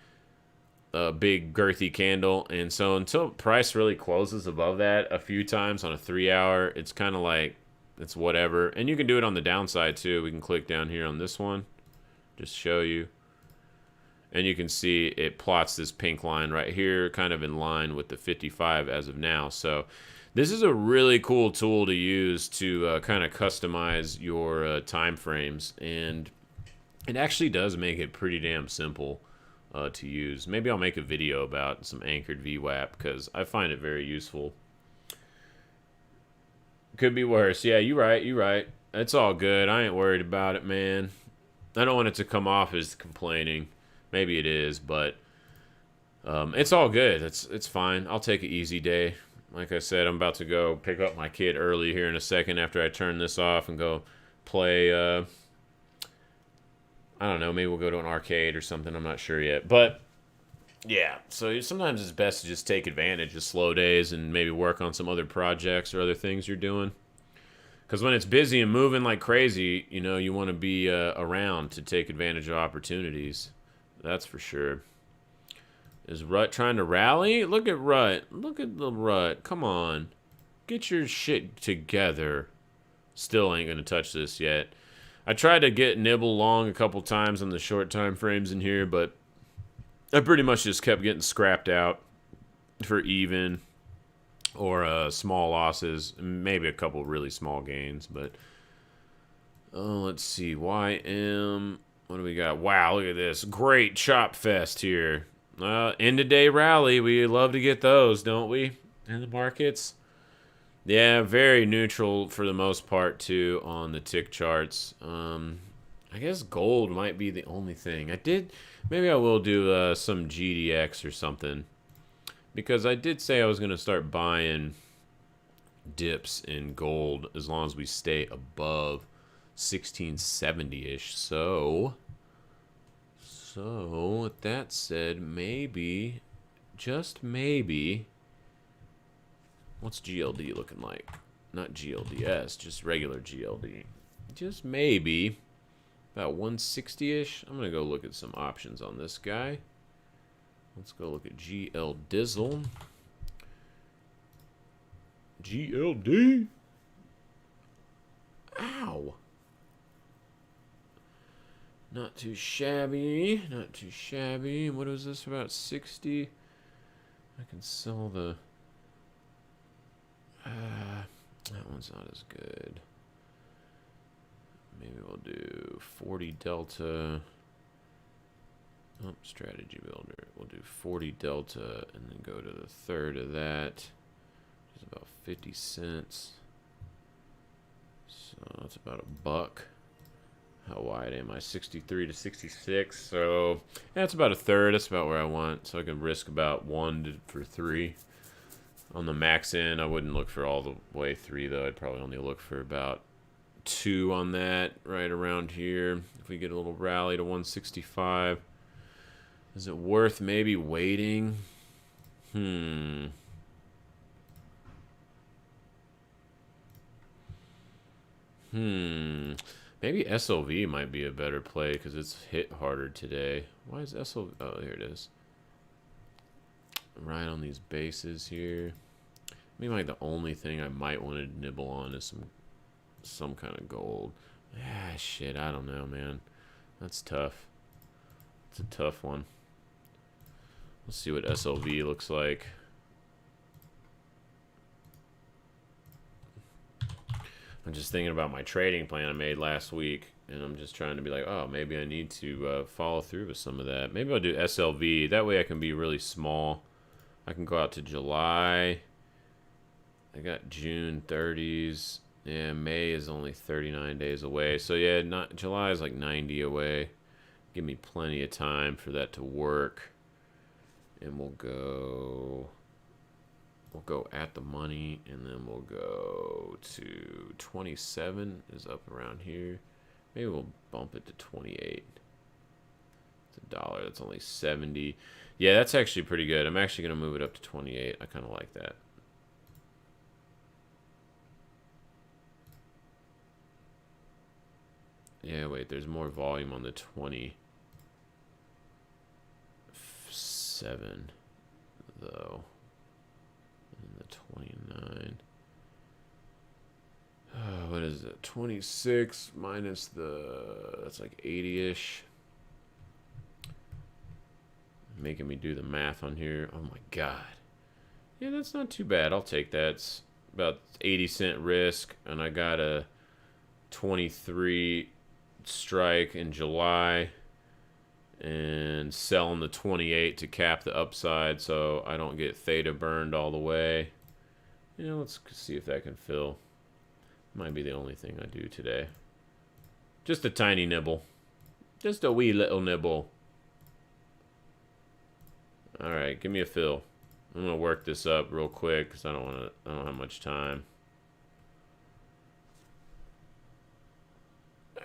big girthy candle, and so until price really closes above that a few times on a 3 hour, it's kind of like it's whatever. And you can do it on the downside too. We can click down here on this one, just show you, and you can see it plots this pink line right here, kind of in line with the 55 as of now. So this is a really cool tool to use to kind of customize your time frames, and it actually does make it pretty damn simple to use. Maybe I'll make a video about some anchored VWAP because I find it very useful. Could be worse. Yeah, you're right. It's all good. I ain't worried about it, man. I don't want it to come off as complaining. Maybe it is, but it's all good. It's fine. I'll take an easy day. Like I said, I'm about to go pick up my kid early here in a second after I turn this off and go play I don't know, maybe we'll go to an arcade or something. I'm not sure yet. But, yeah, so sometimes it's best to just take advantage of slow days and maybe work on some other projects or other things you're doing. Because when it's busy and moving like crazy, you know, you want to be around to take advantage of opportunities. That's for sure. Is Rut trying to rally? Look at Rut. Look at the Rut. Come on. Get your shit together. Still ain't going to touch this yet. I tried to get nibble long a couple times on the short time frames in here, but I pretty much just kept getting scrapped out for even or small losses, maybe a couple really small gains. But let's see, YM, what do we got? Wow, look at this, great chop fest here. End of day rally, we love to get those, don't we? In the markets. Yeah, very neutral for the most part, too, on the tick charts. I guess gold might be the only thing. Maybe I will do some GDX or something. Because I did say I was going to start buying dips in gold as long as we stay above 1670-ish. So, with that said, maybe, just maybe... What's GLD looking like? Not GLDS, just regular GLD. Just maybe about 160-ish. I'm going to go look at some options on this guy. Let's go look at GL Dizzle. GLD? Ow. Not too shabby. Not too shabby. What was this, about 60? I can sell the... that one's not as good. Maybe we'll do 40 delta. Oh, strategy builder. We'll do 40 delta and then go to the third of that, which is about 50 cents. So that's about a buck. How wide am I? 63 to 66. So that's about a third. That's about where I want. So I can risk about 1 for 3. On the max end, I wouldn't look for all the way 3, though. I'd probably only look for about 2 on that right around here. If we get a little rally to 165, is it worth maybe waiting? Maybe SLV might be a better play because it's hit harder today. Why is SLV? Oh, here it is. Right on these bases here. I mean, like the only thing I might want to nibble on is some kind of gold. Ah, shit, I don't know, man. That's tough. It's a tough one. Let's see what SLV looks like. I'm just thinking about my trading plan I made last week, and I'm just trying to be like, oh, maybe I need to follow through with some of that. Maybe I'll do SLV. That way I can be really small. I can go out to July. I got June 30s. Yeah, May is only 39 days away. So yeah, July is like 90 away. Give me plenty of time for that to work. And we'll go at the money, and then we'll go to 27 is up around here. Maybe we'll bump it to 28. It's $1. That's only 70. Yeah, that's actually pretty good. I'm actually going to move it up to 28. I kind of like that. Yeah, wait, there's more volume on the 27, though. And the 29. What is it? 26 minus that's like 80-ish. Making me do the math on here. Oh my god. Yeah, that's not too bad. I'll take that. It's about 80-cent risk, and I got a 23 strike in July and selling the 28 to cap the upside so I don't get theta burned all the way. You know, let's see if that can fill. Might be the only thing I do today. Just a tiny nibble. Just a wee little nibble. Alright, give me a fill. I'm gonna work this up real quick because I don't have much time.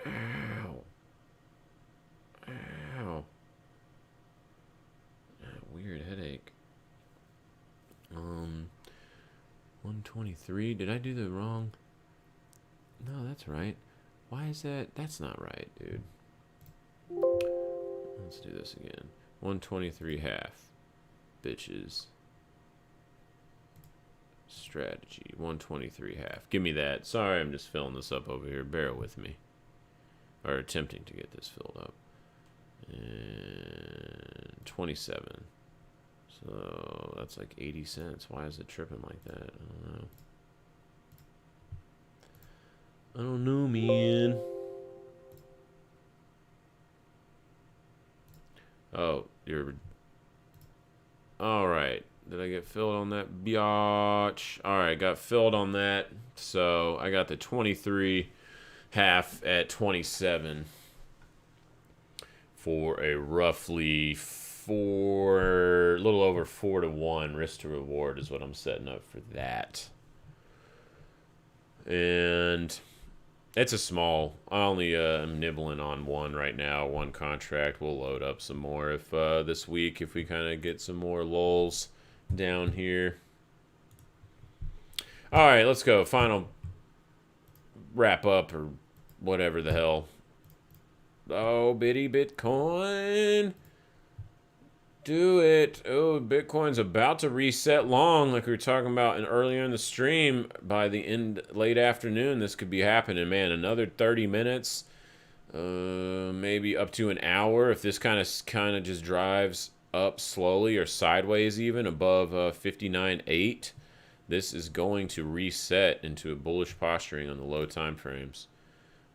Ow. Ow. Weird headache. 123. Did I do the wrong? No, that's right. Why is that? That's not right, dude. Let's do this again. 123 half. Bitches. Strategy. 123 half. Give me that. Sorry, I'm just filling this up over here. Bear with me. Or attempting to get this filled up. And 27. So that's like 80 cents. Why is it tripping like that? I don't know. I don't know, man. Oh, you're... Alright. Did I get filled on that? Biatch. Alright, got filled on that. So I got the 23 half at 27 for a roughly a little over 4-to-1 risk to reward is what I'm setting up for that. And it's a small. I only am nibbling on one right now, one contract. We'll load up some more if this week if we kind of get some more lulls down here. All right, let's go. Final wrap up or whatever the hell. Oh, bitty Bitcoin. Do it. Oh, Bitcoin's about to reset long, like we were talking about earlier in the stream. By the late afternoon, this could be happening. Man, another 30 minutes, maybe up to an hour. If this kind of just drives up slowly or sideways, even above 59.8, this is going to reset into a bullish posturing on the low time frames.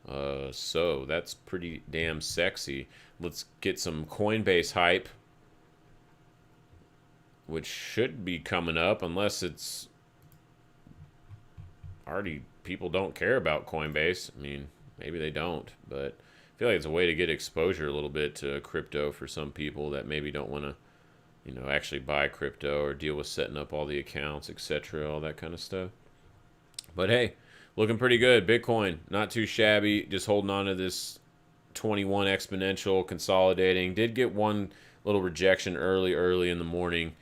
So that's pretty damn sexy. Let's get some Coinbase hype, which should be coming up unless it's already people don't care about Coinbase. I mean, maybe they don't, but I feel like it's a way to get exposure a little bit to crypto for some people that maybe don't want to, you know, actually buy crypto or deal with setting up all the accounts, etc., all that kind of stuff. But hey, looking pretty good. Bitcoin, not too shabby. Just holding on to this 21 exponential, consolidating. Did get one little rejection early in the morning,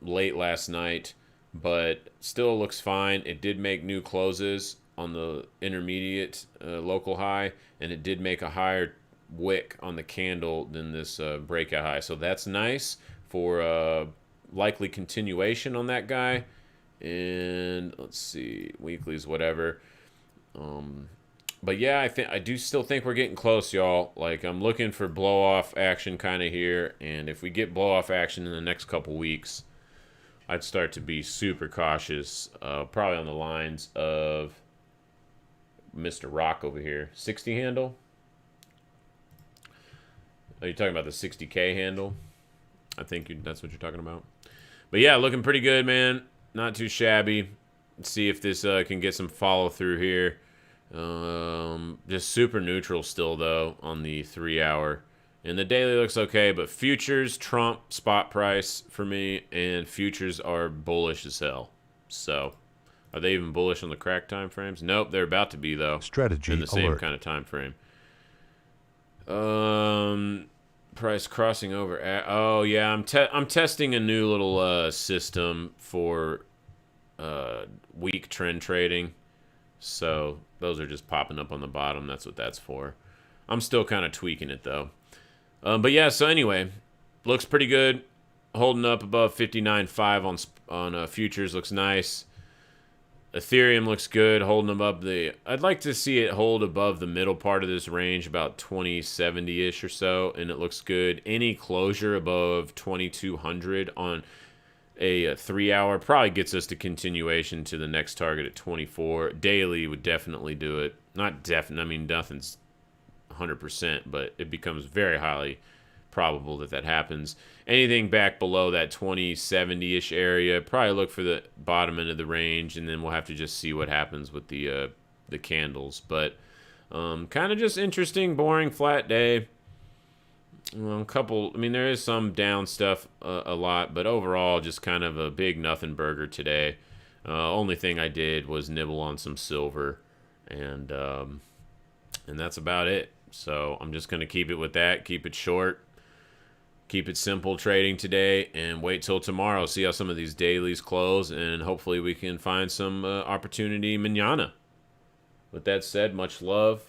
late last night, but still looks fine. It did make new closes on the intermediate local high, and it did make a higher wick on the candle than this breakout high. So that's nice for likely continuation on that guy. And let's see, weeklies, whatever. But yeah, I do still think we're getting close, y'all. Like, I'm looking for blow off action kind of here, and if we get blow off action in the next couple weeks, I'd start to be super cautious. Probably on the lines of Mr. Rock over here. 60 handle? Are you talking about the 60K handle? I think that's what you're talking about. But yeah, looking pretty good, man. Not too shabby. Let's see if this can get some follow through here. Just super neutral still, though, on the 3 hour. And the daily looks okay, but futures trump spot price for me, and futures are bullish as hell. So, are they even bullish on the crack time frames? Nope, they're about to be, though. Strategy in the same alert. kind of time frame. Price crossing over. Oh yeah, I'm testing a new little system for week trend trading. So those are just popping up on the bottom. That's what that's for. I'm still kind of tweaking it though. But yeah, so anyway, looks pretty good. Holding up above 59.5 on futures looks nice. Ethereum looks good, holding above I'd like to see it hold above the middle part of this range, about 2070-ish or so, and it looks good. Any closure above 2200 on a 3 hour probably gets us to continuation to the next target at 24. Daily would definitely do it. Not definite, I mean, nothing's 100%, but it becomes very highly probable that happens. Anything back below that 2070-ish area, probably look for the bottom end of the range, and then we'll have to just see what happens with the candles. But kind of just interesting, boring, flat day. There is some down stuff a lot, but overall just kind of a big nothing burger today. Only thing I did was nibble on some silver, and that's about it. So I'm just going to keep it with that, keep it short. Keep it simple trading today, and wait till tomorrow. See how some of these dailies close, and hopefully we can find some opportunity mañana. With that said, much love.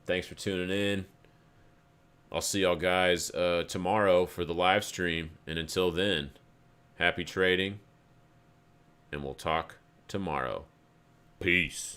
Thanks for tuning in. I'll see y'all guys tomorrow for the live stream. And until then, happy trading, and we'll talk tomorrow. Peace.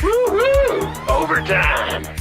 Woohoo! Overtime!